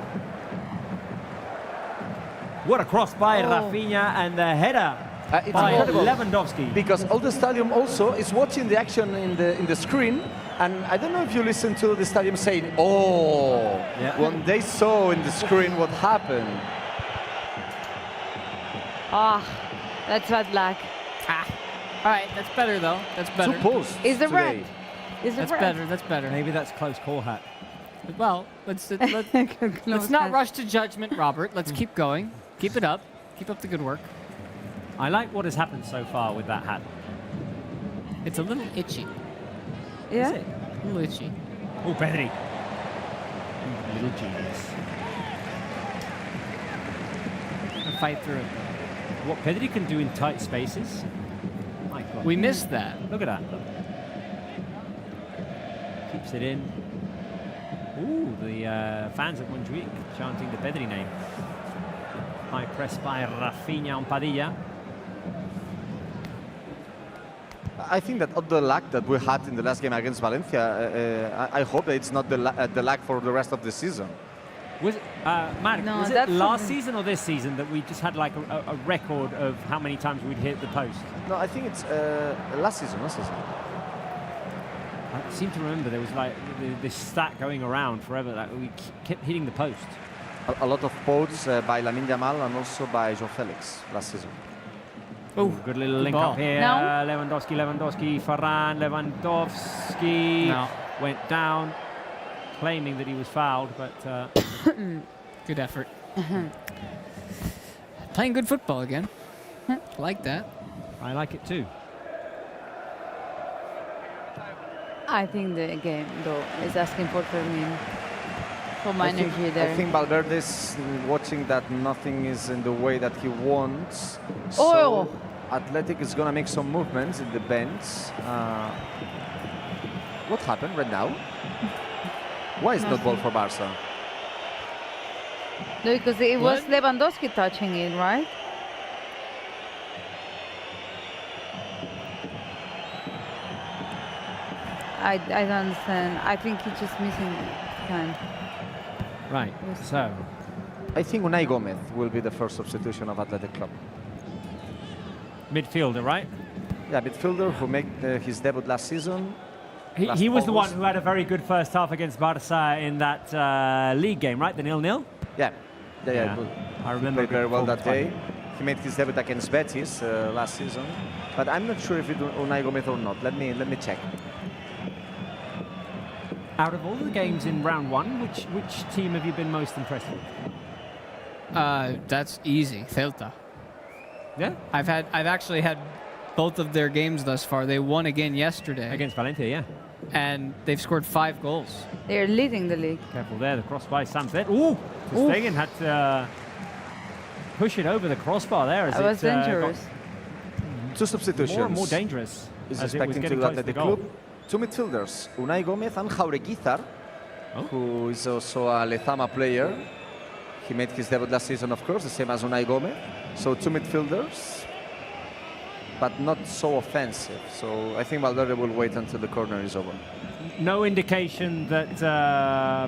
S1: What a cross by Rafinha and the header
S2: It's
S1: by
S2: incredible.
S1: Lewandowski.
S2: Because all the stadium also is watching the action in the screen, and I don't know if you listen to the stadium saying, "Oh," when they saw in the screen what happened.
S3: Ah, that's bad luck.
S4: All right, that's better though. That's better.
S2: Two posts
S3: Is the
S2: today.
S3: red? Is the
S4: That's
S3: red?
S4: better. That's better.
S1: Maybe that's close call, Hat.
S4: Well, let's not rush to judgment, Robert. Let's keep going. Keep it up. Keep up the good work.
S1: I like what has happened so far with that hat.
S4: It's a little itchy.
S3: Yeah.
S1: Is it?
S4: A little itchy.
S1: Oh, Pedri. Little genius.
S4: Fight through it.
S1: What Pedri can do in tight spaces. My God.
S4: We missed that.
S1: Look at that. Look. Keeps it in. Ooh, the fans at Montjuic chanting the Pedri name. High press by Rafinha on Padilla.
S2: I think that all the luck that we had in the last game against Valencia, I hope that it's not the luck for the rest of the season.
S1: Was it, Mark,
S3: No,
S1: was it
S3: that's
S1: last
S3: something-
S1: season or this season that we just had like a record of how many times we'd hit the post?
S2: No, I think it's last season.
S1: I seem to remember there was like this stat going around forever that we kept hitting the post.
S2: A lot of posts by Lamine Yamal and also by João Felix last season.
S1: Oh, good little link
S4: ball.
S1: up here.
S3: No.
S1: Lewandowski, Ferran, Lewandowski
S4: No.
S1: went down, claiming that he was fouled, but
S4: Good effort. Playing good football again. Like that.
S1: I like it too.
S3: I think the game, though, is asking for Fermin. For my energy
S2: I
S3: there.
S2: think Valverde's watching that nothing is in the way that he wants.
S3: Oh.
S2: So Athletic is going to make some movements in the bench. What happened right now? Why is not ball for Barca?
S3: No, because it was
S4: What?
S3: Lewandowski touching it, right? I don't understand. I think he's just missing time.
S1: Right, so
S2: I think Unai Gomez will be the first substitution of Athletic Club.
S1: midfielder, right?
S2: Yeah, midfielder who made his debut last season. Last
S1: He was the one
S2: August.
S1: who had a very good first half against Barça in that league game, right? The 0-0?
S2: Yeah.
S1: I remember.
S2: Played very well that
S1: performance
S2: day. He made his debut against Betis last season, but I'm not sure if it's Unai Gomez or not. Let me check.
S1: Out of all the games in round one, which team have you been most impressed with?
S4: That's easy. Celta.
S1: Yeah?
S4: I've actually had both of their games thus far. They won again yesterday.
S1: Against Valencia, yeah.
S4: And they've scored 5 goals.
S3: They're leading the league.
S1: Careful there, the cross by Sancet. Ooh! Ter Stegen had to push it over the crossbar there. As
S3: That was
S1: it, got
S3: dangerous.
S2: Two substitutions.
S1: more and more dangerous.
S2: Is
S1: as it was
S2: expecting
S1: getting
S2: to
S1: close to the
S2: Athletic
S1: goal.
S2: Club. Two midfielders, Unai Gomez and Jaureguizar, who is also a Lezama player. He made his debut last season, of course, the same as Unai Gomez. So two midfielders, but not so offensive. So I think Valverde will wait until the corner is over.
S1: No indication that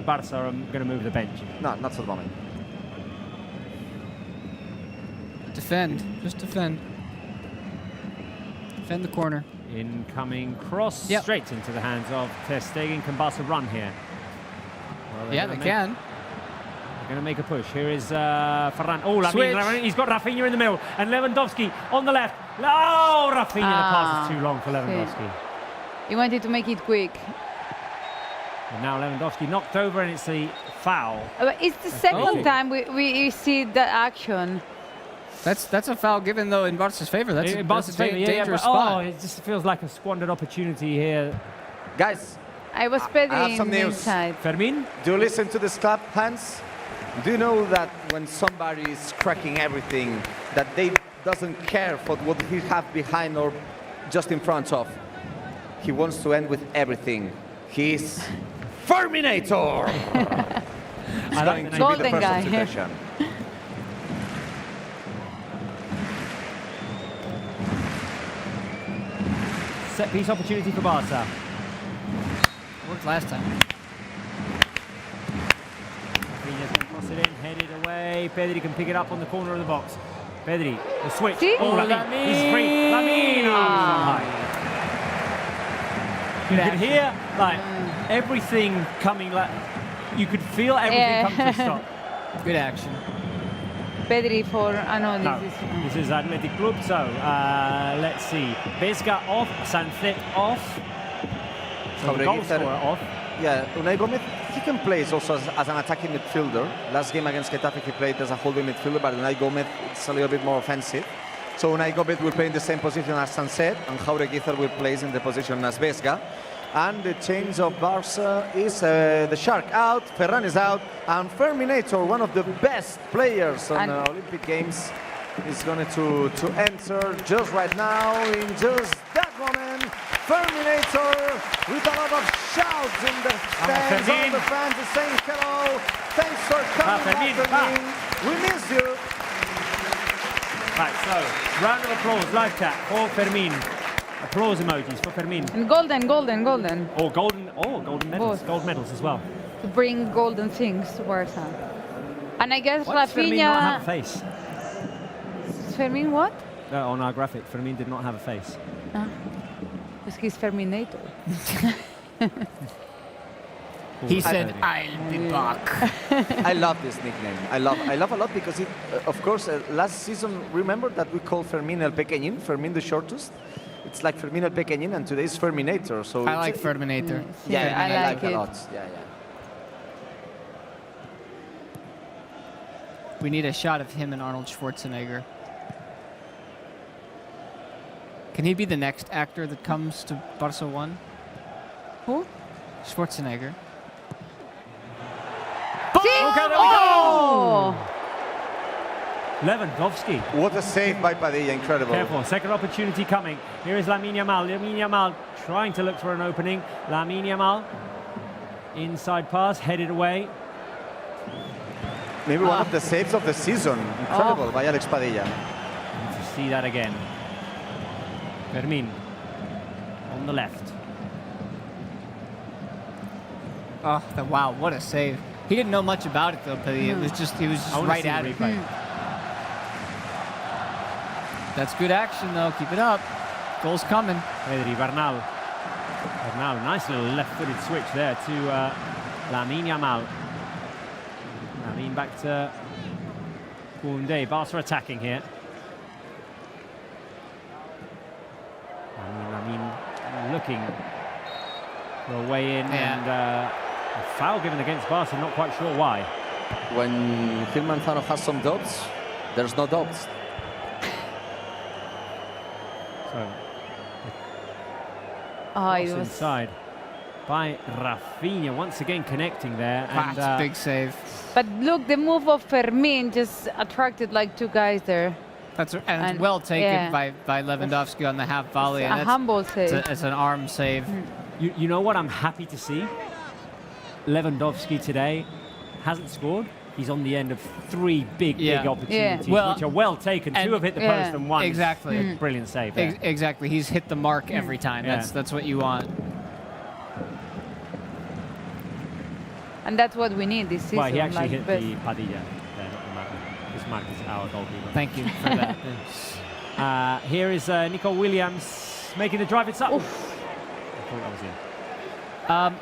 S1: Barça are going to move the bench.
S2: No, not for the moment.
S4: Defend. Just defend. Defend the corner.
S1: Incoming cross
S4: Yep.
S1: straight into the hands of Ter Stegen. Can Barca run here? Well,
S4: Yeah, they can.
S1: They're going to make a push. Here is Ferran. Oh,
S4: Switch.
S1: he's got Rafinha in the middle. And Lewandowski on the left. Oh, Rafinha, the pass is too long for Lewandowski.
S3: He wanted to make it quick.
S1: And now Lewandowski knocked over and it's a foul.
S3: But it's the second time we see that action.
S4: That's a foul given though in Barca's favor. That's
S1: In
S4: a
S1: Barca's favour,
S4: dangerous
S1: but,
S4: spot.
S1: oh, it just feels like a squandered opportunity here.
S2: Guys,
S3: I was
S2: I have
S3: petting
S2: some news.
S3: inside.
S1: Fermin?
S2: do you listen to this clap, Hans? Do you know that when somebody is cracking everything, that they doesn't care for what he have behind or just in front of? He wants to end with everything. He's Ferminator! It's
S1: I like
S2: going
S1: the
S2: to
S1: name.
S2: be the
S3: Golden
S2: first
S3: guy.
S2: substitution.
S1: set piece opportunity for Barça.
S4: Worked last time.
S1: Rafinha's going to cross it in, headed away. Pedri can pick it up on the corner of the box. Pedri, the switch.
S3: See?
S1: Oh, Lamine. He's free. Lamine. Oh, you could hear like everything coming. Like you could feel everything come to a stop.
S4: Good action.
S3: Pedri for
S1: No, this is Athletic Club. So let's see. Vesga off. Sancet off. So the goal scorer off.
S2: Yeah, Unai Gomez, he can play also as an attacking midfielder. Last game against Getafe, he played as a holding midfielder, but Unai Gomez, it's a little bit more offensive. So Unai Gomez will play in the same position as Sancet, and Jaureguizar will play in the position as Vesga. And the change of Barça is the Shark out, Ferran is out, and Ferminator, one of the best players on the Olympic Games, is going to enter just right now, in just that moment. Ferminator with a lot of shouts in the stands. All the fans are saying hello. Thanks for coming, Fermin. We miss you.
S1: Right, so round of applause, live chat for Fermin. Applause emojis for Fermin.
S3: And golden.
S1: Oh, golden medals.
S3: Both.
S1: Gold medals as well.
S3: To bring golden things to Barça. And I guess
S1: Why does Fermin not have a face?
S3: Fermin what?
S1: No, on our graphic, Fermin did not have a face.
S3: Because he's Ferminator.
S4: He said, "I'll be back."
S2: I love this nickname. I love a lot because it, of course, last season, remember that we called Fermin El Pequeñín, Fermin the shortest. It's like Fermin El Pequeñín, and today is Ferminator. So
S4: I like Ferminator.
S2: Yeah,
S3: I like
S2: it
S3: it
S2: a lot. Yeah.
S4: We need a shot of him and Arnold Schwarzenegger. Can he be the next actor that comes to Barca 1?
S3: Who?
S4: Schwarzenegger.
S1: Okay, there we go! Lewandowski.
S2: What a save by Padilla, incredible.
S1: Careful, second opportunity coming. Here is Lamine Yamal. Lamine Yamal trying to look for an opening. Lamine Yamal, inside pass, headed away.
S2: Maybe one of the saves of the season. Incredible by Alex Padilla.
S1: To see that again. Fermin on the left.
S4: Oh, wow, what a save. He didn't know much about it though, Padilla. He was just right at it. That's good action though. Keep it up. Goal's coming.
S1: Pedri, Bernal. Bernal, nice little left-footed switch there to Lamine Yamal. Lamine back to Koundé. Barca attacking here. Lamine looking for a way in, and a foul given against Barca. Not quite sure why.
S2: When Gil Manzano has some doubts, there's no doubts.
S1: So,
S3: it was
S1: inside by Rafinha, once again connecting there.
S4: That's a big save.
S3: But look, the move of Fermin just attracted like two guys there.
S4: And well taken by Lewandowski on the half volley.
S3: A humble save.
S4: It's an arm save.
S1: You know what I'm happy to see? Lewandowski today hasn't scored. He's on the end of three big opportunities, which are well taken. Two have hit the post and one
S4: exactly
S1: brilliant save.
S4: Exactly, he's hit the mark every time. That's what you want.
S3: And that's what we need this season.
S1: Well, he actually
S3: like
S1: hit the Padilla there, not the Mark. Because Mark is our goalkeeper.
S4: Thank you for that.
S1: Here is Nico Williams making the drive. It's up. I thought that was in.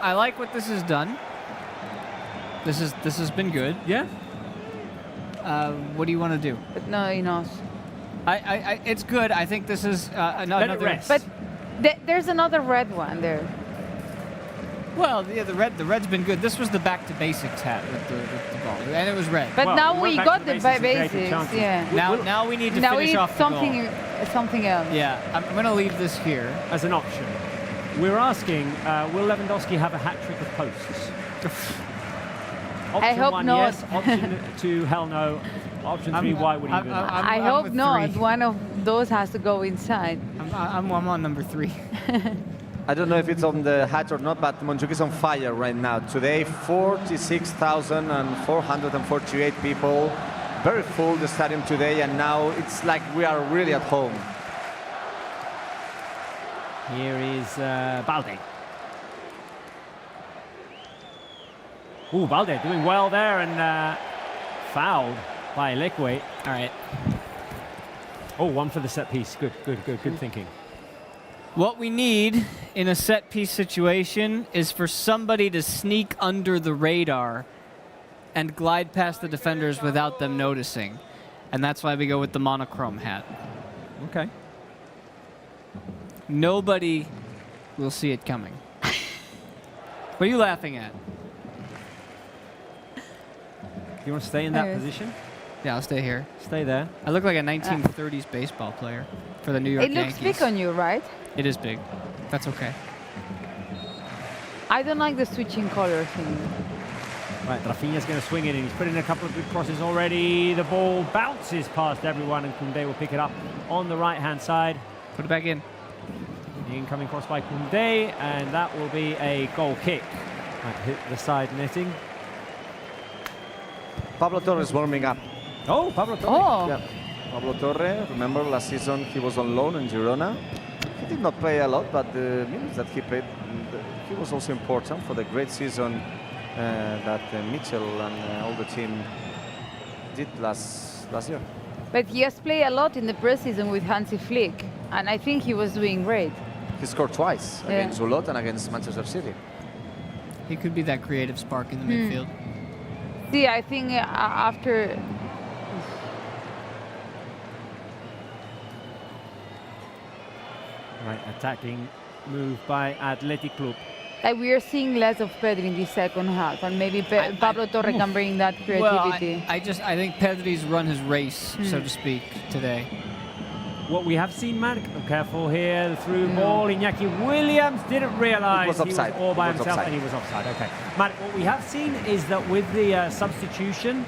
S4: I like what this has done. This has been good.
S1: Yeah.
S4: What do you want to do?
S3: But no, he knows.
S4: It's good. I think this is another.
S1: Let it rest.
S3: But there's another red one there.
S4: Well, yeah, the red's been good. This was the back to basics hat with the ball, and it was red.
S3: But now we got the basics.
S1: Yeah.
S4: Now we need to finish off the goal.
S3: Something else.
S4: Yeah, I'm going to leave this here
S1: as an option. We're asking, will Lewandowski have a hat trick of posts? Option
S3: I hope
S1: one,
S3: not.
S1: yes. Option two, hell no. Option three, why would he do that?
S3: I hope not. One of those has to go inside.
S4: I'm on number 3.
S2: I don't know if it's on the hat or not, but Montjuic is on fire right now. Today, 46,448 people. Very full, the stadium today, and now it's like we are really at home.
S1: Here is Balde. Ooh, Balde doing well there and fouled by Leque.
S4: All right.
S1: Oh, one for the set piece. Good thinking.
S4: What we need in a set piece situation is for somebody to sneak under the radar and glide past the defenders without them noticing. And that's why we go with the monochrome hat.
S1: Okay.
S4: Nobody will see it coming. What are you laughing at?
S1: You want to stay in that position?
S4: Yeah, I'll stay here.
S1: Stay there.
S4: I look like a 1930s baseball player for the New York Yankees.
S3: It looks big on you, right?
S4: It is big. That's okay.
S3: I don't like the switching color thing.
S1: Right, Rafinha's going to swing it in. He's put in a couple of good crosses already. The ball bounces past everyone, and Koundé will pick it up on the right-hand side.
S4: Put it back in.
S1: The incoming cross by Koundé, and that will be a goal kick. Might hit the side netting.
S2: Pablo Torre warming up.
S1: Oh, Pablo Torre.
S3: Oh.
S2: Yeah. Pablo Torre, remember last season he was on loan in Girona. He did not play a lot, but the minutes that he played, he was also important for the great season that Mitchell and all the team did last year.
S3: But he has played a lot in the preseason with Hansi Flick, and I think he was doing great.
S2: He scored twice against Zulot and against Manchester City.
S4: He could be that creative spark in the midfield.
S3: See, I think after...
S1: Right, attacking move by Athletic Club.
S3: Like we are seeing less of Pedri in the second half, and maybe Pablo Torre can bring that creativity.
S4: Well, I think Pedri's run his race, so to speak, today.
S1: What we have seen, Matt, careful here, the through ball. Iñaki Williams didn't realise he was all by himself, and he was offside. Okay, Matt, what we have seen is that with the substitution,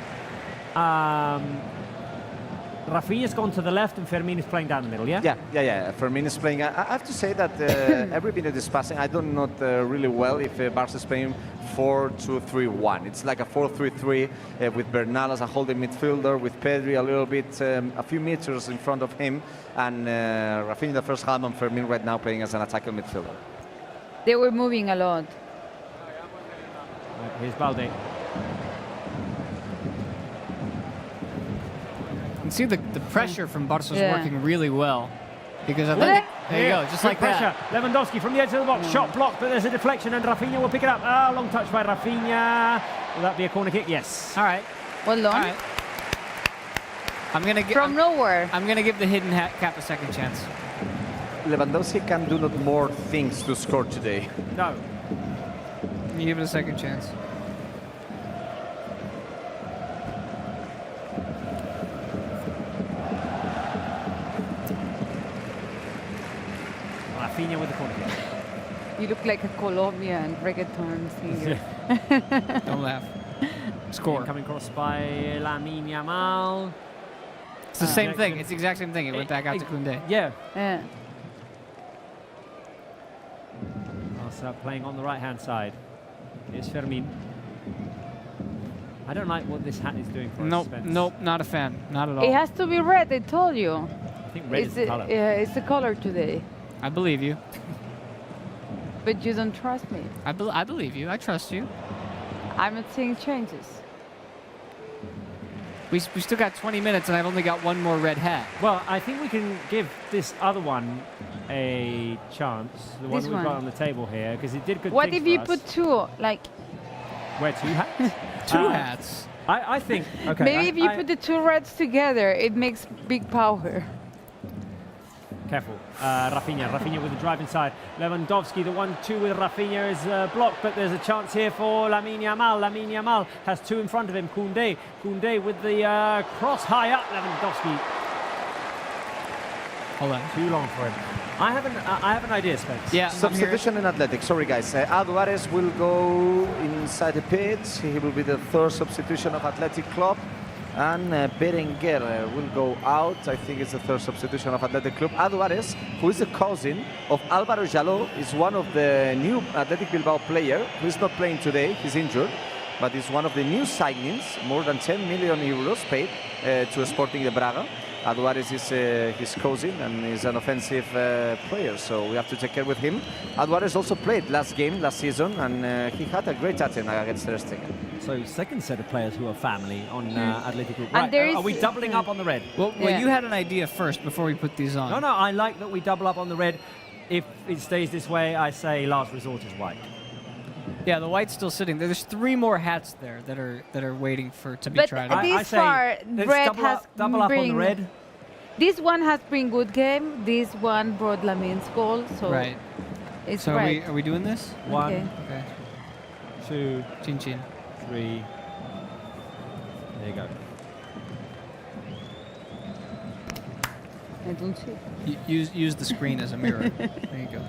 S1: Rafinha's gone to the left and Fermin is playing down the middle, yeah?
S2: Yeah. Fermin is playing. I have to say that every minute is passing. I don't know really well if Barça is playing 4-2-3-1. It's like a 4-3-3 with Bernal as a holding midfielder, with Pedri a little bit, a few meters in front of him, and Rafinha in the first half and Fermin right now playing as an attacking midfielder.
S3: They were moving a lot.
S1: Right, here's Balde.
S4: You can see the pressure from Barca's working really well. Because I think, there you go, just like
S1: pressure.
S4: that.
S1: Lewandowski from the edge of the box, shot blocked, but there's a deflection and Rafinha will pick it up. Long touch by Rafinha. Will that be a corner kick? Yes.
S4: All right.
S3: Well done.
S4: All right. I'm gonna
S3: From nowhere.
S4: I'm gonna give the hidden cap a second chance.
S2: Lewandowski can do not more things to score today.
S1: No.
S4: You give it a second chance.
S1: Rafinha with the corner kick.
S3: You look like a Colombian reggaeton singer.
S4: Don't laugh. Score.
S1: Coming cross by Lamine Yamal.
S4: It's the same thing. It's the exact same thing. It went back out to Koundé.
S1: Yeah.
S3: Yeah.
S1: Barca playing on the right-hand side. Here's Fermin. I don't like what this hat is doing for us, Spence.
S4: Nope, not a fan. Not at all.
S3: It has to be red, I told you.
S1: I think red is the color.
S3: Yeah, it's the color today.
S4: I believe you.
S3: But you don't trust me.
S4: I believe you. I trust you.
S3: I'm not seeing changes.
S4: We still got 20 minutes and I've only got one more red hat.
S1: Well, I think we can give this other one a chance. The one we've got on the table here, because it did good
S3: What
S1: things
S3: if you
S1: for
S3: put
S1: us.
S3: two, like...
S1: Wear two hats?
S4: Two hats.
S1: I think, okay.
S3: Maybe if you put the two reds together, it makes big power.
S1: Careful. Rafinha with the drive inside. Lewandowski, the 1-2 with Rafinha is blocked, but there's a chance here for Lamine Yamal. Lamine Yamal has two in front of him. Koundé with the cross high up. Lewandowski.
S4: Hold on.
S1: Too long for him. I have an idea, Spence.
S4: Yeah.
S2: Substitution in Athletic. Sorry, guys. Álvarez will go inside the pitch. He will be the third substitution of Athletic Club. And Berenguer will go out. I think it's the third substitution of Athletic Club. Álvarez, who is the cousin of Álvaro Jaló, is one of the new Athletic Bilbao player who is not playing today. He's injured, but is one of the new signings. More than 10 million euros paid to Sporting de Braga. Eduardes is his cousin and is an offensive player, so we have to take care with him. Eduardes also played last season, and he had a great attempt against Ter Stegen.
S1: So second set of players who are family on Athletic Group.
S3: And
S1: Right, are we doubling up on the red?
S4: Well, you had an idea first before we put these on.
S1: No, I like that we double up on the red. If it stays this way, I say last resort is white.
S4: Yeah, the white's still sitting there. There's 3 more hats there that are waiting to be tried out.
S3: This far, red has
S1: double up on the red.
S3: This one has been good game. This one brought Lamin's goal, so
S4: right.
S3: It's
S4: so
S3: right.
S4: are we doing this?
S1: 1,
S4: Okay.
S1: 2,
S4: Chin chin.
S1: 3. There you go.
S3: I don't see.
S4: Use the screen as a mirror. There you go.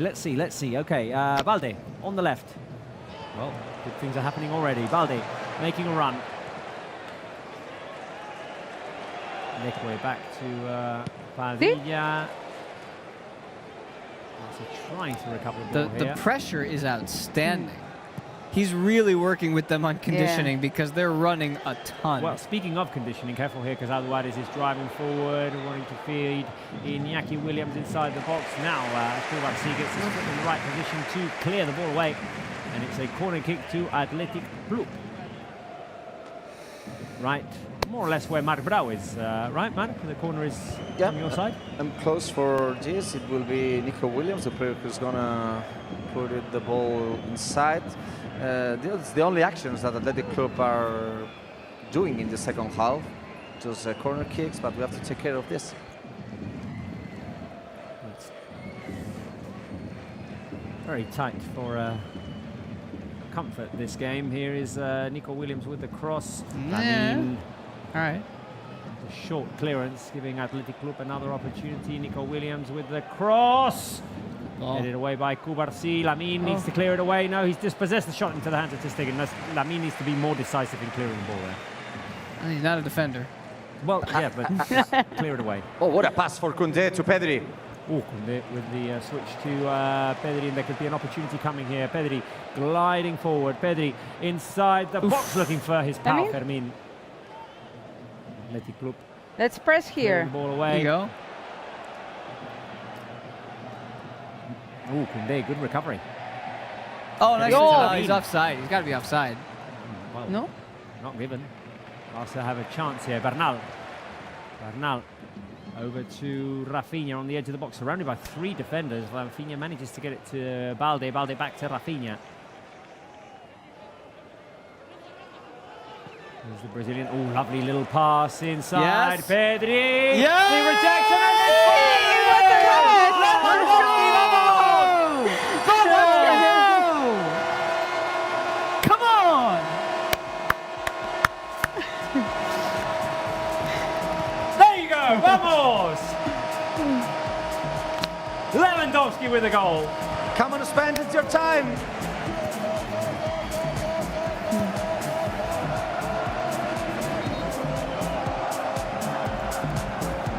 S1: Let's see. Okay, Balde on the left. Well, good things are happening already. Balde making a run. Nick way back to Padilla. Also trying to recover the ball
S4: The
S1: here.
S4: pressure is outstanding. He's really working with them on conditioning because they're running a ton.
S1: Well, speaking of conditioning, careful here because Eduardes is driving forward, wanting to feed Iñaki Williams inside the box. Now, Kubarsi gets his foot in the right position to clear the ball away. And it's a corner kick to Athletic Club. Right, more or less where Marc Brau is, right, Marc? The corner is on your side?
S2: I'm close for this. It will be Nico Williams, the player who's gonna put the ball inside. It's the only actions that Athletic Club are doing in the second half. Just corner kicks, but we have to take care of this.
S1: It's very tight for comfort this game. Here is Nico Williams with the cross.
S4: All right.
S1: A short clearance, giving Athletic Club another opportunity. Nico Williams with the cross. Headed away by Kubarsi. Lamin needs to clear it away. No, he's dispossessed the shot into the hands of Ter Stegen. Lamin needs to be more decisive in clearing the ball there.
S4: He's not a defender.
S1: Well, yeah, but just clear it away.
S2: Oh, what a pass for Koundé to Pedri.
S1: Oh, Koundé with the switch to Pedri, and there could be an opportunity coming here. Pedri gliding forward. Pedri inside the box looking for his pal, Fermin. Athletic Club.
S3: Let's press here.
S1: The ball away.
S4: There you go.
S1: Oh, Koundé, good recovery.
S4: Oh, nice. He's offside. He's got to be offside.
S1: Well,
S3: No?
S1: not given. Barça have a chance here. Bernal over to Rafinha on the edge of the box, surrounded by 3 defenders. Rafinha manages to get it to Balde. Balde back to Rafinha. There's the Brazilian. Oh, lovely little pass inside.
S4: Yes.
S1: Pedri.
S4: Yes.
S1: The rejection.
S4: Come on!
S1: There you go. Vamos! Lewandowski with a goal.
S2: Come on, spend it your time.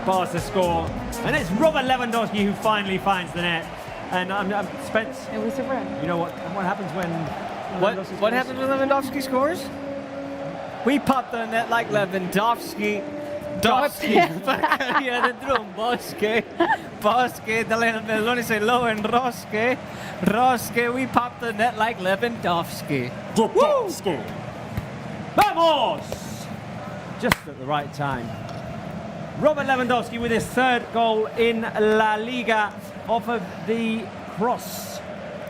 S1: Barca score, and it's Robert Lewandowski who finally finds the net. And Spence.
S3: It was a run.
S1: You know what happens when
S4: What happens when Lewandowski scores? We pop the net like Lewandowski. Dowski, Baccaria dentro un bosque. Bosque, dalle belloni say low and Rosque. Rosque, we pop the net like Lewandowski.
S1: Vamos! Just at the right time. Robert Lewandowski with his 3rd goal in La Liga off of the cross,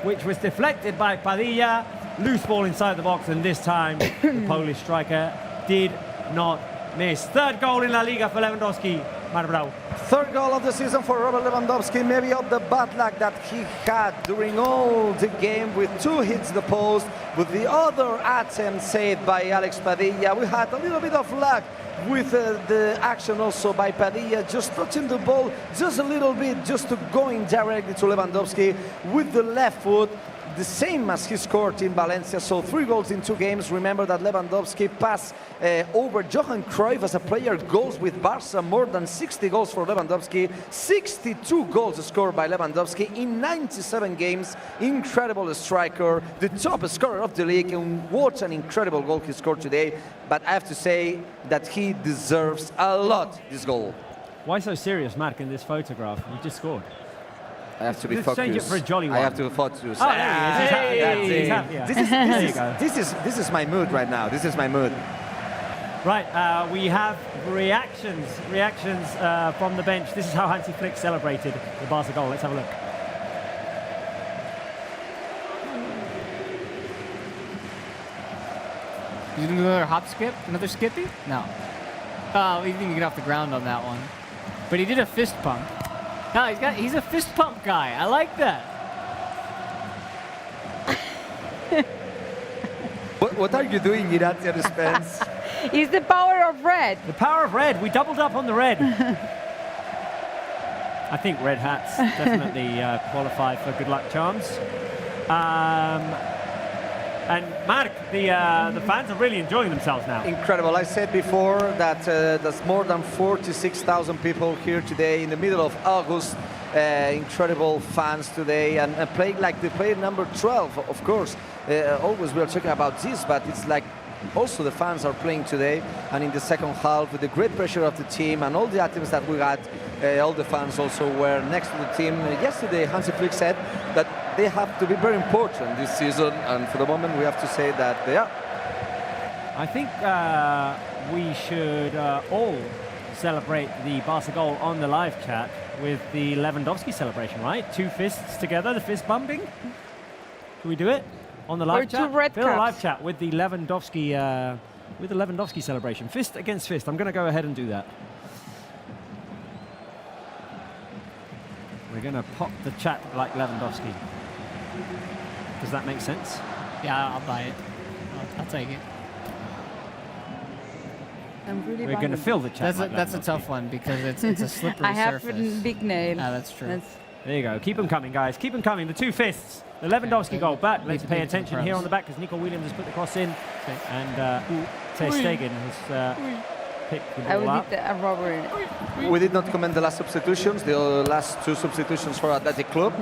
S1: which was deflected by Padilla. Loose ball inside the box, and this time the Polish striker did not miss. 3rd goal in La Liga for Lewandowski. Marc Brau.
S2: 3rd goal of the season for Robert Lewandowski, maybe of the bad luck that he had during all the game with 2 hits the post, with the other attempt saved by Alex Padilla. We had a little bit of luck with the action also by Padilla, just touching the ball just a little bit, just to going directly to Lewandowski with the left foot. the same as he scored in Valencia, so 3 goals in 2 games. Remember that Lewandowski passed over Johan Cruyff as a player goals with Barça, more than 60 goals for Lewandowski, 62 goals scored by Lewandowski in 97 games. Incredible striker, the top scorer of the league, and what an incredible goal he scored today. But I have to say that he deserves a lot this goal.
S1: Why so serious, Mark, in this photograph? You just scored.
S2: I have to be
S1: Let's
S2: focused.
S1: change it for a jolly one.
S2: I have to focus.
S1: Oh, there he is. He's happy.
S2: This is my mood right now. This is my mood.
S1: Right, we have reactions from the bench. This is how Hansi Flick celebrated the Barca goal. Let's have a look.
S4: He's gonna do another hop skip? Another skippy? No. Oh, he didn't get off the ground on that one. But he did a fist pump. No, he's a fist pump guy. I like that.
S2: What are you doing, Iratio Spence?
S3: It's the power of red.
S1: The power of red. We doubled up on the red. I think red hats definitely qualify for good luck charms. And Mark, the fans are really enjoying themselves now.
S2: Incredible. I said before that there's more than 46,000 people here today in the middle of August. Incredible fans today, and playing like the player number 12, of course. Always we are talking about this, but it's like also the fans are playing today, and in the second half with the great pressure of the team and all the items that we had, all the fans also were next to the team. Yesterday Hansi Flick said that they have to be very important this season, and for the moment we have to say that they are.
S1: I think we should all celebrate the Barca goal on the live chat with the Lewandowski celebration, right? 2 fists together, the fist bumping. Can we do it on the live
S3: or
S1: chat?
S3: 2 red
S1: Fill a
S3: cups.
S1: live chat with the Lewandowski celebration, fist against fist. I'm going to go ahead and do that. We're going to pop the chat like Lewandowski. Does that make sense?
S4: Yeah, I'll buy it. I'll take it.
S3: I'm really
S1: We're going to fill the chat.
S4: That's a tough one because it's a slippery
S3: I have
S4: surface.
S3: a big nail.
S4: Ah, that's true.
S1: There you go. Keep them coming, guys. Keep them coming. The 2 fists. The Lewandowski goal back. Let's pay attention here on the back because Nico Williams has put the cross in. And Ter Stegen has picked the ball up.
S3: A robbery.
S2: We did not comment the last substitutions, the last 2 substitutions for Athletic Club.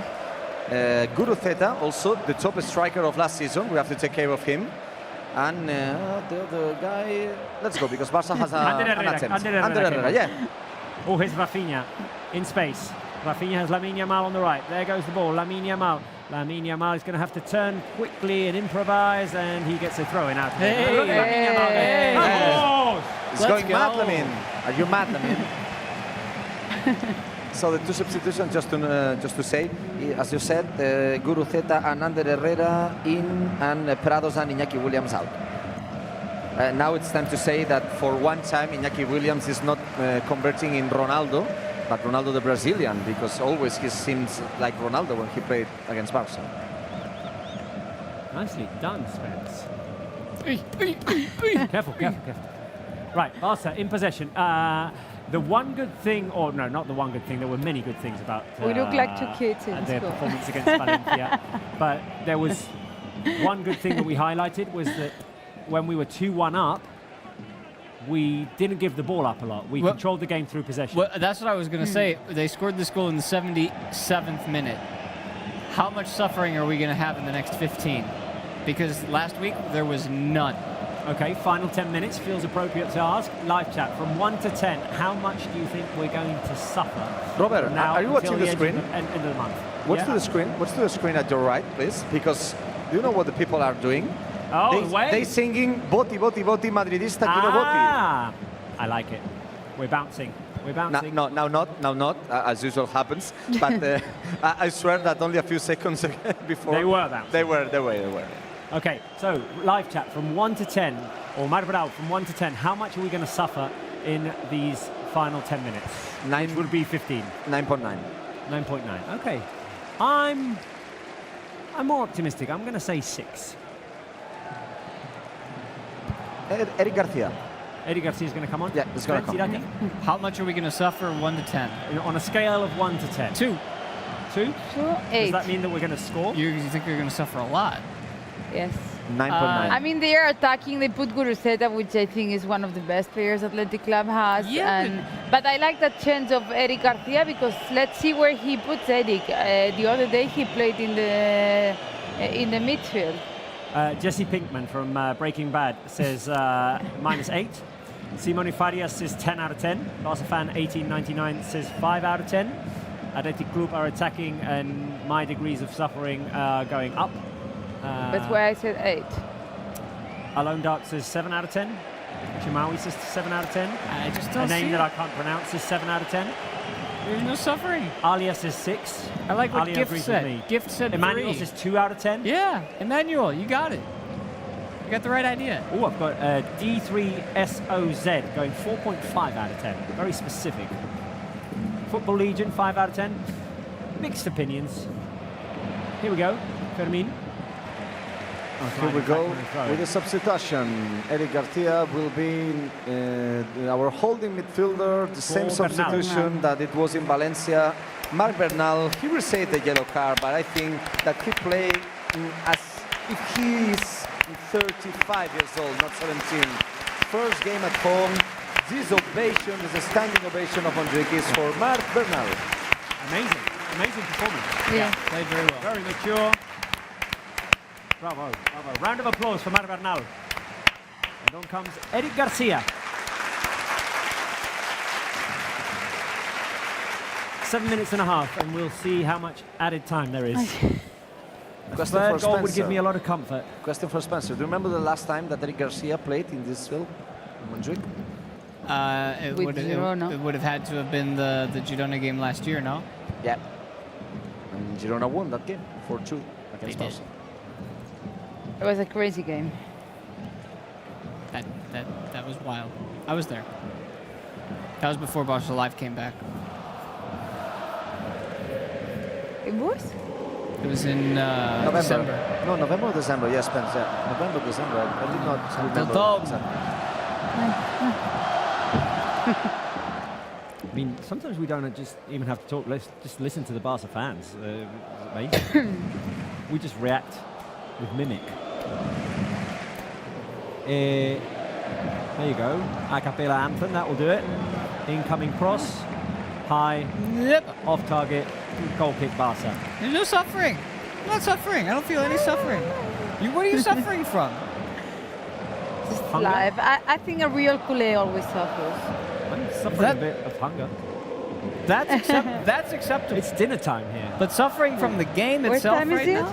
S2: Guruceta, also the top striker of last season. We have to take care of him. And the other guy, let's go, because Barca has an attempt. Ander Herrera, yeah.
S1: Oh, here's Rafinha in space. Rafinha has Lamine Yamal on the right. There goes the ball, Lamine Yamal. Lamine Yamal is going to have to turn quickly and improvise, and he gets a throw-in out of it.
S4: Hey,
S1: Look at Lamine Yamal there.
S4: hey.
S2: He's going mad, Lamine. Are you mad, Lamine? So the 2 substitutions, just to say, as you said, Guruceta and Ander Herrera in, and Prados and Iñaki Williams out. Now it's time to say that for one time Iñaki Williams is not converting in Ronaldo, but Ronaldo the Brazilian, because always he seems like Ronaldo when he played against Barca.
S1: Nicely done, Spence. Careful. Right, Barca in possession. The one good thing, or no, not the one good thing, there were many good things about
S3: We look like 2 kids in
S1: their
S3: school.
S1: performance against Valencia. But there was one good thing that we highlighted was that when we were 2-1 up, we didn't give the ball up a lot. We controlled the game through possession.
S4: Well, that's what I was going to say. They scored this goal in the 77th minute. How much suffering are we going to have in the next 15? Because last week there was none.
S1: Okay, final 10 minutes feels appropriate to ask. Live chat from 1 to 10. How much do you think we're going to suffer?
S2: Robert,
S1: now
S2: are you watching
S1: until
S2: the screen?
S1: End of the month.
S2: What's to the screen? What's to the screen at your right, please? Because do you know what the people are doing?
S1: Oh,
S2: they singing "Voti, voti, voti, Madridista, quiero voti."
S1: Ah, I like it. We're bouncing.
S2: Now not, as usual happens. But I swear that only a few seconds before
S1: They were bouncing.
S2: They were.
S1: Okay, so live chat from 1 to 10, or Madrid from 1 to 10. How much are we going to suffer in these final 10 minutes?
S2: 9
S1: Which would be 15.
S2: 9.9.
S1: 9.9. Okay, I'm more optimistic. I'm going to say 6.
S2: Eric Garcia.
S1: Eddie Garcia is going to come on?
S2: Yeah, he's going to come.
S1: Irati?
S4: How much are we going to suffer? 1 to 10.
S1: On a scale of 1 to 10.
S4: 2.
S1: 2?
S3: 8.
S1: Does that mean that we're going to score?
S4: You think you're going to suffer a lot?
S3: Yes.
S2: 9.9.
S3: I mean, they are attacking. They put Guruzeta, which I think is one of the best players Athletic Club has.
S4: Yeah,
S3: But I like that change of Eric Garcia because let's see where he puts Eric. The other day he played in the midfield.
S1: Jesse Pinkman from Breaking Bad says -8. Simone Farias says 10 out of 10. Barca fan 1899 says 5 out of 10. Athletic Club are attacking and my degrees of suffering are going up.
S3: That's why I said 8.
S1: Alone Dark says 7 out of 10. Chimawi says 7 out of 10.
S4: I just don't
S1: A name
S4: see
S1: that
S4: it.
S1: I can't pronounce is 7 out of 10.
S4: There's no suffering.
S1: Alia says 6.
S4: I like what
S1: Alia
S4: Gift
S1: agrees with me.
S4: said. Gift said
S1: Emmanuel
S4: 3.
S1: says 2 out of 10.
S4: Yeah, Emmanuel, you got it. You got the right idea.
S1: Oh, I've got D3SOZ going 4.5 out of 10. Very specific. Football Legion 5 out of 10. Mixed opinions. Here we go. Fermin.
S2: Here we go with the substitution. Eric Garcia will be our holding midfielder, the same substitution that it was in Valencia. Marc Bernal, he received the yellow card, but I think that he played as if he is 35 years old, not 17. First game at home. This ovation is a standing ovation of Enriquez for Marc Bernal.
S1: Amazing. Amazing performance.
S3: Yeah.
S4: Played very well.
S1: Very mature. Bravo, bravo. Round of applause for Marc Bernal. And on comes Eric Garcia. 7 minutes and a half, and we'll see how much added time there is.
S2: Question
S1: Third
S2: for
S1: goal would give
S2: Spencer.
S1: me a lot of comfort.
S2: Question for Spencer. Do you remember the last time that Eric Garcia played in this field? Montjuic?
S4: It
S3: With
S4: would
S3: Girona.
S4: it would have had to have been the Girona game last year, no?
S2: Yeah. And Girona won that game 4-2 against
S4: They did.
S2: Barça.
S3: It was a crazy game.
S4: That was wild. I was there. That was before Barca Live came back.
S3: It was?
S4: It was in
S2: November.
S4: December.
S2: No, November or December? Yes, Spencer. November, December. I did not remember.
S4: Dom.
S2: exactly.
S1: I mean, sometimes we don't just even have to talk. Let's just listen to the Barca fans. It's amazing. We just react with mimic. There you go. A cappella anthem. That will do it. Incoming cross. High.
S4: Yep.
S1: Off target. Goal kick Barca.
S4: There's no suffering. I'm not suffering. I don't feel any suffering. What are you suffering from?
S3: Just
S1: Hunger?
S3: live. I think a real culé always suffers.
S1: I'm suffering a bit of hunger.
S4: That's acceptable.
S1: It's dinner time here.
S4: But suffering from the game
S3: What
S4: itself
S3: time is
S4: right
S3: it?
S4: now?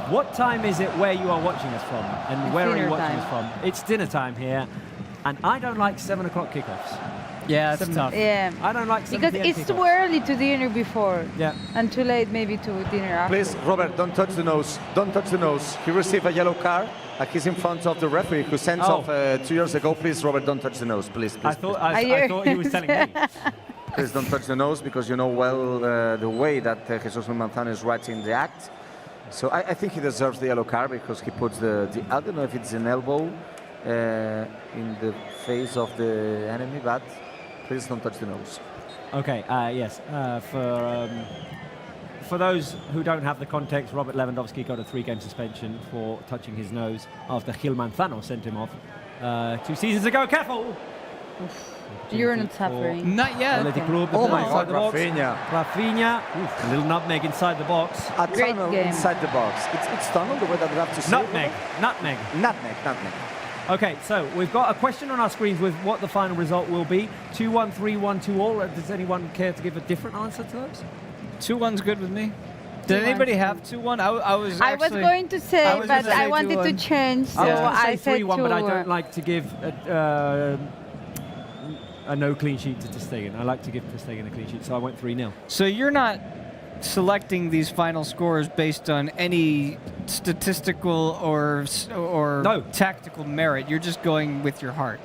S1: What time is it where you are watching us from? And
S3: It's
S1: where are you
S3: dinner
S1: watching
S3: time.
S1: us from? It's dinner time here. And I don't like 7 o'clock kickoffs.
S4: Yeah, it's tough.
S3: Yeah.
S1: I don't like 7
S3: Because
S1: PM
S3: it's too
S1: kickoffs.
S3: early to dinner before.
S1: Yeah.
S3: And too late maybe to dinner after.
S2: Please, Robert, don't touch the nose. Don't touch the nose. He received a yellow card. He's in front of the referee who sent off 2 years ago. Please, Robert, don't touch the nose. Please, please.
S1: I thought
S3: I
S1: he was telling me.
S2: Please don't touch the nose because you know well the way that Jesus Manzano is writing the act. So I think he deserves the yellow card because he puts the I don't know if it's an elbow in the face of the enemy, but please don't touch the nose.
S1: Okay, yes. For those who don't have the context, Robert Lewandowski got a 3-game suspension for touching his nose after Gil Manzano sent him off 2 seasons ago. Careful!
S3: You're not suffering.
S4: Not yet.
S1: Athletic Club,
S2: Oh my
S1: inside
S2: God,
S1: the box.
S2: Rafinha.
S1: Rafinha. Oof, a little nutmeg inside the box.
S2: A
S3: Great
S2: tunnel
S3: game.
S2: inside the box. It's tunnel the way that we have to say
S1: Nutmeg.
S2: it.
S1: Nutmeg.
S2: Nutmeg. Nutmeg.
S1: Okay, so we've got a question on our screens with what the final result will be. 2-1, 3-1, 2-all. Does anyone care to give a different answer to those?
S4: 2-1's good with me. Did
S3: 2-1.
S4: anybody have 2-1? I was
S3: I was
S4: actually-
S3: going to say,
S4: I was
S3: but
S4: gonna
S3: I
S4: say
S3: wanted to
S4: 2-1.
S3: change, so
S1: I was going
S3: I
S1: to say
S3: said
S1: 3-1, but I don't
S3: 2-1.
S1: like to give a no clean sheet to Stegen. I like to give Stegen a clean sheet, so I went 3-0.
S4: So you're not selecting these final scores based on any statistical or
S1: No.
S4: tactical merit. You're just going with your heart.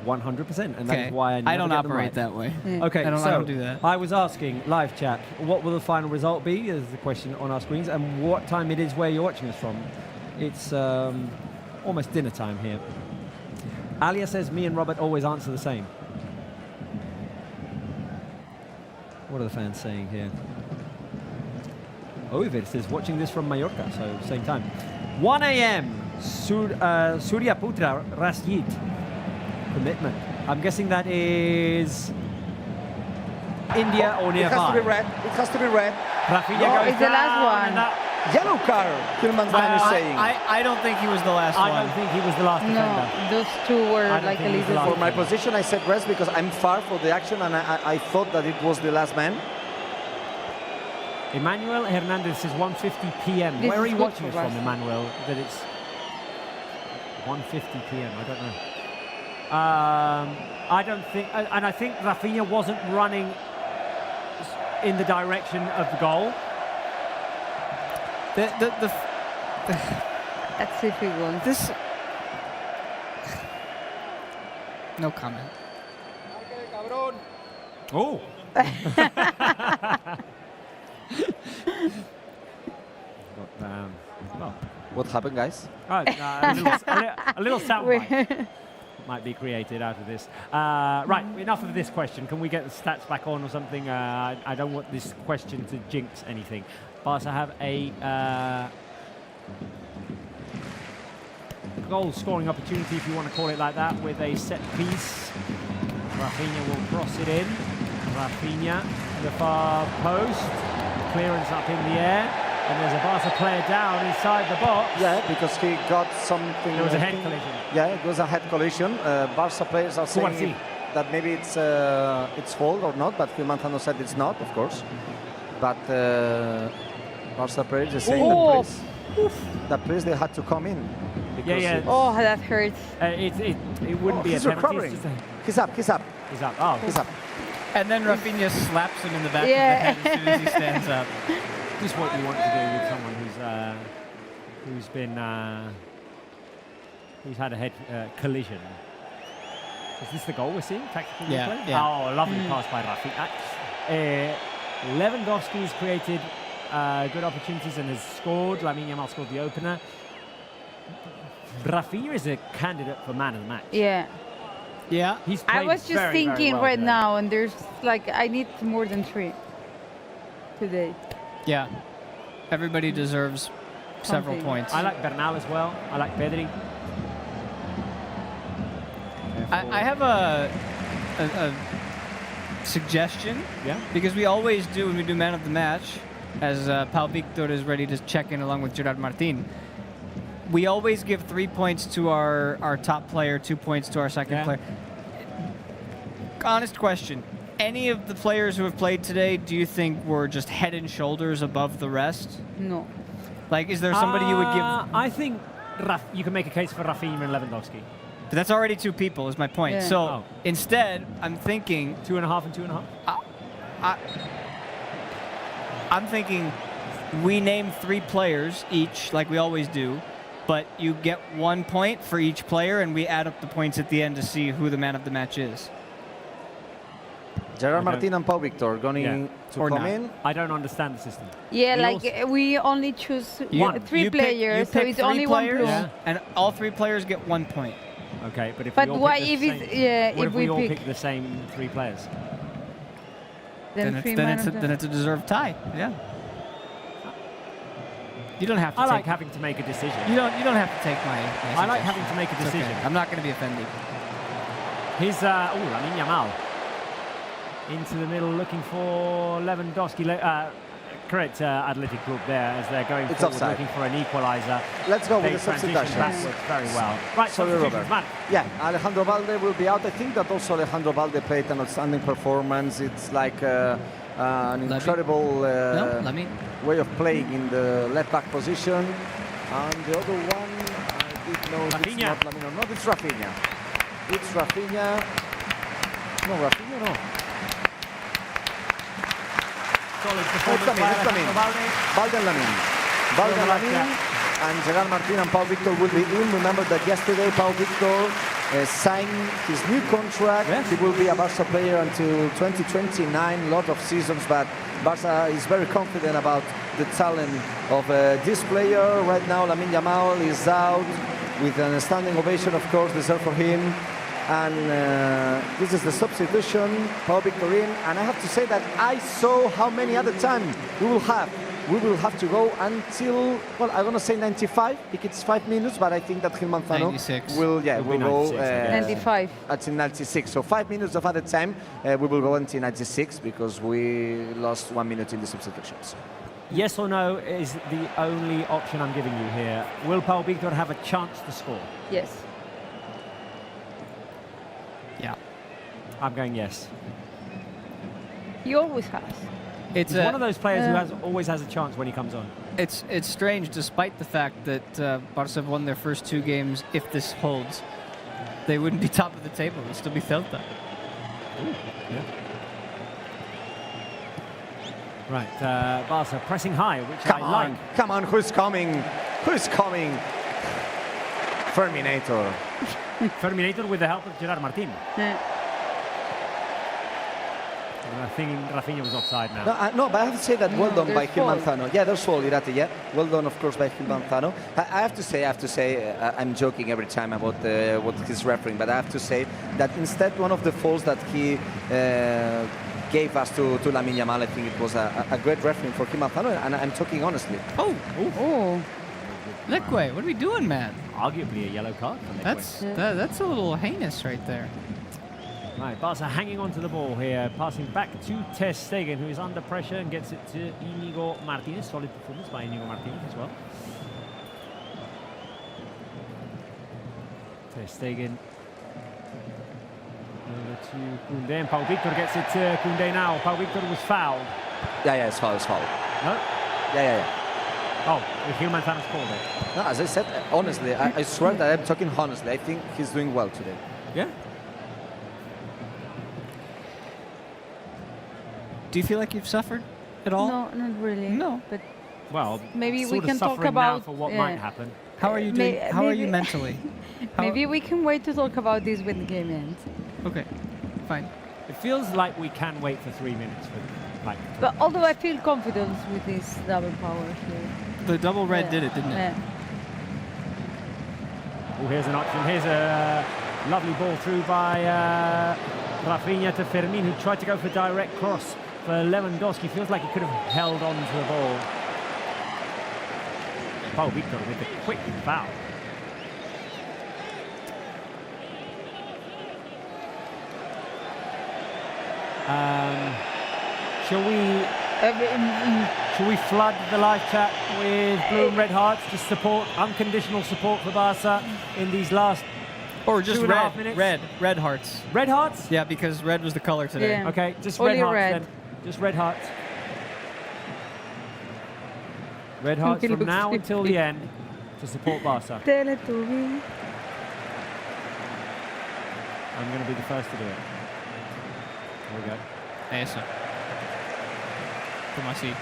S1: 100%, and that
S4: Okay.
S1: is why I never
S4: don't
S1: get them
S4: operate
S1: right.
S4: that way.
S3: Yeah.
S1: Okay,
S4: I
S1: so
S4: don't do that.
S1: I was asking live chat, what will the final result be? Is the question on our screens, and what time it is where you're watching us from. It's almost dinner time here. Alia says me and Robert always answer the same. What are the fans saying here? It says watching this from Mallorca, so same time. 1 a.m. Surya Putra Rasjid. Commitment. I'm guessing that is India or
S2: It
S1: nearby.
S2: has to be red. It has to be red.
S1: Rafinha
S2: No,
S1: goes
S3: it's the last
S1: down,
S3: one.
S1: and that-
S2: Yellow card, Hilman Van is saying.
S4: I don't think he was the last
S1: I
S4: one.
S1: don't think he was the last defender.
S3: No, those two were
S1: I don't
S3: like a
S1: think he's
S3: little.
S1: allowed.
S2: For my position, I said rest because I'm far for the action and I thought that it was the last man.
S1: Emmanuel Hernandez says 1:50 p.m.
S3: This
S1: Where are
S3: is
S1: you
S3: good
S1: watching
S3: for
S1: us from,
S3: Barca.
S1: Emmanuel? That it's 1:50 p.m. I don't know. I don't think, and I think Rafinha wasn't running in the direction of the goal.
S3: That's if it was.
S4: This. No comment.
S1: Oh. Well,
S2: What happened, guys?
S1: a little soundbite might be created out of this. Right, enough of this question. Can we get the stats back on or something? I don't want this question to jinx anything. Barca have a goal-scoring opportunity, if you want to call it like that, with a set piece. Rafinha will cross it in. Rafinha to the far post. Clearance up in the air. And there's a Barca player down inside the box.
S2: Yeah, because he got something.
S1: There was a
S2: I
S1: head
S2: think-
S1: collision.
S2: Yeah, it was a head collision. Barca players are saying
S1: Cubarsí.
S2: that maybe it's fault or not, but Phil Manzano said it's not, of course. But Barca players are saying that please they had to come in.
S1: Yeah, yeah.
S3: Oh, that hurts.
S1: It wouldn't be
S2: he's
S1: a penalty.
S2: recovering.
S1: It's just
S2: He's up.
S1: he's up. Oh,
S2: He's up.
S4: And then Rafinha slaps him in the back
S3: Yeah.
S4: of the head as soon as he stands up.
S1: just what you want to do with someone who's had a head collision. Is this the goal we're seeing? Tactical
S4: Yeah,
S1: replay?
S4: yeah.
S1: Oh, lovely pass by Rafinha. Lewandowski has created good opportunities and has scored. Lamine Yamal scored the opener. Rafinha is a candidate for man of the match.
S3: Yeah.
S4: Yeah.
S1: He's
S3: I
S1: played
S3: was just
S1: very, very
S3: thinking
S1: well
S3: right
S1: today.
S3: now, and there's like, I need more than 3 today.
S4: Yeah. Everybody deserves several
S3: Something.
S4: points.
S1: I like Bernal as well. I like Pedri.
S4: I have a suggestion.
S1: Yeah.
S4: Because we always do when we do man of the match, as Pau Victor is ready to check in along with Gerard Martin. We always give 3 points to our top player, 2 points to our second player. Honest question. Any of the players who have played today, do you think were just head and shoulders above the rest?
S3: No.
S4: Like, is there somebody you would give?
S1: I think you can make a case for Rafinha and Lewandowski.
S4: But that's already 2 people, is my point.
S3: Yeah.
S4: So instead, I'm thinking
S1: 2.5 and 2.5.
S4: I'm thinking we name 3 players each, like we always do, but you get 1 point for each player, and we add up the points at the end to see who the man of the match is.
S2: Gerard Martin and Pau Victor going to
S4: Or
S2: come
S4: not.
S2: in.
S1: I don't understand the system.
S3: Yeah,
S1: We
S3: like
S1: also-
S3: we only choose three players, so
S4: pick
S3: it's
S4: 3
S3: only one
S4: players,
S3: plus.
S4: and all 3 players get 1 point.
S1: Okay, but if
S3: But
S1: we all
S3: why
S1: pick
S3: if
S1: the
S3: it's
S1: same, what
S3: if
S1: if we all
S3: pick
S1: pick the same 3 players?
S3: then three man of the-
S4: Then it's a deserved tie. Yeah. You don't have to
S1: I
S4: take.
S1: like having to make a decision.
S4: You don't have to take my.
S1: I like having to make a
S4: It's okay.
S1: decision.
S4: I'm not going to be offended.
S1: He's Lamine Yamal into the middle, looking for Lewandowski. Correct, Athletic Club there as they're going
S2: It's
S1: forward,
S2: offside.
S1: looking for an equalizer.
S2: Let's go with
S1: They
S2: the
S1: transition
S2: substitutions.
S1: backwards very well. Right,
S2: Sorry,
S1: substitutions,
S2: Robert.
S1: man.
S2: Yeah, Alejandro Balde will be out. I think that also Alejandro Balde played an outstanding performance. It's like an incredible way of playing in the left-back position. And the other one, I did know it's
S1: Rafinha.
S2: not Lamine. No, it's Rafinha. It's Rafinha. No, Rafinha, no.
S1: Solid
S2: It's
S1: performance
S2: Lamine,
S1: by
S2: it's Lamine.
S1: Alejandro Balde.
S2: Balde and Lamine. Balde and
S1: like
S2: Lamine. And Gerard Martin and Pau Victor will be in. Remember that yesterday Pau Victor signed his new contract.
S1: Yes.
S2: He will be a Barca player until 2029, lot of seasons, but Barca is very confident about the talent of this player. Right now, Lamine Yamal is out with an standing ovation, of course, deserved for him. And this is the substitution, Pau Victor in. And I have to say that I saw how many other time we will have we will have to go until, well, I'm going to say 95, because it's 5 minutes, but I think that Gil Manzano
S4: 96.
S2: will go
S3: 95.
S2: until 96. So 5 minutes of added time, we will go until 96 because we lost 1 minute in the substitutions.
S1: Yes or no is the only option I'm giving you here. Will Pau Victor have a chance to score?
S3: Yes.
S4: Yeah.
S1: I'm going yes.
S3: He always has.
S1: He's one of those players who always has a chance when he comes on.
S4: It's strange, despite the fact that Barça have won their first 2 games. If this holds, they wouldn't be top of the table. They'll still be Celta.
S1: Yeah. Right, Barça pressing high, which
S2: Come
S1: I
S2: on,
S1: like.
S2: come on, who's coming? Who's coming? Ferminator.
S1: Ferminator with the help of Gerard Martin. I think Rafinha was offside now.
S2: No, but I have to say that well done by Gil
S3: foul.
S2: Manzano. Yeah, there's foul, Irati, yeah. Well done, of course, by Gil Manzano. I have to say, I'm joking every time about what he's refereeing, but I have to say that instead one of the fouls that he gave us to Lamine Yamal, I think it was a great refereeing for Gil Manzano, and I'm talking honestly.
S3: Oh.
S4: Liquid, what are we doing, man?
S1: Arguably a yellow card for Liquid.
S4: That's a little heinous right there.
S1: Right, Barca hanging on to the ball here, passing back to Ter Stegen, who is under pressure and gets it to Inigo Martinez. Solid performance by Inigo Martinez as well. Ter Stegen over to Koundé, and Pau Victor gets it to Koundé now. Pau Victor was fouled.
S2: Yeah, it's foul.
S1: No?
S2: Yeah.
S1: Oh, Gil Manzano's called it.
S2: No, as I said, honestly, I swear that I'm talking honestly. I think he's doing well today.
S1: Yeah?
S4: Do you feel like you've suffered at all?
S3: No, not really.
S4: No.
S3: But
S1: Well,
S3: maybe
S1: sort
S3: we
S1: of
S3: can talk
S1: suffering
S3: about
S1: now for what might happen.
S4: How are you doing? How are you mentally?
S3: Maybe we can wait to talk about this when the game ends.
S4: Okay, fine.
S1: It feels like we can wait for 3 minutes for like.
S3: But although I feel confident with this double power here.
S4: The double red did it, didn't it?
S3: Yeah.
S1: Oh, here's an option. Here's a lovely ball through by Rafinha to Fermin, who tried to go for direct cross for Lewandowski. Feels like he could have held on to the ball. Pau Victor with a quick foul. Shall we flood the live chat with blue and red hearts to support, unconditional support for Barca in these last
S4: Or just
S1: 2.5 minutes?
S4: red hearts.
S1: Red hearts?
S4: Yeah, because red was the color today.
S3: Yeah.
S1: Okay, just
S3: Only
S1: red hearts
S3: red.
S1: then. Just red hearts. Red hearts
S3: He
S1: from
S3: looks
S1: now
S3: stupid.
S1: until the end to support Barca.
S3: Teletubby.
S1: I'm going to be the first to do it. Here we go.
S4: Eso. Come on, see.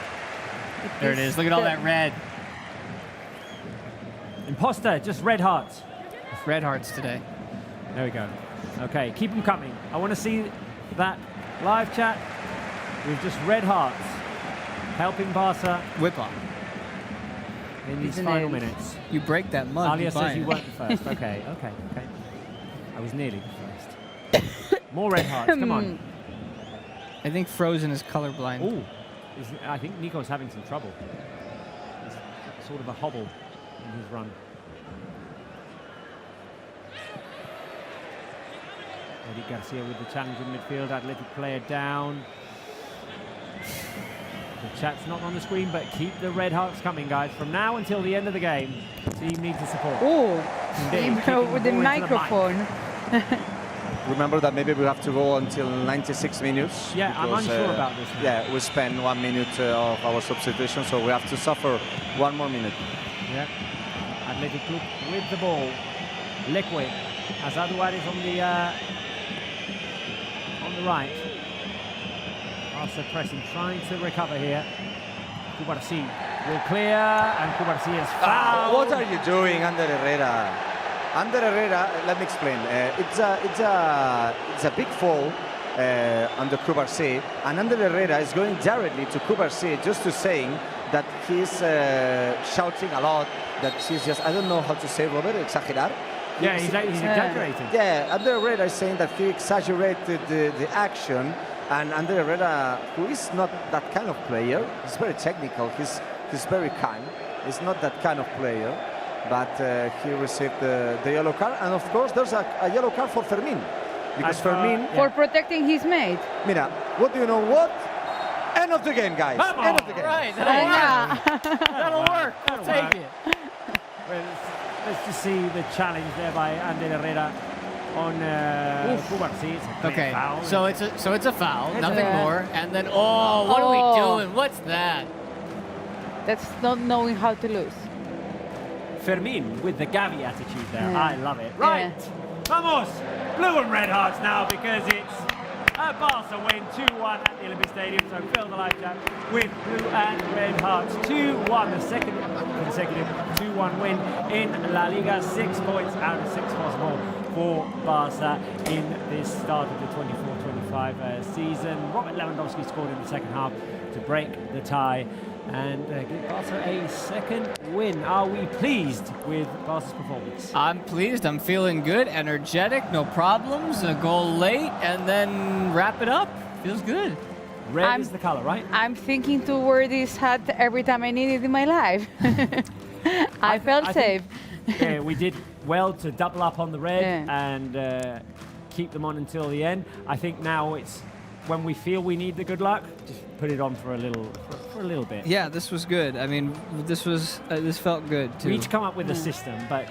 S4: There it is. Look at all that red.
S1: Imposter, just red hearts.
S4: Red hearts today.
S1: There we go. Okay, keep them coming. I want to see that live chat with just red hearts helping Barca
S4: Whip on.
S1: in these
S3: Isn't
S1: final
S3: it?
S1: minutes.
S4: You break that mug.
S1: Alia
S4: you buy
S1: says you
S4: it.
S1: weren't the first. Okay. I was nearly the first. More red hearts, come on.
S4: I think Frozen is colorblind.
S1: Ooh, I think Nico's having some trouble. It's sort of a hobble in his run. Eddie Garcia with the challenge in midfield, Athletic player down. The chat's not on the screen, but keep the red hearts coming, guys. From now until the end of the game, team needs the support.
S3: Oh,
S1: Indeed, kicking
S3: with
S1: the
S3: the
S1: ball into the mic.
S3: microphone.
S2: Remember that maybe we have to go until 96 minutes.
S1: Yeah, I'm
S2: because,
S1: unsure about this now.
S2: Yeah, we spend 1 minute of our substitution, so we have to suffer 1 more minute.
S1: Yeah. Athletic Club with the ball. Leque. Azaduar is on the right. Barca pressing, trying to recover here. Cubarsí will clear, and Cubarsí is fouled.
S2: What are you doing, Ander Herrera? Ander Herrera, let me explain. It's a big fall under Cubarsí, and Ander Herrera is going directly to Cubarsí just to saying that he's shouting a lot, that he's just, I don't know how to say, Robert, exagerar.
S1: Yeah, he's exaggerating.
S2: Yeah, Ander Herrera is saying that he exaggerated the action And Ander Herrera, who is not that kind of player, he's very technical, he's very kind. He's not that kind of player, but he received the yellow card. And of course, there's a yellow card for Fermin. Because Fermin...
S3: For protecting his mate.
S2: Mira, what do you know what? End of the game, guys. End of the game.
S4: Right,
S1: That'll work.
S4: I'll take it.
S1: Well, let's just see the challenge there by Ander Herrera on Kubarsi. It's a clear foul.
S10: So it's a foul, nothing
S3: a-
S10: more. And then what are we doing? What's that?
S3: That's not knowing how to lose.
S1: Fermin with the Gavi attitude there.
S3: Yeah.
S1: I love it. Right. Vamos. Blue and red hearts now because it's a Barca win 2-1 at the Olympic Stadium. So fill the live chat with blue and red hearts. 2-1, the second consecutive 2-1 win in La Liga. 6 points out of 6 possible for Barca in this start of the 24-25 season. Robert Lewandowski scored in the second half to break the tie and give Barca a second win. Are we pleased with Barca's performance?
S10: I'm pleased. I'm feeling good, energetic, no problems. A goal late, and then wrap it up. Feels good.
S1: Red is the color, right?
S3: I'm thinking to wear this hat every time I need it in my life. I felt safe.
S1: We did well to double up on the red
S3: Yeah.
S1: and keep them on until the end. I think now it's when we feel we need the good luck, just put it on for a little bit.
S4: Yeah, this was good. I mean, this felt good too.
S1: We each come up with a system, but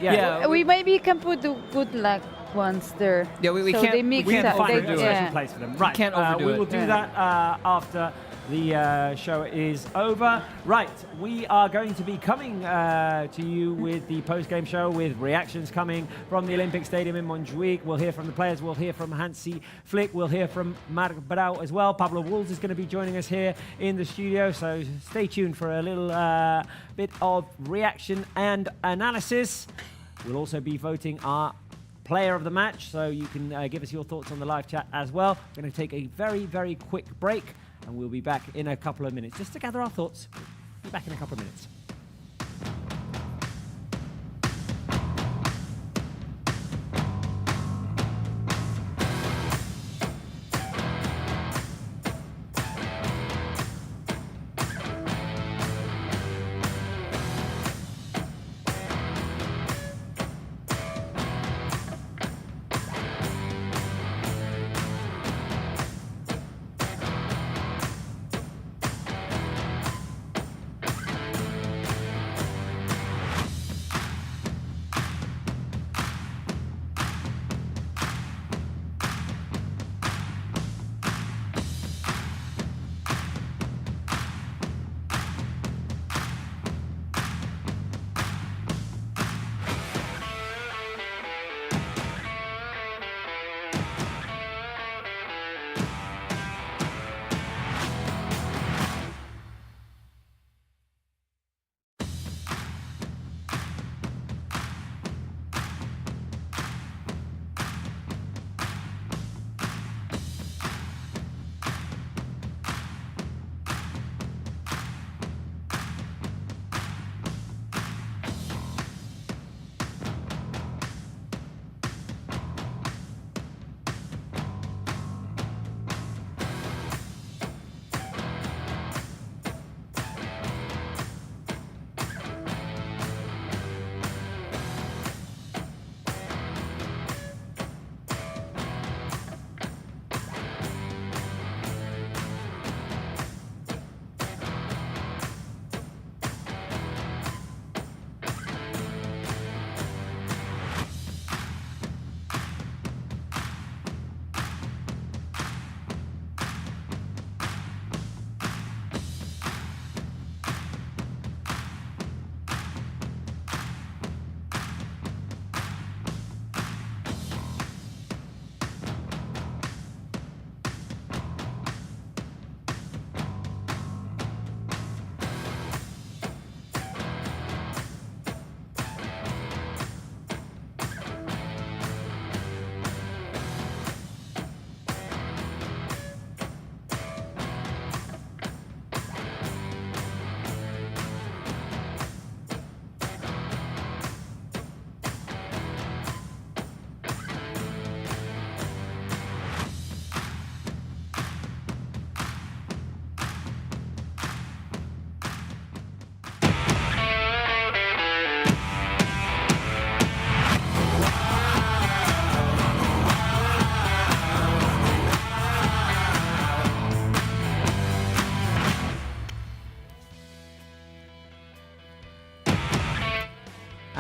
S3: We maybe can put the good luck ones there.
S4: Yeah, we
S3: so
S4: can't-
S3: they mix
S4: we can't
S3: up.
S1: find
S3: They-
S1: a special place for them. Right,
S4: can't overdo
S1: we
S4: it.
S1: will do
S3: Yeah.
S1: that after the show is over. Right, we are going to be coming to you with the post-game show with reactions coming from the Olympic Stadium in Montjuic. We'll hear from the players, we'll hear from Hansi Flick, we'll hear from Marc Brau as well. Pablo Wolves is going to be joining us here in the studio, so stay tuned for a little bit of reaction and analysis. We'll also be voting our player of the match, so you can give us your thoughts on the live chat as well. We're going to take a very, very quick break, and we'll be back in a couple of minutes just to gather our thoughts. Be back in a couple of minutes.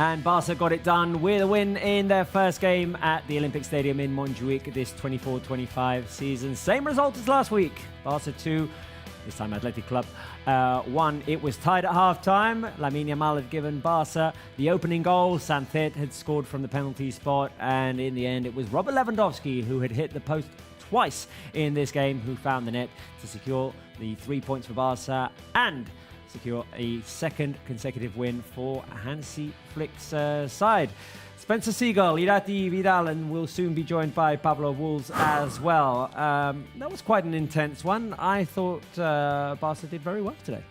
S1: And Barça got it done with a win in their first game at the Olympic Stadium in Montjuic this 24-25 season. Same result as last week. Barça 2, this time Athletic Club 1. It was tied at half-time. Lamine Yamal had given Barça the opening goal. Sancet had scored from the penalty spot. And in the end, it was Robert Lewandowski who had hit the post twice in this game who found the net to secure the 3 points for Barça and secure a second consecutive win for Hansi Flick's side. Spencer Seagull, Irati Vidal, and will soon be joined by Pablo Wolves as well. That was quite an intense one. I thought Barça did very well today.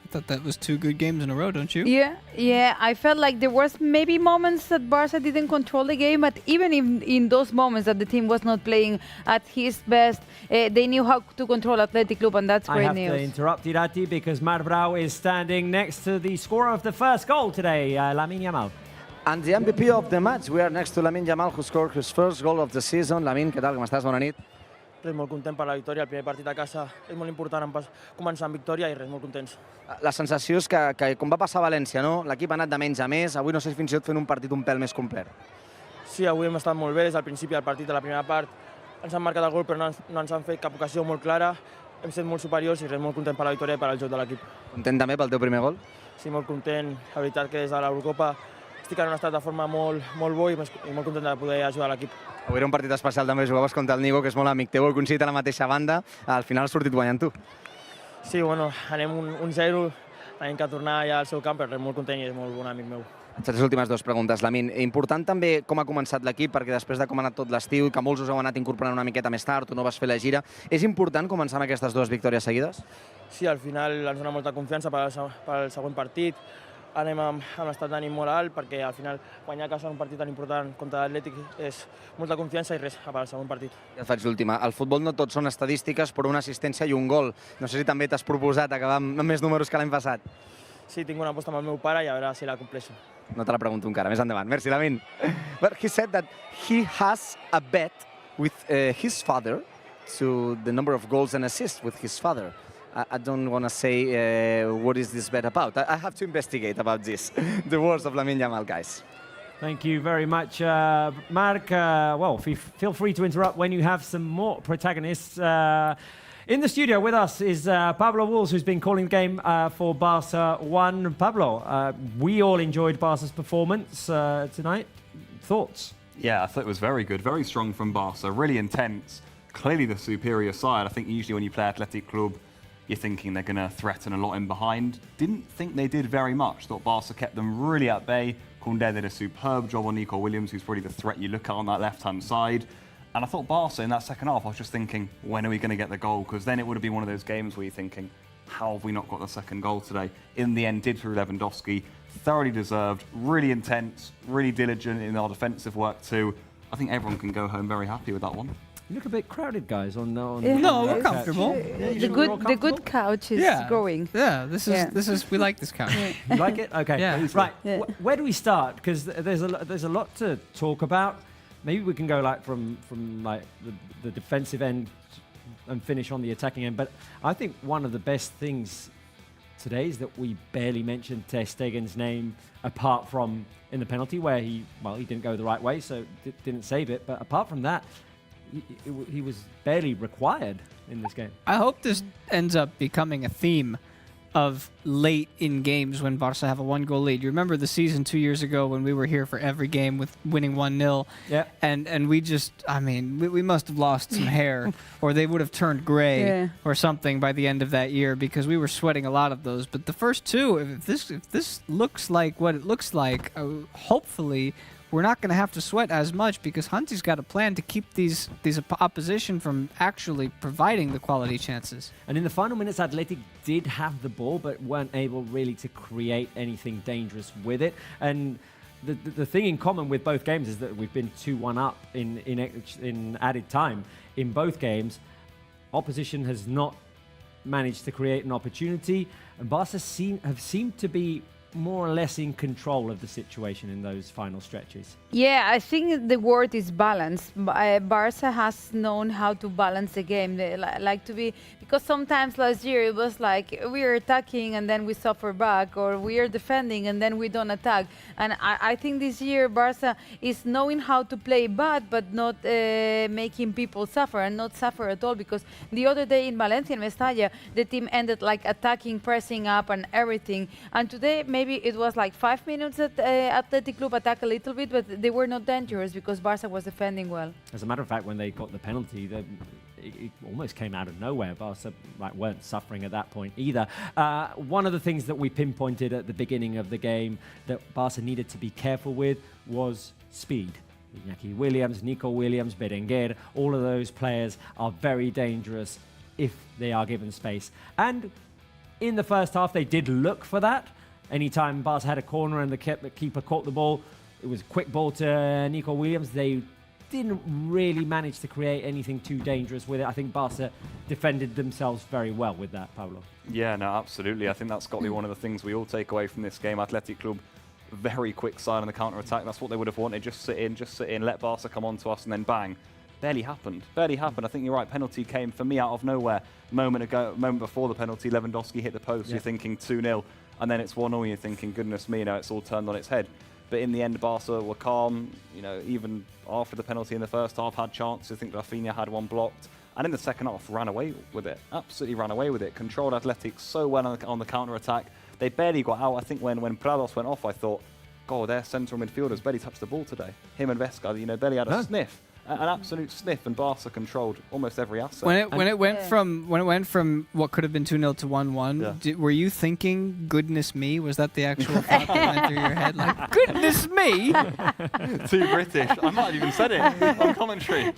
S4: I thought that was 2 good games in a row, don't you?
S3: Yeah. I felt like there was maybe moments that Barça didn't control the game, but even in those moments that the team was not playing at his best, they knew how to control Athletic Club, and that's great news.
S1: I have to interrupt Irati because Mar Brau is standing next to the scorer of the first goal today, Lamine Yamal.
S2: And the MVP of the match, we are next to Lamine Yamal, who scored his first goal of the season. Lamine, què tal, com estàs? Bona nit.
S11: Res, molt content per la victòria. El primer partit a casa és molt important començar amb victòria i res, molt contents.
S2: La sensació és que com va passar a València, no? L'equip ha anat de menys a més. Avui no sé si fins i tot fent un partit un pèl més complet.
S11: Sí, avui hem estat molt bé des del principi del partit, a la primera part. Ens han marcat el gol, però no ens han fet cap ocasió molt clara. Hem estat molt superiors i res, molt content per la victòria i per al joc de l'equip.
S2: Content també pel teu primer gol?
S11: Sí, molt content. La veritat que des de l'Eurocopa estic en un estat de forma molt bo i molt content de poder ajudar l'equip.
S2: Avui era un partit especial també, jugaves contra el Nigo, que és molt amic teu, heu coincidit a la mateixa banda, al final has sortit guanyant tu.
S11: Sí, bueno, anem 1-0, tenim que tornar ja al seu camp, però res, molt content i és molt bon amic meu.
S2: Les últimes 2 preguntes, Lamine. Important també com ha començat l'equip, perquè després de com ha anat tot l'estiu i que molts us heu anat incorporant una miqueta més tard, tu no vas fer la gira, és important començar amb aquestes 2 victòries seguides?
S11: Sí, al final ens dona molta confiança per al següent partit. Anem amb l'estat d'ànim molt alt perquè al final guanyar a casa en un partit tan important contra l'Atlètic és molta confiança i res, per al segon partit.
S2: Ja et faig l'última. Al futbol no tot són estadístiques, però una assistència i un gol. No sé si també t'has proposat acabar amb més números que l'any passat.
S11: Sí, tinc una aposta amb el meu pare i a veure si la compleixo.
S2: No te la pregunto encara, més endavant. Merci, Lamine. But he said that he has a bet with his father to the number of goals and assists with his father. I don't want to say what is this bet about. I have to investigate about this. The words of Lamine Yamal, guys.
S1: Thank you very much, Mark. Well, feel free to interrupt when you have some more protagonists. In the studio with us is Pablo Wolves, who's been calling the game for Barça 1. Pablo, we all enjoyed Barca's performance tonight. Thoughts?
S12: Yeah, I thought it was very good, very strong from Barca, really intense. Clearly the superior side. I think usually when you play Athletic Club, you're thinking they're going to threaten a lot in behind. Didn't think they did very much. Thought Barca kept them really at bay. Koundé did a superb job on Nico Williams, who's probably the threat you look at on that left-hand side. And I thought Barca in that second half, I was just thinking, when are we going to get the goal? Because then it would have been one of those games where you're thinking, how have we not got the second goal today? In the end, did through Lewandowski. Thoroughly deserved, really intense, really diligent in our defensive work too. I think everyone can go home very happy with that one.
S1: You look a bit crowded, guys.
S4: No, we're comfortable.
S3: The good couch is growing.
S4: Yeah, this is. We like this couch.
S1: You like it? Okay.
S4: Yeah.
S1: Right. Yeah. Where do we start? Because there's a lot to talk about. Maybe we can go like from like the defensive end and finish on the attacking end. But I think one of the best things today is that we barely mentioned Ter Stegen's name, apart from in the penalty where he didn't go the right way, so didn't save it. But apart from that, he was barely required in this game.
S4: I hope this ends up becoming a theme of late in games when Barca have a 1-goal lead. You remember the season 2 years ago when we were here for every game with winning 1-0?
S1: Yeah.
S4: And we just, we must have lost some hair, or they would have turned gray or something by the end of that year, because we were sweating a lot of those. But the first two, if this looks like what it looks like, hopefully we're not going to have to sweat as much, because Hansi's got a plan to keep these opposition from actually providing the quality chances.
S1: And in the final minutes, Athletic did have the ball, but weren't able really to create anything dangerous with it. And the thing in common with both games is that we've been 2-1 up in added time in both games. Opposition has not managed to create an opportunity, and Barca have seemed to be more or less in control of the situation in those final stretches?
S3: Yeah, I think the word is balance. Barça has known how to balance the game. They like to be, because sometimes last year it was like we are attacking and then we suffer back, or we are defending and then we don't attack. And I think this year Barça is knowing how to play bad, but not making people suffer, and not suffer at all. Because the other day in Valencia, in Mestalla, the team ended like attacking, pressing up and everything. And today maybe it was like 5 minutes that Athletic Club attack a little bit, but they were not dangerous because Barça was defending well.
S1: As a matter of fact, when they got the penalty, it almost came out of nowhere. Barça weren't suffering at that point either. One of the things that we pinpointed at the beginning of the game that Barça needed to be careful with was speed. Iñaki Williams, Nico Williams, Berenguer, all of those players are very dangerous if they are given space. And in the first half, they did look for that. Anytime Barça had a corner and the keeper caught the ball, it was a quick ball to Nico Williams. They didn't really manage to create anything too dangerous with it. I think Barça defended themselves very well with that, Pablo.
S12: Yeah, no, absolutely. I think that's got to be one of the things we all take away from this game. Athletic Club, very quick side on the counter-attack. That's what they would have wanted. Just sit in, let Barça come on to us, and then bang. Barely happened. I think you're right. Penalty came for me out of nowhere. Moment before the penalty, Lewandowski hit the post. Yeah. You're thinking 2-0, and then it's 1-0. You're thinking, goodness me, it's all turned on its head. But in the end, Barça were calm. Even after the penalty in the first half, had chances. I think Rafinha had one blocked. And in the second half, ran away with it. Absolutely ran away with it. Controlled Athletic so well on the counter-attack. They barely got out. I think when Prados went off, I thought, God, their central midfielders barely touched the ball today. Him and Vesca, barely had a sniff. An absolute sniff, and Barça controlled almost every asset.
S4: When it went from what could have been 2-0 to 1-1, were you thinking, "Goodness me"? Was that the actual thought that went through your head? Like, "Goodness me"?
S12: Too British. I might have even said it on commentary.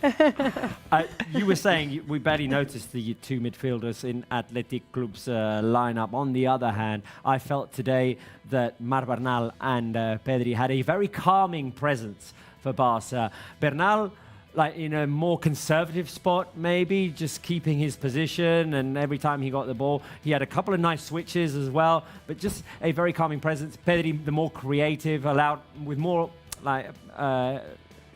S1: You were saying we barely noticed the two midfielders in Athletic Club's lineup. On the other hand, I felt today that Marc Bernal and Pedri had a very calming presence for Barça. Bernal, in a more conservative spot, maybe, just keeping his position, and every time he got the ball, he had a couple of nice switches as well, but just a very calming presence. Pedri, the more creative,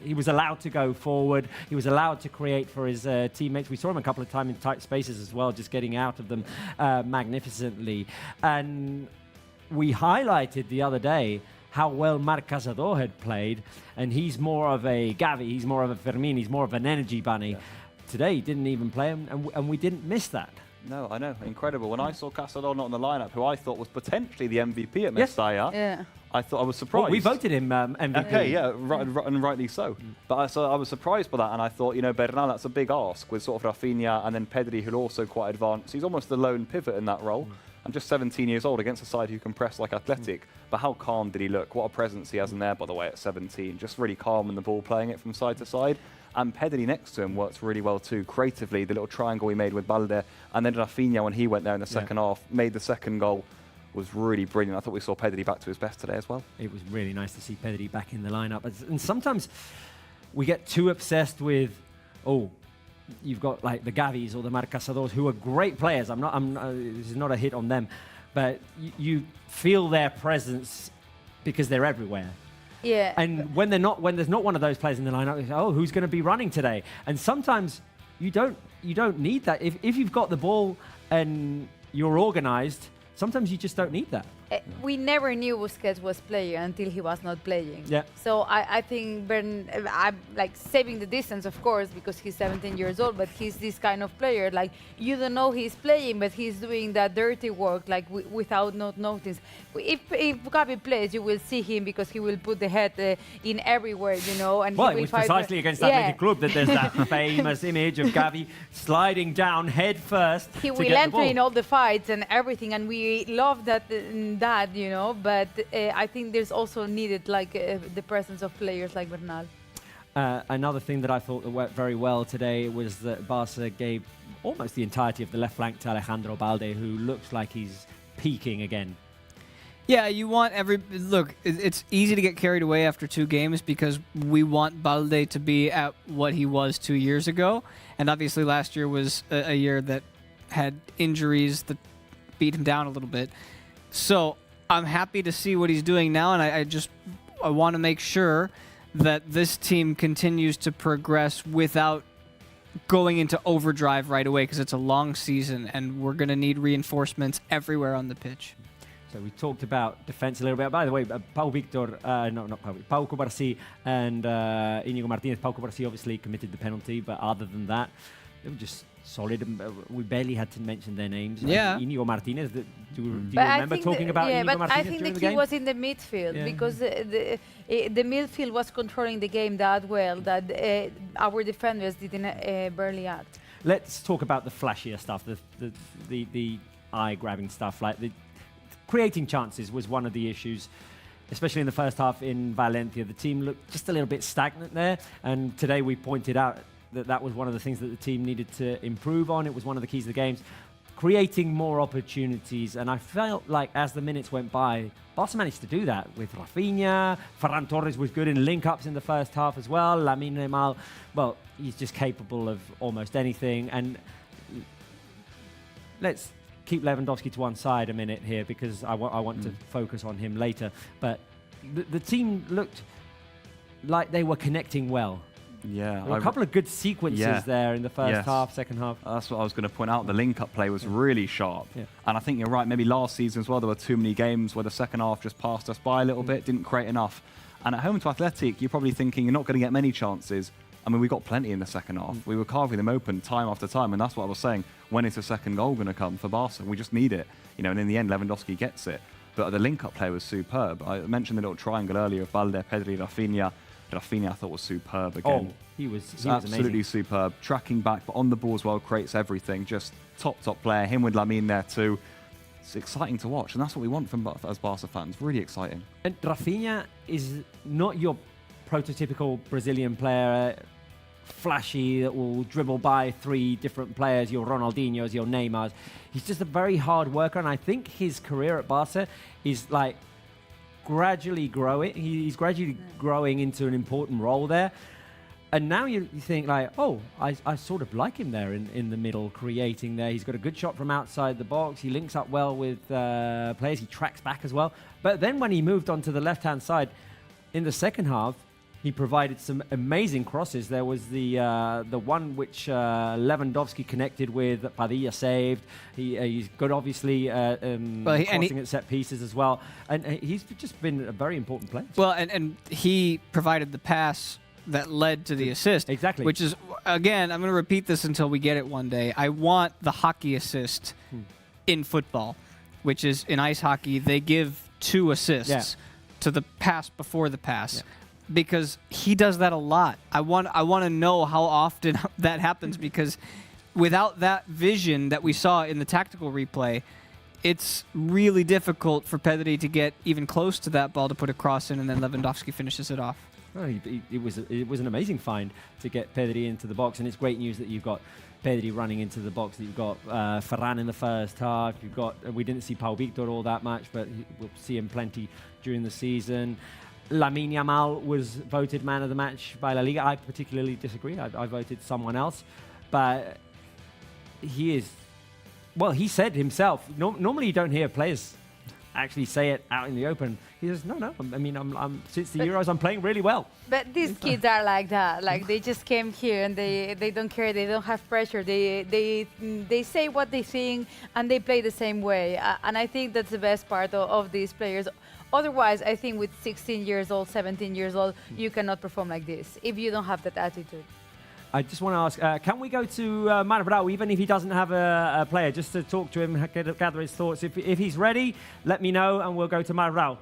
S1: he was allowed to go forward. He was allowed to create for his teammates. We saw him a couple of times in tight spaces as well, just getting out of them magnificently. And we highlighted the other day how well Marc Casador had played, and he's more of a Gavi, he's more of a Fermin, he's more of an energy bunny. Yeah. Today he didn't even play him, and we didn't miss that.
S12: No, I know, incredible. When I saw Casador not in the lineup, who I thought was potentially the MVP at Mestalla, I was surprised.
S1: Well, we voted him MVP.
S12: Okay, yeah, and rightly so. But I was surprised by that, and I thought, Bernal, that's a big ask with sort of Rafinha and then Pedri, who'll also quite advanced. He's almost the lone pivot in that role. And just 17 years old against a side who can press like Athletic. But how calm did he look? What a presence he has in there, by the way, at 17. Just really calm in the ball, playing it from side to side. And Pedri next to him works really well too, creatively. The little triangle he made with Balde. And then Rafinha, when he went there in the second half, made the second goal, was really brilliant. I thought we saw Pedri back to his best today as well.
S1: It was really nice to see Pedri back in the lineup. And sometimes we get too obsessed with, you've got like the Gavis or the Marc Casadors, who are great players. This is not a hit on them, but you feel their presence because they're everywhere.
S3: Yeah.
S1: And when there's not one of those players in the lineup, you say, who's going to be running today? And sometimes you don't need that. If you've got the ball and you're organised, sometimes you just don't need that.
S3: We never knew Busquets was playing until he was not playing.
S1: Yeah.
S3: So I think I'm like saving the distance, of course, because he's 17 years old, but he's this kind of player. Like, you don't know he's playing, but he's doing that dirty work, like without not notice. If Gavi plays, you will see him because he will put the head in everywhere, And he will
S1: it was precisely against Athletic Club that there's that famous image of Gavi sliding down head first.
S3: He will enter in all the fights and everything, and we love that. But I think there's also needed the presence of players like Bernal.
S1: Another thing that I thought that worked very well today was that Barça gave almost the entirety of the left flank to Alejandro Balde, who looks like he's peaking again.
S4: Yeah, you want look, it's easy to get carried away after 2 games because we want Balde to be at what he was 2 years ago. And obviously last year was a year that had injuries that beat him down a little bit. So I'm happy to see what he's doing now, and I want to make sure that this team continues to progress without going into overdrive right away, because it's a long season and we're going to need reinforcements everywhere on the pitch.
S1: So we talked about defense a little bit. By the way, Pau Cubarsí and Íñigo Martínez. Pau Cubarsí obviously committed the penalty, but other than that, they were just solid. We barely had to mention their names.
S4: Yeah.
S1: Íñigo Martínez, do you remember talking about Íñigo Martínez?
S3: But I think that he was in the midfield because the midfield was controlling the game that well that our defenders didn't barely act.
S1: Let's talk about the flashier stuff, the eye-grabbing stuff, like the creating chances was one of the issues, especially in the first half in Valencia. The team looked just a little bit stagnant there, and today we pointed out that was one of the things that the team needed to improve on. It was one of the keys of the games, creating more opportunities, and I felt like as the minutes went by, Barca managed to do that with Rafinha. Ferran Torres was good in link-ups in the first half as well. Lamine Yamal, well, he's just capable of almost anything, and let's keep Lewandowski to one side a minute here because I want to focus on him later. But the team looked like they were connecting well.
S12: Yeah.
S1: There were a couple of good sequences there in the first half, second half.
S12: That's what I was going to point out. The link-up play was really sharp. Yeah. And I think you're right. Maybe last season as well, there were too many games where the second half just passed us by a little bit, didn't create enough. And at home to Athletic, you're probably thinking you're not going to get many chances. I mean, we got plenty in the second half. We were carving them open time after time, and that's what I was saying. When is the second goal going to come for Barca? We just need it, and in the end, Lewandowski gets it. But the link-up play was superb. I mentioned the little triangle earlier of Balde, Pedri, Rafinha. Rafinha I thought was superb again.
S1: Oh, he was
S12: absolutely
S1: amazing.
S12: Superb. Tracking back, but on the ball as well, creates everything. Just top player. Him with Lamine there too. It's exciting to watch, and that's what we want from as Barca fans. Really exciting.
S1: And Rafinha is not your prototypical Brazilian player, flashy, that will dribble by three different players, your Ronaldinhos, your Neymars. He's just a very hard worker, and I think his career at Barca is like gradually growing. He's gradually growing into an important role there. And now you think like, oh, I sort of like him there in the middle, creating there. He's got a good shot from outside the box. He links up well with players. He tracks back as well. But then when he moved onto the left-hand side in the second half, he provided some amazing crosses. There was the one which Lewandowski connected with, that Padilla saved. He's good, obviously, crossing at set pieces as well. And he's just been a very important player.
S4: Well, and he provided the pass that led to the assist.
S1: Exactly.
S4: Which is, again, I'm going to repeat this until we get it one day. I want the hockey assist in football, which is in ice hockey, they give 2 assists to the pass before the pass. Yeah. Because he does that a lot. I want to know how often that happens, because without that vision that we saw in the tactical replay, it's really difficult for Pedri to get even close to that ball to put a cross in, and then Lewandowski finishes it off.
S1: Oh, it was an amazing find to get Pedri into the box, and it's great news that you've got Pedri running into the box, that you've got Ferran in the first half. You've got we didn't see Pau Victor all that much, but we'll see him plenty during the season. Lamine Yamal was voted man of the match by La Liga. I particularly disagree. I voted someone else. But he is, well, he said himself, normally you don't hear players actually say it out in the open. He says, no, I mean, I'm since the Euros, I'm playing really well.
S3: But these kids are like that. Like, they just came here and they don't care. They don't have pressure. They say what they think and they play the same way. And I think that's the best part of these players. Otherwise, I think with 16 years old, 17 years old, you cannot perform like this if you don't have that attitude.
S1: I just want to ask, can we go to Marc Brau, even if he doesn't have a player, just to talk to him, gather his thoughts? If he's ready, let me know, and we'll go to Marc Brau.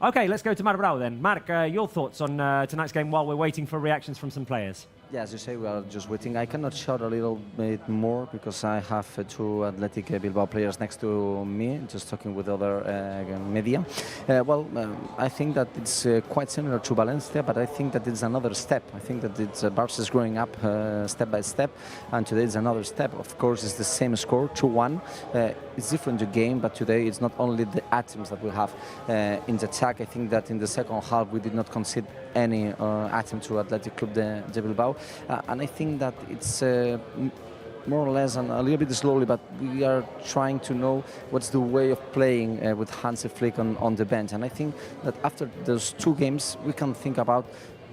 S1: Okay, let's go to Marc Brau then. Marc, your thoughts on tonight's game while we're waiting for reactions from some players?
S2: Yeah, as you say, we are just waiting. I cannot shout a little bit more because I have 2 Athletic Bilbao players next to me, just talking with other media. I think that it's quite similar to Valencia, but I think that it's another step. I think that it's Barça is growing up step by step, and today it's another step. Of course, it's the same score, 2-1. It's different to game, but today it's not only the atoms that we have in the attack. I think that in the second half we did not concede any attempt to Athletic Club de Bilbao. And I think that it's more or less and a little bit slowly, but we are trying to know what's the way of playing with Hansi Flick on the bench. And I think that after those 2 games, we can think about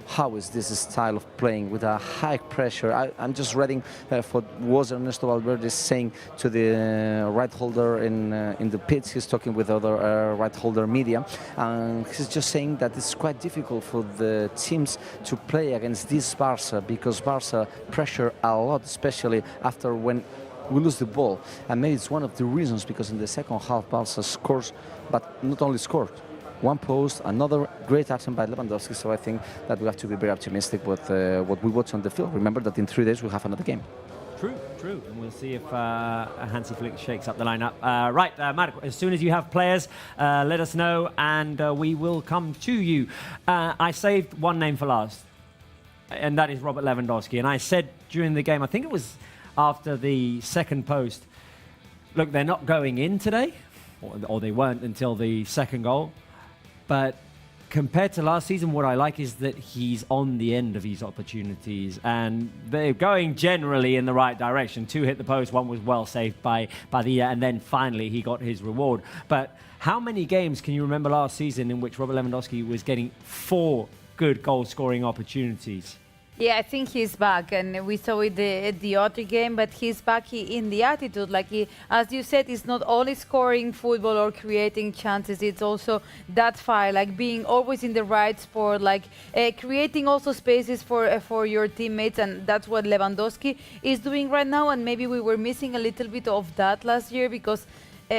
S2: how is this style of playing with a high pressure. I'm just reading what was Ernesto Valverde saying to the right holder in the pitch. He's talking with other right holder media, and he's just saying that it's quite difficult for the teams to play against this Barça because Barça pressure a lot, especially after when we lose the ball. And maybe it's one of the reasons because in the second half Barça scores, but not only scored. 1 post, another great action by Lewandowski, so I think that we have to be very optimistic with what we watch on the field. Remember that in 3 days we have another game.
S1: True. And we'll see if Hansi Flick shakes up the lineup. Right, Mark, as soon as you have players, let us know and we will come to you. I saved one name for last, and that is Robert Lewandowski. And I said during the game, I think it was after the second post, look, they're not going in today, or they weren't until the second goal. But compared to last season, what I like is that he's on the end of his opportunities and they're going generally in the right direction. 2 hit the post, 1 was well saved by the and then finally he got his reward. But how many games can you remember last season in which Robert Lewandowski was getting 4 good goal-scoring opportunities?
S3: Yeah, I think he's back, and we saw it at the other game, but he's back in the attitude. Like, as you said, it's not only scoring football or creating chances, it's also that fire, like being always in the right spot, like creating also spaces for your teammates, and that's what Lewandowski is doing right now, and maybe we were missing a little bit of that last year because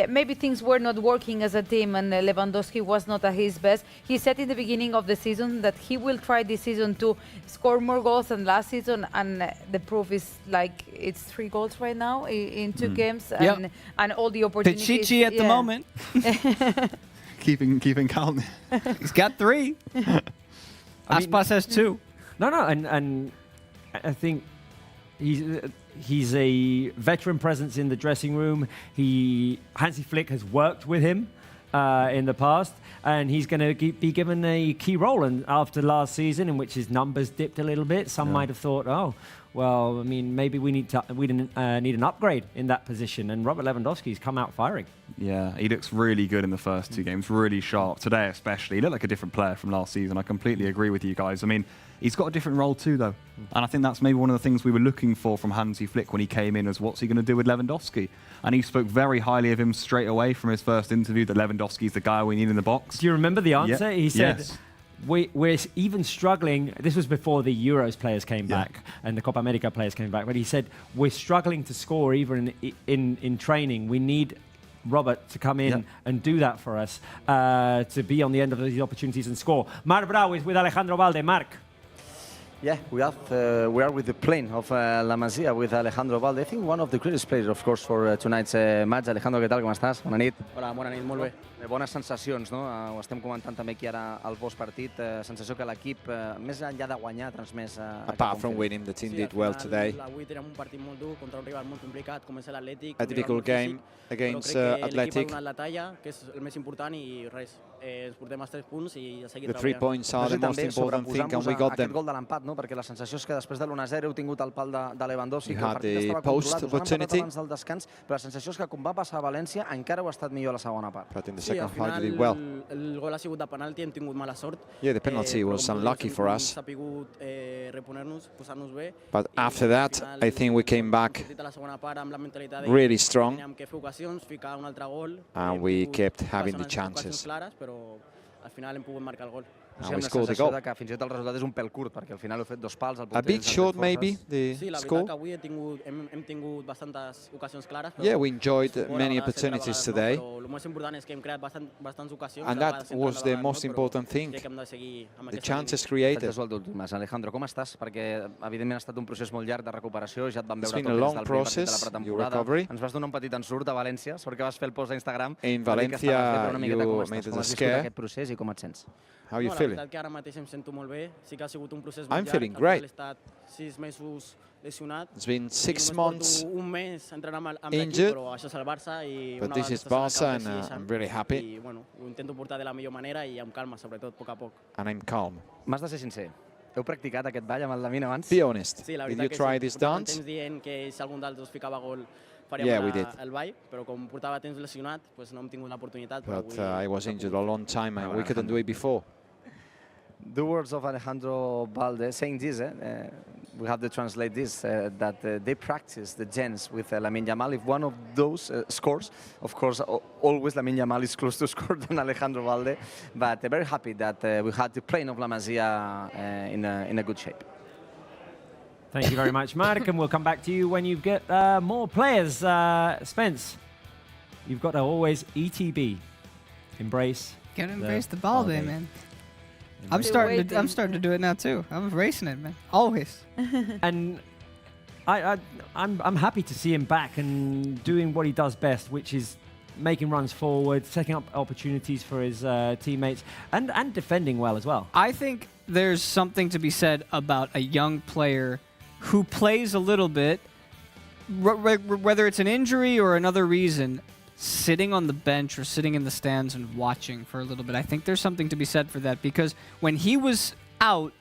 S3: maybe things were not working as a team and Lewandowski was not at his best. He said in the beginning of the season that he will try this season to score more goals than last season, and the proof is like it's 3 goals right now in 2 games, and all the opportunities.
S4: Pichichi at the moment.
S12: keeping count.
S4: He's got 3. Aspas has 2.
S1: No, and I think he's a veteran presence in the dressing room. Hansi Flick has worked with him in the past, and he's going to be given a key role. And after last season, in which his numbers dipped a little bit, some might have thought, oh, well, I mean, maybe we need an upgrade in that position. And Robert Lewandowski's come out firing.
S12: Yeah, he looks really good in the first 2 games, really sharp. Today especially, he looked like a different player from last season. I completely agree with you guys. I mean, he's got a different role too, though. And I think that's maybe one of the things we were looking for from Hansi Flick when he came in, was what's he going to do with Lewandowski? And he spoke very highly of him straight away from his first interview, that Lewandowski's the guy we need in the box.
S1: Do you remember the answer?
S12: Yeah.
S1: He said,
S12: yes.
S1: We're even struggling. This was before the Euros players came back and the Copa America players came back. But he said, we're struggling to score even in training. We need Robert to come in and do that for us, to be on the end of these opportunities and score. Marc Brau is with Alejandro Valde. Marc.
S2: Yeah, we are with the plane of La Masia with Alejandro Valde. I think one of the greatest players, of course, for tonight's match. Alejandro, què tal, com estàs? Bona nit.
S13: Hola, bona nit, molt bé.
S2: Bones sensacions, no? Ho estem comentant també aquí ara al postpartit. Sensació que l'equip, més enllà de guanyar, transmès...
S14: Apart from winning, the team did well today.
S13: Avui teníem un partit molt dur contra un rival molt complicat, com és l'Atlètic.
S14: A difficult game against Athletic.
S13: L'equip ha donat la talla, que és el més important, i res. Ens portem els 3 punts i a seguir
S14: treballant. The 3 points are the most important thing, and we got them.
S2: Aquest gol de l'empat, no? Perquè la sensació és que després de l'1-0 heu tingut el pal de Lewandowski, que el
S14: had
S2: partit
S14: the
S2: estava
S14: post
S2: controlat, us han
S14: opportunity.
S2: empatat abans del descans, però la sensació és que com va passar a València encara ho ha estat millor a la segona part.
S14: But in the second half you did well.
S13: El gol ha sigut de penalti, hem tingut mala sort.
S14: Yeah, the penalty was unlucky for us.
S13: Sapigut reponer-nos, posar-nos bé.
S14: But after that, I think we came back really strong, and we kept having the chances.
S13: Al final hem pogut marcar el gol.
S14: And we scored the goal.
S2: Que fins i tot el resultat és un pèl curt, perquè al final heu fet 2 pals.
S14: A bit short, maybe, the
S13: score. Sí, la veritat que avui hem tingut bastantes ocasions clares.
S14: Yeah, we enjoyed many opportunities today.
S13: Però el més important és que hem creat bastants ocasions.
S14: And that was the most important thing, the chances created.
S2: Alejandro, com estàs? Perquè evidentment ha estat un procés molt llarg de recuperació, ja et vam veure
S14: tot des del primer partit de la
S2: pretemporada. Ens vas donar un petit ensurt a València, sort que vas fer el post a Instagram.
S14: In Valencia, you made the scare.
S2: Aquest procés i com et sents?
S14: How are you feeling?
S13: La veritat que ara mateix em sento molt bé. Sí que ha sigut un procés molt
S14: I'm
S13: llarg.
S14: feeling great.
S13: He estat 6 mesos lesionat.
S14: It's been 6 months
S13: un mes entrenant amb l'equip,
S14: injured,
S13: però això és el Barça i
S14: but this is Barça, and I'm really happy.
S13: I bueno, ho intento portar de la millor manera i amb calma, sobretot, a poc a poc.
S14: And I'm calm.
S2: M'has de ser sincer. Heu practicat aquest ball amb el Lamine abans?
S14: Be honest.
S13: Sí, la
S14: Did
S13: veritat
S14: you
S13: que
S14: try
S13: sí.
S14: this
S13: Portàvem
S14: dance?
S13: temps dient que si algun d'altres ficava gol
S14: Yeah, we
S13: faríem
S14: did.
S13: el ball, però com portava temps lesionat, doncs no hem tingut l'oportunitat.
S14: But I was injured a long time and we couldn't do it before.
S2: The words of Alejandro Balde saying this, we have to translate this, that they practice the gens with Lamine Yamal. If one of those scores, of course, always Lamine Yamal is close to score than Alejandro Balde, but very happy that we had the playing of La Masia in a good shape.
S1: Thank you very much, Mark, and we'll come back to you when you get more players. Spence, you've got to always ETB, embrace.
S4: Gotta embrace the ball,
S1: Balde.
S4: man. I'm starting to do it now too. I'm embracing it, man. Always.
S1: And I'm happy to see him back and doing what he does best, which is making runs forward, setting up opportunities for his teammates, and defending well as well.
S4: I think there's something to be said about a young player who plays a little bit, whether it's an injury or another reason, sitting on the bench or sitting in the stands and watching for a little bit. I think there's something to be said for that, because when he was out,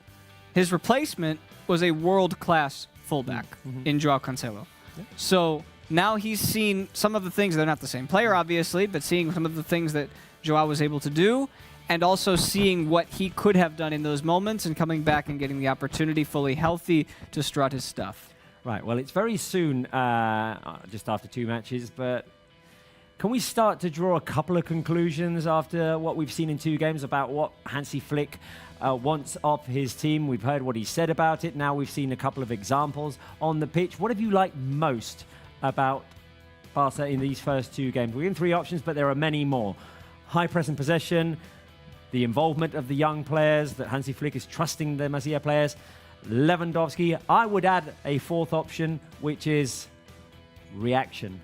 S4: his replacement was a world-class fullback in Joao Cancelo.
S1: Yeah.
S4: So now he's seen some of the things, they're not the same player obviously, but seeing some of the things that Joao was able to do, and also seeing what he could have done in those moments and coming back and getting the opportunity fully healthy to strut his stuff.
S1: Right, well, it's very soon, just after 2 matches, but can we start to draw a couple of conclusions after what we've seen in 2 games about what Hansi Flick wants of his team? We've heard what he said about it. Now we've seen a couple of examples on the pitch. What have you liked most about Barca in these first 2 games? We're in 3 options, but there are many more. High press and possession, the involvement of the young players, that Hansi Flick is trusting the Masia players, Lewandowski. I would add a 4th option, which is reaction.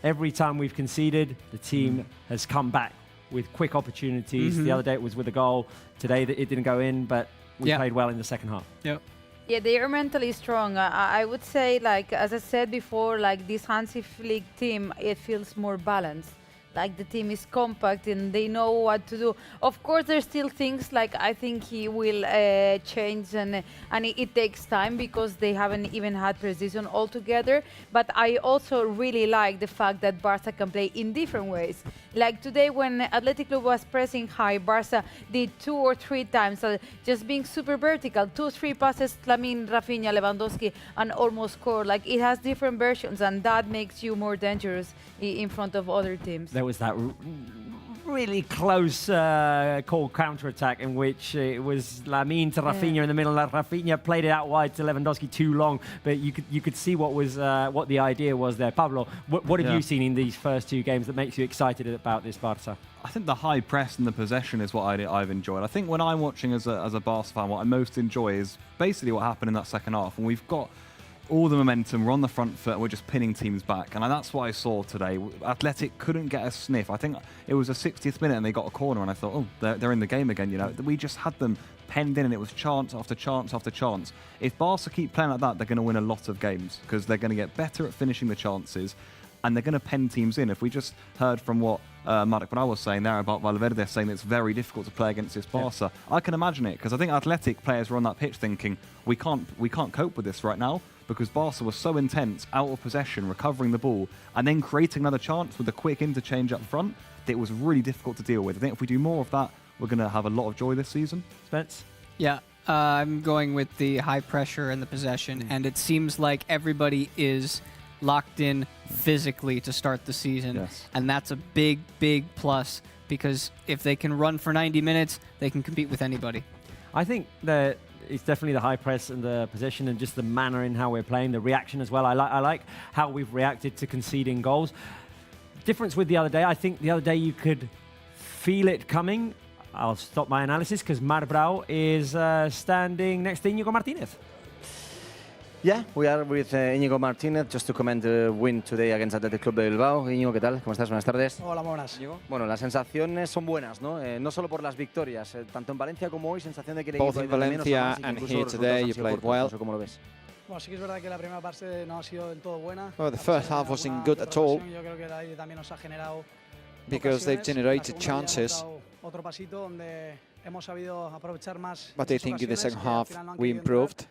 S1: Every time we've conceded, the team has come back with quick opportunities. The other day it was with a goal. Today it didn't go in, but we played well in the second half.
S4: Yep.
S3: Yeah, they are mentally strong. I would say, like, as I said before, like this Hansi Flick team, it feels more balanced. Like the team is compact and they know what to do. Of course, there's still things like I think he will change, and it takes time because they haven't even had precision altogether. But I also really like the fact that Barca can play in different ways. Like today, when Athletic Club was pressing high, Barca did 2 or 3 times, just being super vertical, 2-3 passes, Lamine, Rafinha, Lewandowski, and almost score. Like it has different versions, and that makes you more dangerous in front of other teams.
S1: There was that really close called counter-attack in which it was Lamine to Rafinha in the middle. Rafinha played it out wide to Lewandowski too long, but you could see what the idea was there. Pablo, what have you seen in these first 2 games that makes you excited about this Barca?
S12: I think the high press and the possession is what I've enjoyed. I think when I'm watching as a Barca fan, what I most enjoy is basically what happened in that second half. And we've got all the momentum, we're on the front foot, and we're just pinning teams back. And that's what I saw today. Athletic couldn't get a sniff. I think it was the 60th minute and they got a corner, and I thought, oh, they're in the game again. You know, we just had them penned in, and it was chance after chance after chance. If Barca keep playing like that, they're going to win a lot of games because they're going to get better at finishing the chances, and they're going to pen teams in. If we just heard from what Marc Bernal was saying there about Valverde saying that it's very difficult to play against this Barca, I can imagine it, because I think Athletic players were on that pitch thinking, we can't cope with this right now, because Barca was so intense, out of possession, recovering the ball, and then creating another chance with a quick interchange up front, that it was really difficult to deal with. I think if we do more of that, we're going to have a lot of joy this season.
S1: Spence?
S4: Yeah, I'm going with the high pressure and the possession, and it seems like everybody is locked in physically to start the season, and that's a big, big plus, because if they can run for 90 minutes, they can compete with anybody.
S1: I think that it's definitely the high press and the possession and just the manner in how we're playing, the reaction as well. I like how we've reacted to conceding goals. Difference with the other day, I think the other day you could feel it coming. I'll stop my analysis because Marbrau is standing next to Íñigo Martínez.
S2: Yeah, we are with Íñigo Martínez just to comment the win today against Athletic Club de Bilbao. Íñigo, ¿qué tal? ¿Cómo estás? Buenas tardes.
S15: Hola, buenas.
S2: Bueno, las sensaciones son buenas, ¿no? No solo por las victorias, tanto en Valencia como hoy, sensación de que el
S14: Both
S2: equipo
S14: in Valencia and here today, you played well.
S2: ¿Cómo lo ves?
S15: Bueno, sí que es verdad que la primera parte no ha sido del todo buena.
S14: Well, the first half wasn't good at all,
S15: Yo creo que el aire también nos ha generado
S14: because they've generated chances.
S15: otro pasito donde hemos sabido aprovechar más.
S14: But I think in the second half we improved.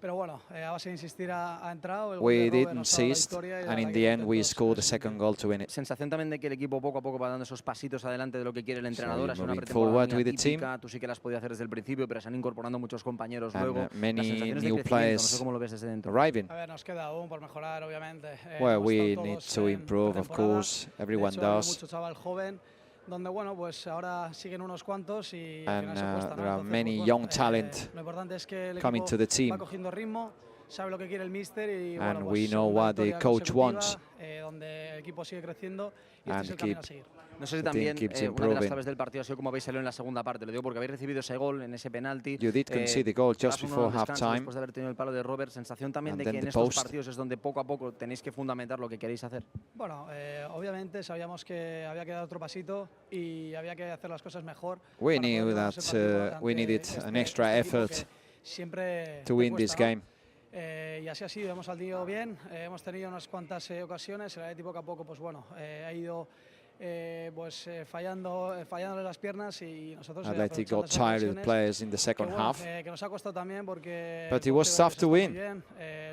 S15: Pero bueno, a base de insistir ha entrado.
S14: We did insist, and in the end we scored the second goal to win it.
S7: Sensación también de que el equipo poco a poco va dando esos pasitos adelante de lo que quiere el entrenador. Es una
S14: moving forward with the team.
S7: Tú sí que las podías hacer desde el principio, pero se han incorporando muchos compañeros
S14: And,
S7: luego.
S14: many
S7: Las
S14: new
S7: sensaciones de crecimiento,
S14: players
S7: no sé cómo lo ves desde dentro.
S14: arriving.
S15: A ver, nos queda aún por mejorar, obviamente.
S14: Well,
S15: Hemos
S14: we
S15: estado
S14: need
S15: todos
S14: to
S15: en
S14: improve, of
S15: pretemporada.
S14: course. Everyone
S15: De hecho, hay
S14: does.
S15: mucho chaval joven, donde bueno, pues ahora siguen unos cuantos y al
S14: And
S15: final se cuesta, ¿no?
S14: there are
S15: Entonces,
S14: many
S15: pues,
S14: young
S15: bueno,
S14: talent
S15: lo importante es que el
S14: coming
S15: equipo
S14: to the team.
S15: va cogiendo ritmo, sabe lo que quiere el míster y
S14: And
S15: bueno,
S14: we
S15: pues
S14: know
S15: una
S14: what the
S15: victoria
S14: coach
S15: consecutiva,
S14: wants.
S15: Donde el equipo sigue creciendo y
S14: And
S15: este es el camino
S14: keep-
S15: a seguir.
S7: No sé si
S14: The team
S7: también
S14: keeps
S7: una de las
S14: improving.
S7: claves del partido ha sido cómo habéis salido en la segunda parte. Lo digo porque habéis recibido ese gol en ese penalti.
S14: You did concede the goal just
S7: llevas uno
S14: before
S7: al descanso
S14: half-time.
S7: Después de haber tenido el palo de Robert, sensación también
S14: And
S7: de
S14: then
S7: que en
S14: the
S7: estos
S14: post.
S7: partidos es donde poco a poco tenéis que fundamentar lo que queréis hacer.
S15: Bueno, obviamente sabíamos que había que dar otro pasito y había que hacer las cosas mejor.
S14: We
S15: para
S14: knew
S15: poder ganar
S14: that
S15: ese partido
S14: we
S15: ante
S14: needed
S15: este
S14: an extra
S15: equipo
S14: effort
S15: que siempre
S14: to
S15: te
S14: win
S15: cuesta,
S14: this
S15: ¿no?
S14: game.
S15: Y así ha sido, hemos salido bien, hemos tenido unas cuantas ocasiones, el Atleti poco a poco pues bueno, ha ido fallándole las piernas y nosotros
S14: Athletic
S15: aprovechando
S14: got
S15: esas
S14: tired of
S15: ocasiones,
S14: players in the second
S15: que, bueno,
S14: half.
S15: que nos ha costado también porque
S14: But it
S15: el
S14: was
S15: portero
S14: tough to
S15: está muy
S14: win.
S15: bien,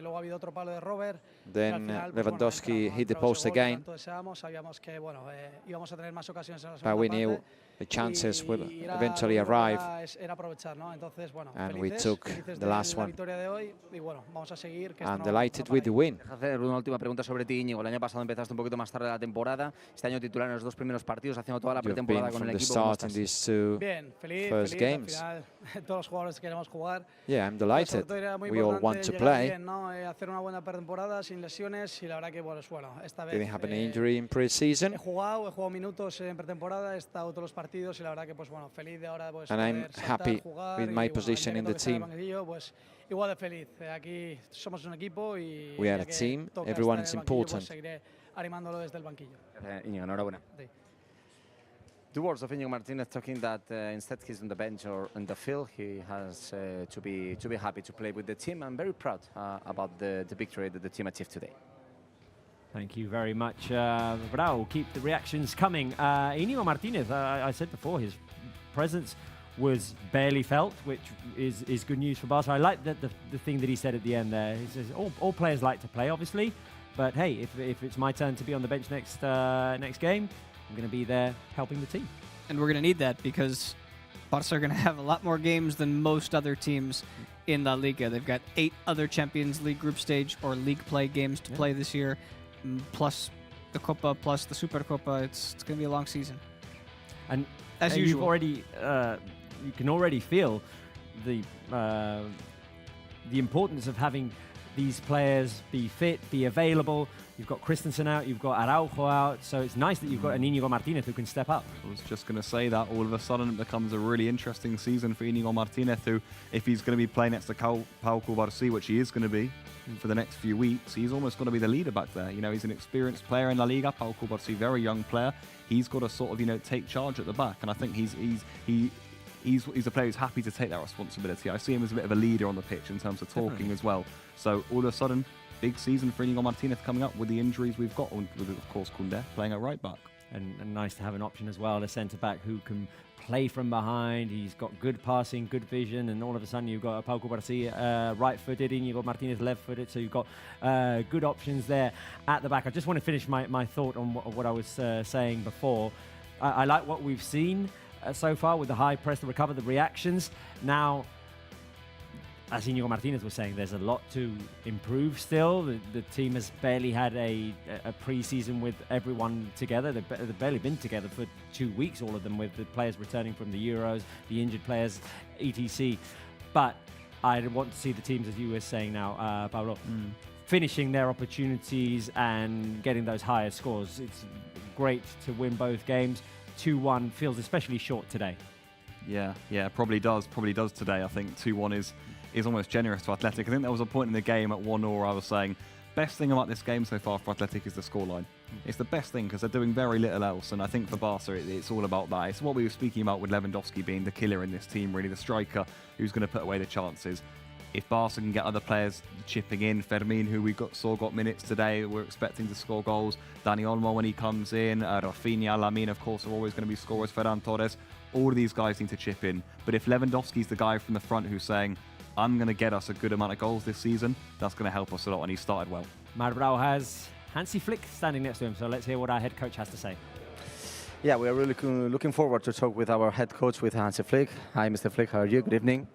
S15: luego ha habido otro palo de Robert.
S14: Then
S15: y al final, pues,
S14: Lewandowski
S15: bueno, ha
S14: hit the
S15: entrado
S14: post
S15: ese gol que
S14: again.
S15: tanto deseábamos, sabíamos que bueno, íbamos a tener más ocasiones en la
S14: But
S15: segunda
S14: we
S15: parte.
S14: knew the chances will
S15: Y era,
S14: eventually
S15: lo único que
S14: arrive.
S15: era aprovechar, ¿no? Entonces, bueno,
S14: And we
S15: felices,
S14: took
S15: felices
S14: the
S15: de
S14: last
S15: la
S14: one.
S15: victoria de hoy y bueno, vamos a seguir. Que esto
S14: And
S15: no
S14: delighted
S15: para
S14: with the
S15: ahí.
S14: win.
S7: Deja hacer una última pregunta sobre ti, Íñigo. El año pasado empezaste un poquito más tarde la temporada. Este año titular en los dos primeros partidos, haciendo toda la
S14: You've been
S7: pretemporada con
S14: from
S7: el
S14: the
S7: equipo. ¿Cómo
S14: start in
S7: estás?
S14: these two
S15: Bien, feliz,
S14: first
S15: feliz.
S14: games.
S15: Al final, todos los jugadores queremos jugar.
S14: Yeah, I'm
S15: Pero sobre
S14: delighted.
S15: todo era muy
S14: We all
S15: importante
S14: want to
S15: llegar
S14: play.
S15: bien, ¿no? Hacer una buena pretemporada sin lesiones y la verdad que bueno, esta vez
S14: Didn't have an injury in pre-season.
S15: he jugado minutos en pretemporada, he estado todos los partidos y la verdad que pues bueno, feliz de ahora pues
S14: And I'm
S15: poder saltar,
S14: happy
S15: jugar
S14: with
S15: y,
S14: my
S15: bueno,
S14: position
S15: el
S14: in
S15: día
S14: the
S15: que toque estar en el
S14: team.
S15: banquillo, pues igual de feliz. Aquí somos un equipo y
S14: We are
S15: ya
S14: a
S15: que
S14: team.
S15: toca
S14: Everyone
S15: estar
S14: is
S15: en el banquillo,
S14: important.
S15: pues seguiré animándolo desde el banquillo.
S7: Íñigo, enhorabuena.
S15: Sí.
S7: Two words of Íñigo Martínez talking that instead he's on the bench or on the field, he has to be happy to play with the team. I'm very proud about the victory that the team achieved today.
S1: Thank you very much, Raul. Keep the reactions coming. Íñigo Martínez, I said before, his presence was barely felt, which is good news for Barca. I like the thing that he said at the end there. He says all players like to play, obviously, but hey, if it's my turn to be on the bench next game, I'm going to be there helping the team.
S4: And we're going to need that because Barça are going to have a lot more games than most other teams in La Liga. They've got 8 other Champions League group stage or league play games to play this year, plus the Copa, plus the Supercopa. It's going to be a long season.
S1: And
S4: as
S1: you've
S4: usual,
S1: already you can already feel the importance of having these players be fit, be available. You've got Christensen out, you've got Araujo out, so it's nice that you've got an Íñigo Martínez who can step up.
S12: I was just going to say that all of a sudden it becomes a really interesting season for Íñigo Martínez, who, if he's going to be playing next to Pau Cubarsí, which he is going to be for the next few weeks, he's almost going to be the leader back there. You know, he's an experienced player in La Liga. Pau Cubarsí, very young player. He's got to sort of, you know, take charge at the back, and I think he's a player who's happy to take that responsibility. I see him as a bit of a leader on the pitch in terms of talking as well. So all of a sudden, big season for Íñigo Martínez coming up with the injuries we've got, with of course Koundé playing at right back.
S1: And nice to have an option as well, a centre-back who can play from behind. He's got good passing, good vision, and all of a sudden you've got Pau Cubarsí right-footed, Íñigo Martínez left-footed, so you've got good options there at the back. I just want to finish my thought on what I was saying before. I like what we've seen so far with the high press, the recover, the reactions. Now, as Íñigo Martínez was saying, there's a lot to improve still. The team has barely had a pre-season with everyone together. They've barely been together for 2 weeks, all of them, with the players returning from the Euros, the injured players, etc. But I want to see the teams, as you were saying now, Paolo, finishing their opportunities and getting those higher scores. It's great to win both games. 2-1 feels especially short today.
S12: Yeah, probably does today. I think 2-1 is almost generous to Athletic. I think there was a point in the game at 1-0 where I was saying, best thing about this game so far for Athletic is the scoreline. It's the best thing because they're doing very little else, and I think for Barca it's all about that. It's what we were speaking about with Lewandowski being the killer in this team, really, the striker who's going to put away the chances. if Barca can get other players chipping in, Fermin, who we saw got minutes today, we're expecting to score goals. Dani Olmo when he comes in, Rafinha, Lamine, of course, are always going to be scorers. Ferran Torres, all of these guys need to chip in. But if Lewandowski's the guy from the front who's saying, I'm going to get us a good amount of goals this season, that's going to help us a lot, and he started well.
S1: Marc Brau has Hansi Flick standing next to him, so let's hear what our head coach has to say.
S2: Yeah, we are really looking forward to talk with our head coach, with Hansi Flick. Hi, Mr. Flick, how are you? Good evening.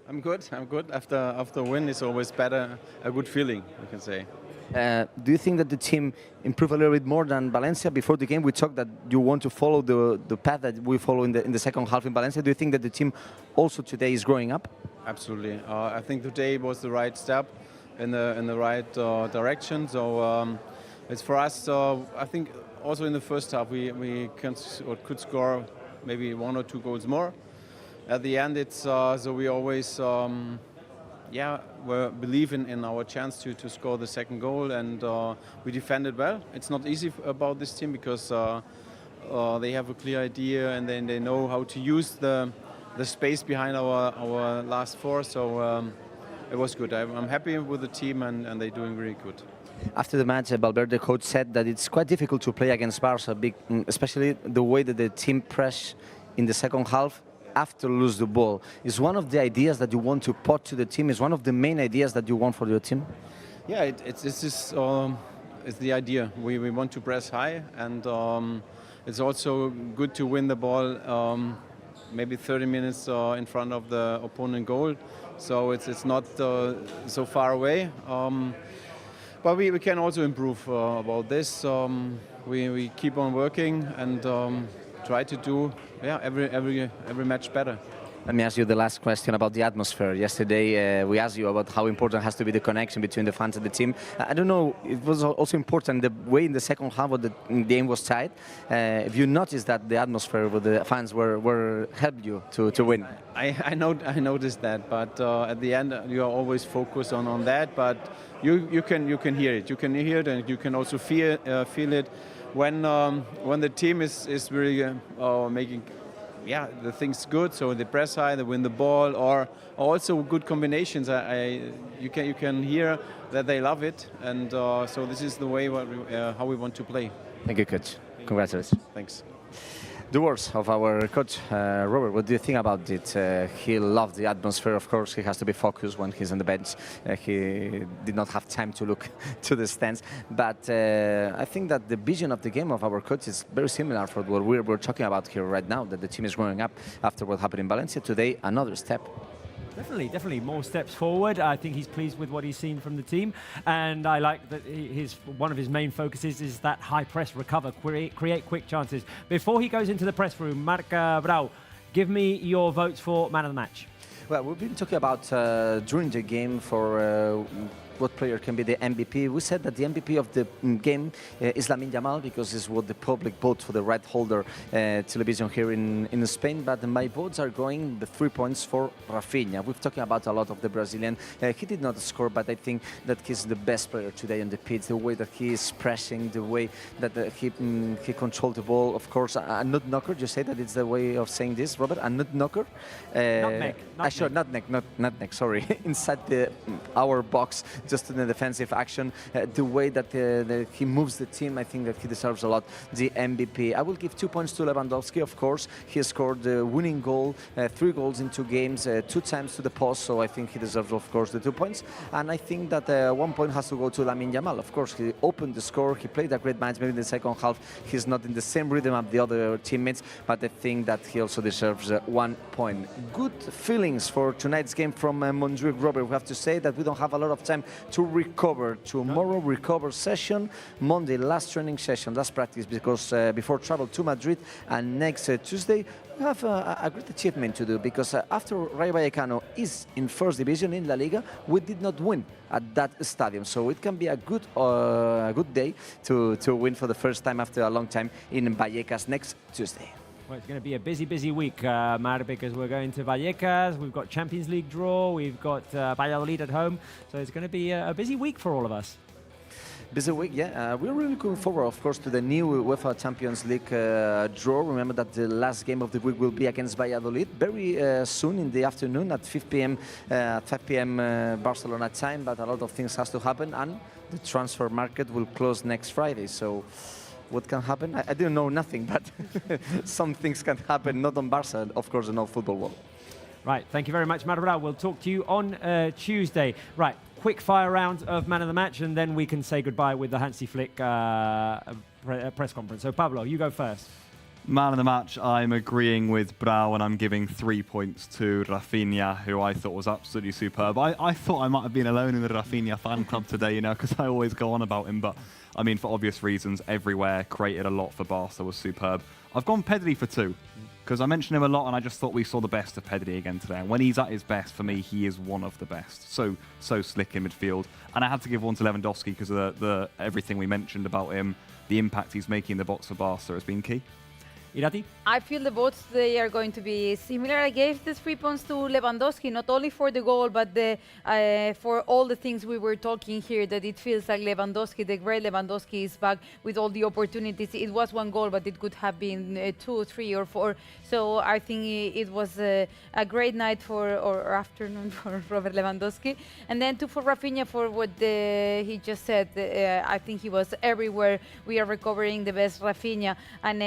S5: I'm good. After a win, it's always better, a good feeling, you can say.
S2: Do you think that the team improved a little bit more than Valencia? Before the game, we talked that you want to follow the path that we follow in the second half in Valencia. Do you think that the team also today is growing up?
S5: Absolutely. I think today was the right step in the right direction. So it's for us. I think also in the first half we could score maybe 1 or 2 goals more. At the end, it's so we always we believe in our chance to score the second goal, and we defended well. It's not easy about this team because they have a clear idea and then they know how to use the space behind our last 4. So it was good. I'm happy with the team and they're doing really good.
S2: After the match, Valverde coach said that it's quite difficult to play against Barca, especially the way that the team press in the second half after lose the ball. Is one of the ideas that you want to put to the team? Is one of the main ideas that you want for your team?
S5: Yeah, it's the idea. We want to press high, and it's also good to win the ball maybe 30 minutes in front of the opponent goal. So it's not so far away. But we can also improve about this. We keep on working and try to do every match better.
S2: Let me ask you the last question about the atmosphere. Yesterday we asked you about how important has to be the connection between the fans and the team. I don't know, it was also important the way in the second half of the game was tight. If you noticed that the atmosphere with the fans were helped you to win.
S5: I noticed that, but at the end you are always focused on that. But you can hear it. You can hear it, and you can also feel it when the team is really making the things good. So they press high, they win the ball, or also good combinations. You can hear that they love it, and so this is the way how we want to play.
S2: Thank you, coach. Congratulations.
S5: Thanks.
S2: The words of our coach, Robert, what do you think about it? He loved the atmosphere, of course. He has to be focused when he's on the bench. He did not have time to look to the stands. But I think that the vision of the game of our coach is very similar for what we're talking about here right now, that the team is growing up after what happened in Valencia. Today, another step.
S1: Definitely more steps forward. I think he's pleased with what he's seen from the team, and I like that one of his main focuses is that high press, recover, create quick chances. Before he goes into the press room, Marc Brau, give me your votes for man of the match.
S2: Well, we've been talking about during the game for what player can be the MVP. We said that the MVP of the game is Lamine Yamal because it's what the public vote for the right holder television here in Spain. But my votes are going the 3 points for Rafinha. We've talked about a lot of the Brazilian. He did not score, but I think that he's the best player today on the pitch. The way that he is pressing, the way that he controlled the ball. Of course, a nut knocker. You say that it's the way of saying this, Robert? A nut knocker? Nutmeg. Sorry, inside our box. Just in the defensive action, the way that he moves the team, I think that he deserves a lot the MVP. I will give 2 points to Lewandowski, of course. He scored the winning goal, 3 goals in 2 games, 2 times to the post, so I think he deserves, of course, the 2 points. And I think that 1 point has to go to Lamine Yamal. Of course, he opened the score, he played a great match. Maybe in the second half, he's not in the same rhythm of the other teammates, but I think that he also deserves 1 point. Good feelings for tonight's game from Montjuic. Robert, we have to say that we don't have a lot of time to recover. Tomorrow, recover session. Monday, last training session, last practice, because before travel to Madrid, and next Tuesday, we have a great achievement to do, because after Rayo Vallecano is in first division in La Liga, we did not win at that stadium. So it can be a good day to win for the first time after a long time in Vallecas next Tuesday.
S1: Well, it's going to be a busy week, Mar, because we're going to Vallecas, we've got Champions League draw, we've got Valladolid at home, so it's going to be a busy week for all of us.
S2: Busy week, yeah. We're really looking forward, of course, to the new UEFA Champions League draw. Remember that the last game of the week will be against Valladolid very soon in the afternoon at 5 p.m. Barcelona time. But a lot of things has to happen, and the transfer market will close next Friday. So, what can happen? I didn't know nothing, but some things can happen. Not on Barca, of course, in all football world.
S1: Right. Thank you very much, Maribel. We'll talk to you on Tuesday. Right. Quick fire round of man of the match, and then we can say goodbye with the Hansi Flick press conference. So Pablo, you go first.
S12: Man of the match, I'm agreeing with Brau, and I'm giving 3 points to Rafinha, who I thought was absolutely superb. I thought I might have been alone in the Rafinha fan club today, you know, because I always go on about him. But, I mean, for obvious reasons, everywhere, created a lot for Barca, was superb. I've gone Pedri for 2. Because I mentioned him a lot, and I just thought we saw the best of Pedri again today. And when he's at his best, for me, he is one of the best. So slick in midfield. And I had to give 1 to Lewandowski because of the everything we mentioned about him, the impact he's making in the box for Barca has been key.
S1: Irati?
S3: I feel the votes they are going to be similar. I gave the 3 points to Lewandowski, not only for the goal, but for all the things we were talking here, that it feels like Lewandowski, the great Lewandowski, is back with all the opportunities. It was 1 goal, but it could have been 2, 3, or 4. So I think it was a great night or afternoon for Robert Lewandowski. And then 2 for Rafinha for what he just said. I think he was everywhere. We are recovering the best Rafinha. And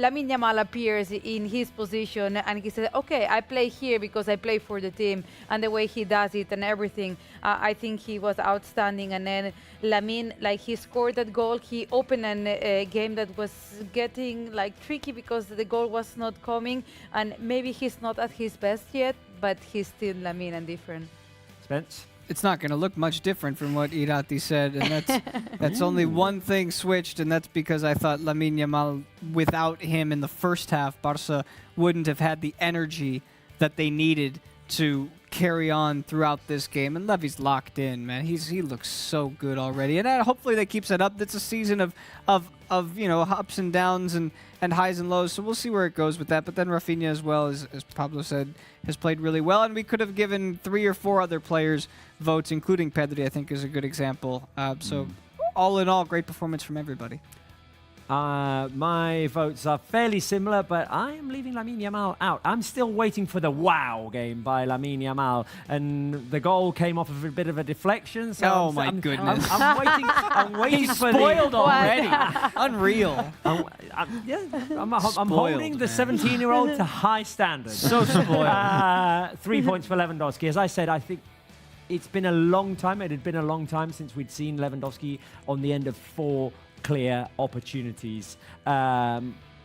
S3: Lamine Yamal appears in his position and he said, okay, I play here because I play for the team, and the way he does it and everything, I think he was outstanding. And then Lamine, like, he scored that goal. He opened a game that was getting like tricky because the goal was not coming, and maybe he's not at his best yet, but he's still Lamine and different.
S1: Spence?
S4: It's not going to look much different from what Irati said, and that's only one thing switched, and that's because I thought Lamine Yamal, without him in the first half, Barca wouldn't have had the energy that they needed to carry on throughout this game. And Levy's locked in, man. He looks so good already, and hopefully that keeps it up. It's a season of you know, ups and downs and highs and lows, so we'll see where it goes with that. But then Rafinha, as well, as Pablo said, has played really well, and we could have given 3 or 4 other players votes, including Pedri, I think, is a good example. So all in all, great performance from everybody.
S1: My votes are fairly similar, but I am leaving Lamine Yamal out. I'm still waiting for the wow game by Lamine Yamal, and the goal came off of a bit of a deflection. So
S4: my goodness!
S1: I'm waiting
S4: He's
S1: for
S4: spoiled already. Unreal.
S1: I'm holding the 17-year-old to high standards.
S4: So spoiled.
S1: 3 points for Lewandowski. As I said, I think it's been a long time. It had been a long time since we'd seen Lewandowski on the end of 4 clear opportunities.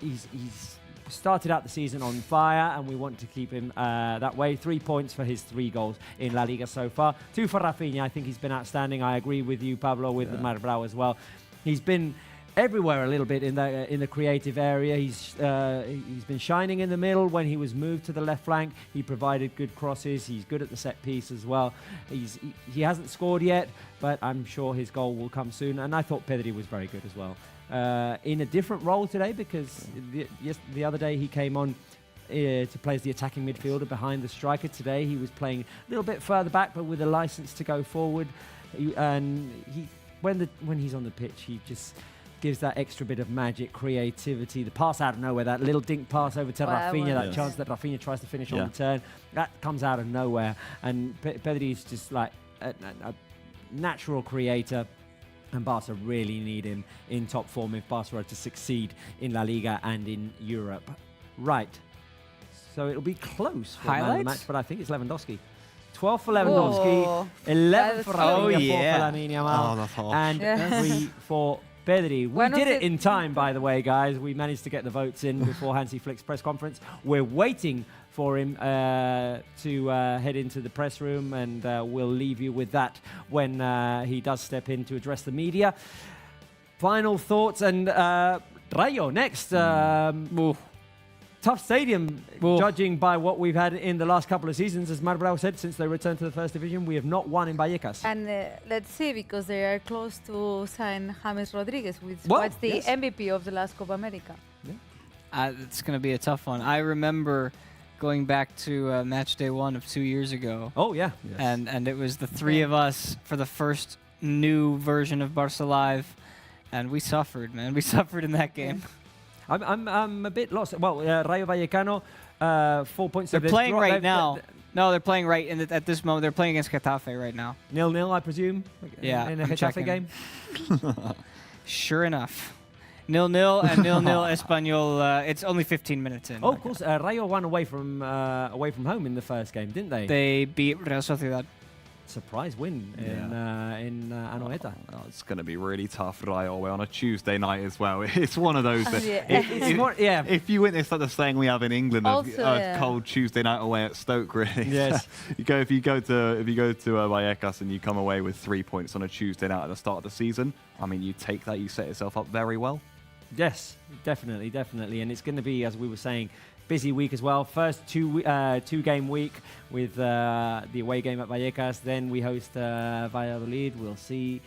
S1: He's started out the season on fire, and we want to keep him that way. 3 points for his 3 goals in La Liga so far. 2 for Rafinha. I think he's been outstanding. I agree with you, Pablo, with Marbrau as well. He's been everywhere a little bit in the creative area. He's been shining in the middle. When he was moved to the left flank, he provided good crosses. He's good at the set piece as well. He hasn't scored yet, but I'm sure his goal will come soon. And I thought Pedri was very good as well. In a different role today, because the other day he came on to play as the attacking midfielder behind the striker. Today he was playing a little bit further back, but with a license to go forward. When he's on the pitch, he just gives that extra bit of magic, creativity, the pass out of nowhere, that little dink pass over to Rafinha, that chance that Rafinha tries to finish on the turn, that comes out of nowhere. And Pedri is just like a natural creator, and Barca really need him in top form if Barca are to succeed in La Liga and in Europe. Right. So it'll be close for man of the match, but I think it's Lewandowski. 12 for Lewandowski, 11 for Rafinha, 4 for Lamine Yamal, and 3 for Pedri. We did it in time, by the way, guys. We managed to get the votes in before Hansi Flick's press conference. We're waiting for him to head into the press room, and we'll leave you with that when he does step in to address the media. Final thoughts, and Rayo next. Tough stadium, judging by what we've had in the last couple of seasons. As Marbrau said, since they returned to the first division, we have not won in Vallecas.
S3: And let's see, because they are close to sign James Rodriguez, which was the MVP of the last Copa America.
S4: It's going to be a tough one. I remember going back to match day 1 of 2 years ago.
S1: Oh, yeah.
S4: And it was the 3 of us for the first new version of Barça Live, and we suffered, man. We suffered in that game.
S1: I'm a bit lost. Well, Rayo Vallecano, 4 points.
S4: They're playing right now. No, they're playing right at this moment. They're playing against Getafe right now.
S1: 0-0, I presume.
S4: Yeah,
S1: in a
S4: I'm
S1: Getafe
S4: checking.
S1: game.
S4: Sure enough. 0-0 and 0-0 Espanyol. It's only 15 minutes in.
S1: Oh, of course. Rayo won away from home in the first game, didn't they?
S4: They beat Real Sociedad.
S1: Surprise win in Anoeta.
S12: Oh, it's going to be really tough, Rayo away on a Tuesday night as well. It's one of those that if you witness like the saying we have in England of cold Tuesday night away at Stoke, really.
S1: Yes.
S12: if you go to Vallecas and you come away with 3 points on a Tuesday night at the start of the season, I mean, you take that, you set yourself up very well.
S1: Yes, definitely, and it's going to be, as we were saying, busy week as well. First two-game week with the away game at Vallecas. Then we host Valladolid. We'll see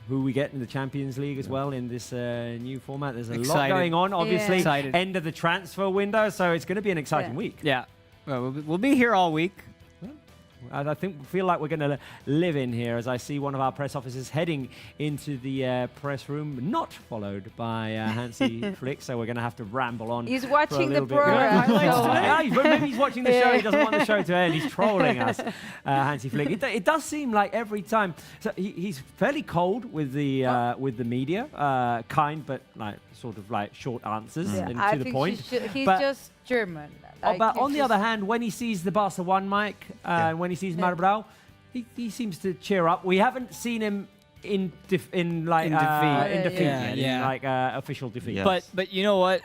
S1: who we get in the Champions League as well in this new format. There's a lot going on, obviously. End of the transfer window, so it's going to be an exciting week.
S4: Yeah, well, we'll be here all week.
S1: I feel like we're going to live in here as I see one of our press officers heading into the press room, not followed by Hansi Flick, so we're going to have to ramble on.
S3: He's watching the
S1: program. But maybe he's watching the show. He doesn't want the show to end. He's trolling us, Hansi Flick. It does seem like every time. So he's fairly cold with the media, kind but sort of short answers and to the point.
S3: He's just German.
S1: But on the other hand, when he sees the Barca 1 mic, when he sees Marbrau, he seems to cheer up. We haven't seen him in defeat, official defeat.
S4: Yes. But you know what?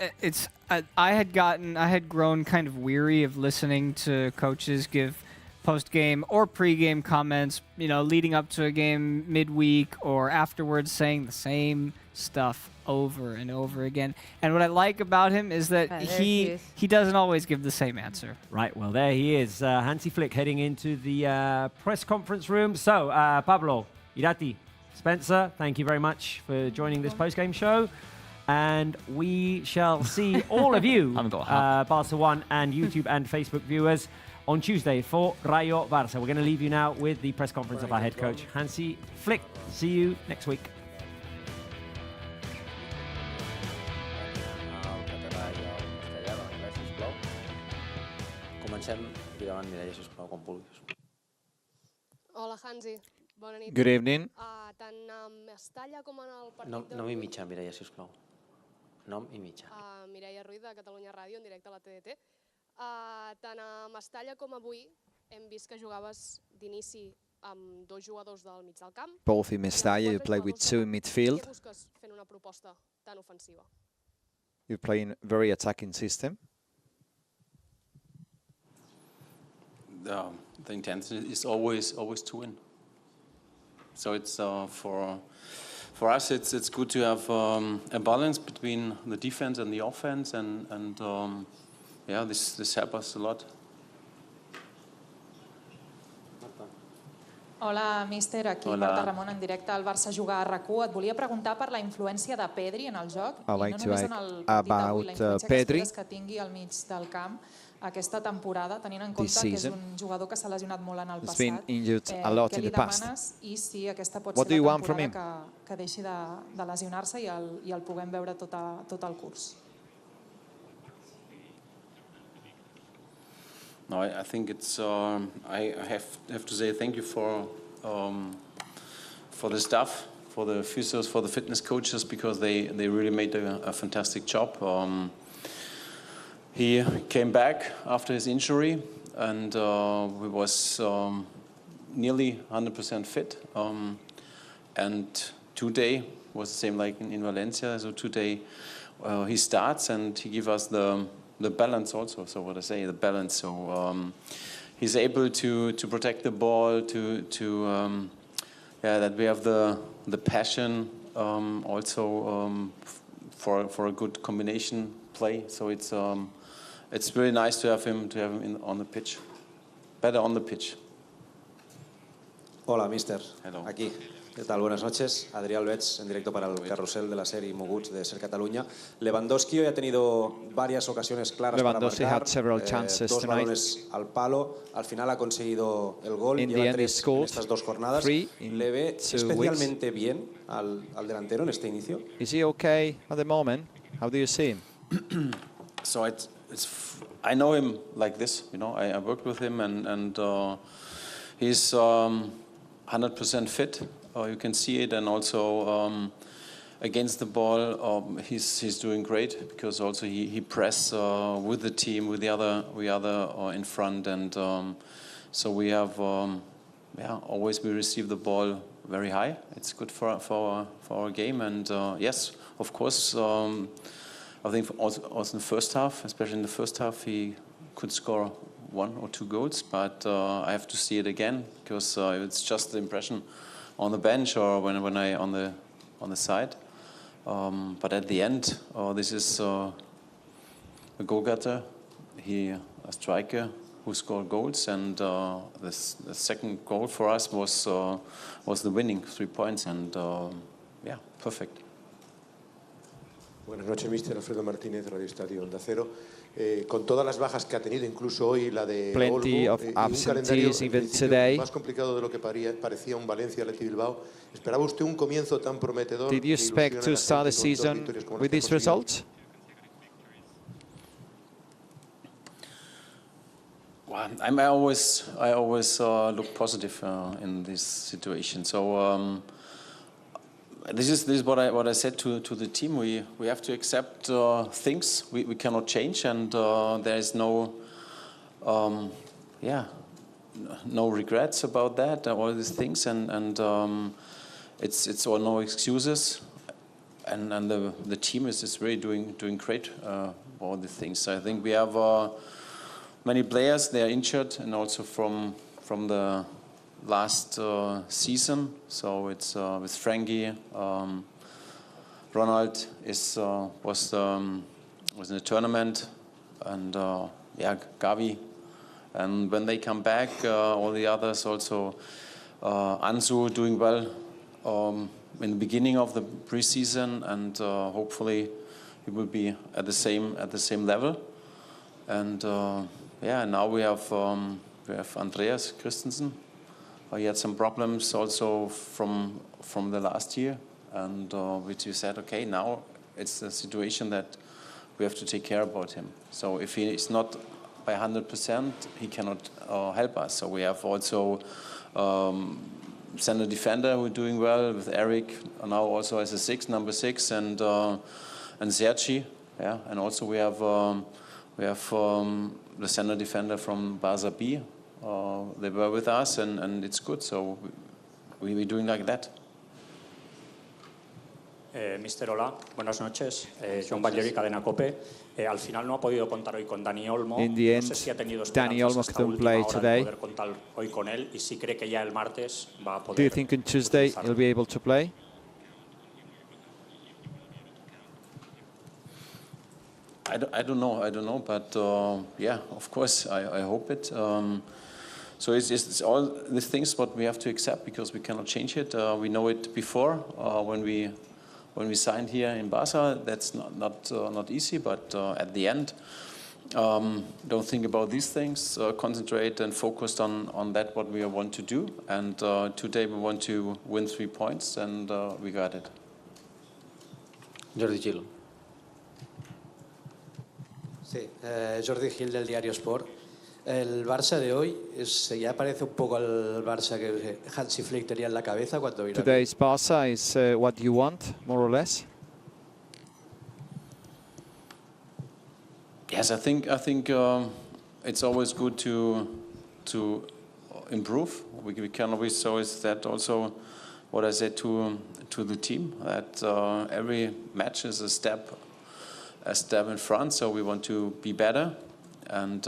S4: I had grown kind of weary of listening to coaches give post-game or pre-game comments, leading up to a game midweek or afterwards, saying the same stuff over and over again. And what I like about him is that he doesn't always give the same answer.
S1: Right, well, there he is, Hansi Flick heading into the press conference room. So, Pablo, Irati, Spencer, thank you very much for joining this post-game show. And we shall see all of you, Barca 1 and YouTube and Facebook viewers, on Tuesday for Rayo Barça. We're going to leave you now with the press conference of our head coach, Hansi Flick. See you next week.
S16: Hola, Hansi. Bona nit.
S14: Good evening.
S16: Tant a Mestalla com en el partit
S17: Nom i mitjà, Mireia, sisplau. Nom i mitjà.
S16: Mireia Ruiz, de Catalunya Ràdio, en directe a la TDT. Tant a Mestalla com avui hem vist que jugaves d'inici amb dos jugadors del mig del camp.
S14: Both in Mestalla, you play with two in midfield.
S16: Què busques fent una proposta tan ofensiva?
S14: You're playing a very attacking system.
S18: The intention is always to win. So it's for us it's good to have a balance between the defense and the offense, and this helps us a lot.
S19: Hola, míster. Aquí Marta Ramon en directe al Barça Jugar a RAC1. Et volia preguntar per la influència de Pedri en el joc.
S14: I like to
S19: I no només en el partit d'avui, la influència
S14: Pedri.
S19: que tingui al mig del camp aquesta temporada, tenint en compte que és un jugador que s'ha lesionat molt en el passat.
S14: Been injured a lot in the past.
S19: Què li demanes i si aquesta pot
S14: What
S19: ser
S14: do you
S19: la
S14: want from him?
S19: temporada que deixi de lesionar-se i el puguem veure tot el curs?
S18: No, I think it's. I have to say thank you for the staff, for the physios, for the fitness coaches, because they really made a fantastic job. He came back after his injury, and he was nearly 100% fit. And today was the same like in Valencia. So today he starts and he gives us the balance also. So what I say, the balance. So he's able to protect the ball, that we have the passion also for a good combination play. So it's really nice to have him on the pitch, better on the pitch.
S20: Hola, mister.
S18: Hello.
S20: Aquí. ¿Qué tal? Buenas noches. Adrián Albets, en directo para el carrusel de la serie Moguts de Ser Cataluña. Lewandowski hoy ha tenido varias ocasiones claras para marcar.
S14: Had several chances
S20: dos
S14: tonight.
S20: balones al palo. Al final ha conseguido el gol.
S14: In the
S20: Lleva
S14: end, he
S20: 3 en
S14: scored
S20: estas 2 jornadas.
S14: 3 in
S20: ¿Le ve
S14: 2
S20: especialmente bien al delantero en este inicio?
S14: Is he okay at the moment? How do you see him?
S18: So I know him like this, you know. I worked with him, and he's 100% fit. You can see it, and also against the ball, he's doing great because also he press with the team, with the other in front, and so we have always we receive the ball very high. It's good for our game, and yes, of course. I think also in the first half, especially in the first half, he could score 1 or 2 goals, but I have to see it again because it's just the impression on the bench or when I on the side. But at the end, this is a goal-getter, a striker who scored goals, and the second goal for us was the winning 3 points, and yeah, perfect.
S8: Buenas noches, mister. Alfredo Martínez, Radio Estadio Onda Cero. Con todas las bajas que ha tenido, incluso hoy la de
S14: Plenty
S8: Olmo,
S14: of
S8: y un calendario
S14: absentees
S8: en
S14: even
S8: principio
S14: today.
S8: más complicado de lo que parecía un Valencia-Athletic Bilbao. ¿Esperaba usted un comienzo tan prometedor?
S14: Did you expect to start the season with this result?
S18: Well, I always look positive in this situation. So this is what I said to the team. We have to accept things we cannot change, and there is no regrets about that. All these things, and it's all no excuses. And the team is really doing great. All these things. I think we have many players. They are injured, and also from the last season, so it's with Frankie, Ronald was in a tournament, and Gavi, and when they come back, all the others also, Ansu doing well in the beginning of the preseason, and hopefully he will be at the same level, and now we have Andreas Christensen. He had some problems also from the last year, and which we said, okay, now it's a situation that we have to take care about him. So if he is not by 100%, he cannot help us. So we have also center defender who are doing well with Eric now also as a number 6, and Sergi, yeah, and also we have the center defender from Barça B. They were with us, and it's good, so we're doing like that.
S21: Mister, hola, buenas noches. Joan Valleri, Cadena COPE. Al final no ha podido contar hoy con Dani Olmo.
S14: In the end,
S21: no sé si ha tenido
S14: Dani Olmo
S21: hasta
S14: couldn't
S21: última
S14: play
S21: hora
S14: today.
S21: de poder contar hoy con él, y si cree que ya el martes va a poder.
S14: Do you think on Tuesday he'll be able to play?
S18: I don't know, but yeah, of course, I hope it. So it's all these things what we have to accept because we cannot change it. We know it before when we signed here in Barça. That's not easy, but at the end, don't think about these things. Concentrate and focus on that what we want to do. And today we want to win 3 points, and we got it.
S20: Jordi Gil.
S22: Sí, Jordi Gil del Diario Sport. El Barça de hoy ya parece un poco al Barça que Hansi Flick tenía en la cabeza cuando vino.
S14: Today's Barça is what you want, more or less.
S18: Yes, I think it's always good to improve. We can always that also what I said to the team that every match is a step in front. So we want to be better. And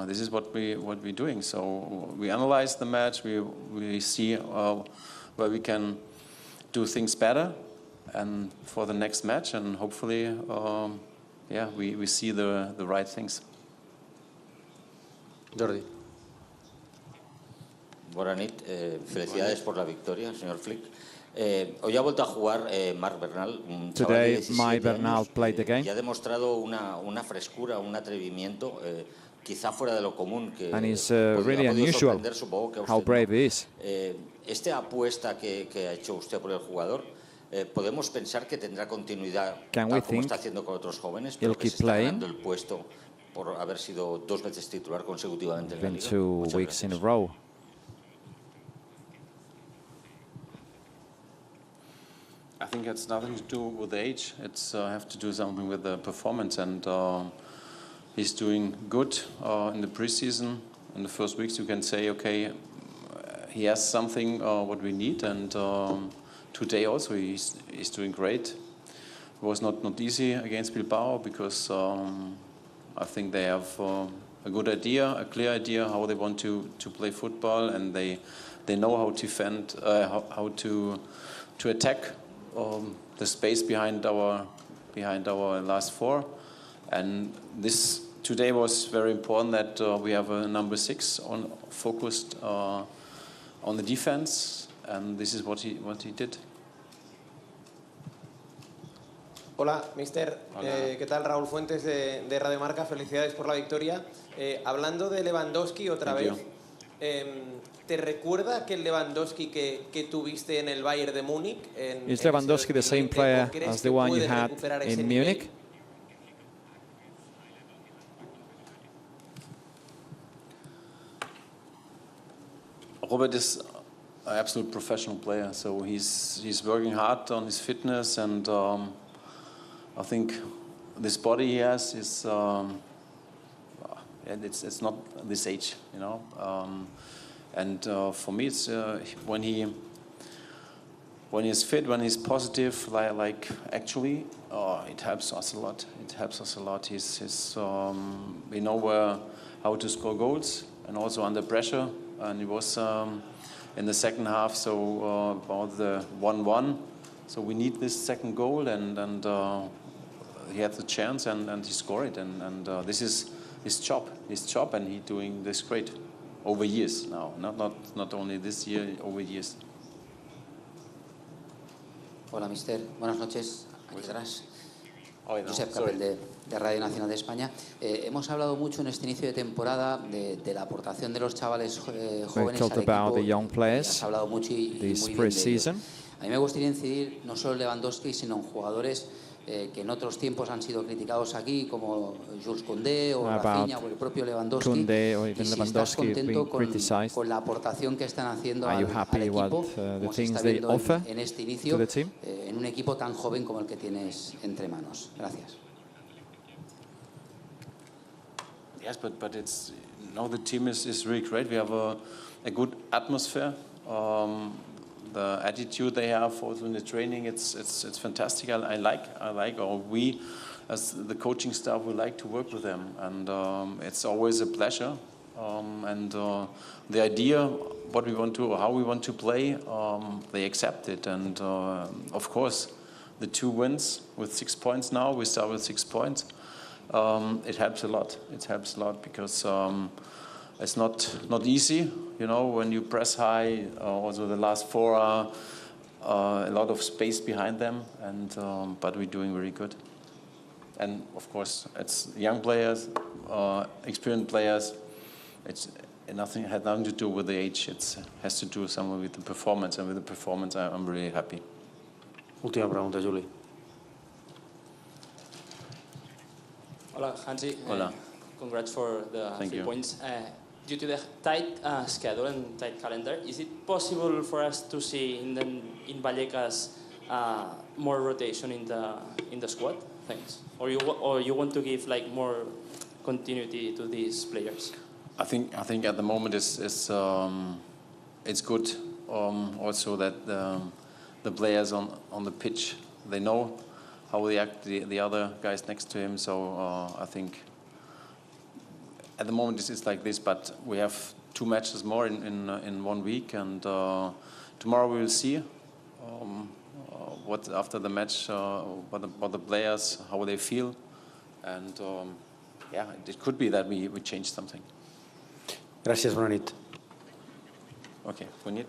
S18: this is what we're doing. So we analyze the match. We see where we can do things better, and for the next match. And hopefully, we see the right things.
S22: Jordi.
S23: Buenas nit. Felicidades por la victoria, señor Flick.
S6: Hoy ha vuelto a jugar Marc Bernal, un chaval de
S14: Today,
S6: 17
S14: Mike Bernal
S6: años,
S14: played the game.
S6: y ha demostrado una frescura, un atrevimiento, quizá fuera de lo común, que
S14: And it's
S6: ha
S14: really
S6: podido
S14: unusual
S6: sorprender, supongo que a
S14: how
S6: usted,
S14: brave
S6: ¿no?
S14: he is.
S6: Esta apuesta que ha hecho usted por el jugador, podemos pensar que tendrá continuidad,
S14: Can we
S6: tal como
S14: think
S6: está haciendo con otros jóvenes,
S14: he'll
S6: pero que
S14: keep
S6: se está
S14: playing?
S6: ganando el puesto por haber sido 2 veces titular consecutivamente en la
S14: Been
S6: Liga.
S14: 2
S6: Muchas
S14: weeks in a
S6: gracias.
S14: row.
S18: I think it's nothing to do with the age. It's have to do something with the performance, and he's doing good in the preseason. In the first weeks, you can say, okay, he has something what we need, and today also he's doing great. It was not easy against Bilbao because I think they have a good idea, a clear idea how they want to play football, and they know how to defend, how to attack the space behind our last four, and this today was very important that we have a number 6 focused on the defense, and this is what he did.
S9: Hola, mister.
S18: Hola.
S9: ¿Qué tal? Raúl Fuentes de Radio Marca. Felicidades por la victoria. Hablando de Lewandowski otra
S18: Thank
S9: vez, ¿te recuerda aquel Lewandowski que tuviste en el Bayern de Múnich?
S14: Is Lewandowski the same player as the one you had in Munich?
S18: Robert is an absolute professional player, so he's working hard on his fitness, and I think this body he has is and it's not this age, you know. And for me, it's when he's fit, when he's positive, like actually, it helps us a lot. It helps us a lot. We know how to score goals, and also under pressure. And he was in the second half, so about the 1-1. So we need this second goal, and he had the chance, and he scored it. And this is his job, and he's doing this great over years now. Not only this year, over years.
S23: Hola, mister. Buenas noches. Aquí atrás.
S18: No,
S23: Josep
S18: sorry.
S23: Capel de Radio Nacional de España. Hemos hablado mucho en este inicio de temporada de la aportación de los chavales
S14: We
S23: jóvenes
S14: talked
S23: al
S14: about
S23: equipo.
S14: the young players
S23: Has hablado mucho y
S14: this
S23: muy bien de ello.
S14: pre-season.
S23: A mí me gustaría incidir no solo en Lewandowski, sino en jugadores que en otros tiempos han sido criticados aquí, como Jules Koundé o
S14: About
S23: Rafinha o el propio Lewandowski.
S14: Koundé or
S23: Y
S14: even
S23: si estás
S14: Lewandowski have
S23: contento
S14: been criticized.
S23: con la aportación que están haciendo
S14: Are you
S23: al
S14: happy
S23: equipo,
S14: what the
S23: como se
S14: things
S23: está
S14: they
S23: viendo
S14: offer
S23: en este
S14: to
S23: inicio,
S14: the team?
S23: en un equipo tan joven como el que tienes entre manos? Gracias.
S18: Yes, but it's now the team is really great. We have a good atmosphere. The attitude they have also in the training, it's fantastic. I like, or we, as the coaching staff, we like to work with them, and it's always a pleasure. And the idea, what we want to, or how we want to play, they accept it. And of course, the 2 wins with 6 points now. We start with 6 points. It helps a lot. It helps a lot because it's not easy, you know, when you press high. Also, the last 4 are a lot of space behind them, and but we're doing very good. And of course, it's young players, experienced players. It's had nothing to do with the age. It has to do somewhere with the performance, and with the performance, I'm really happy.
S20: Última pregunta, Juli.
S24: Hola, Hansi.
S18: Hola.
S24: Congrats for the
S18: Thank
S24: 3
S18: you.
S24: points. Due to the tight schedule and tight calendar, is it possible for us to see in Vallecas more rotation in the squad? Thanks. Or you want to give like more continuity to these players?
S18: I think at the moment it's good also that the players on the pitch, they know how they act, the other guys next to him. So I think at the moment it's like this, but we have 2 matches more in 1 week, and tomorrow we will see what after the match what the players, how they feel, and yeah, it could be that we change something.
S20: Gràcies, bona nit.
S18: Okay, we need.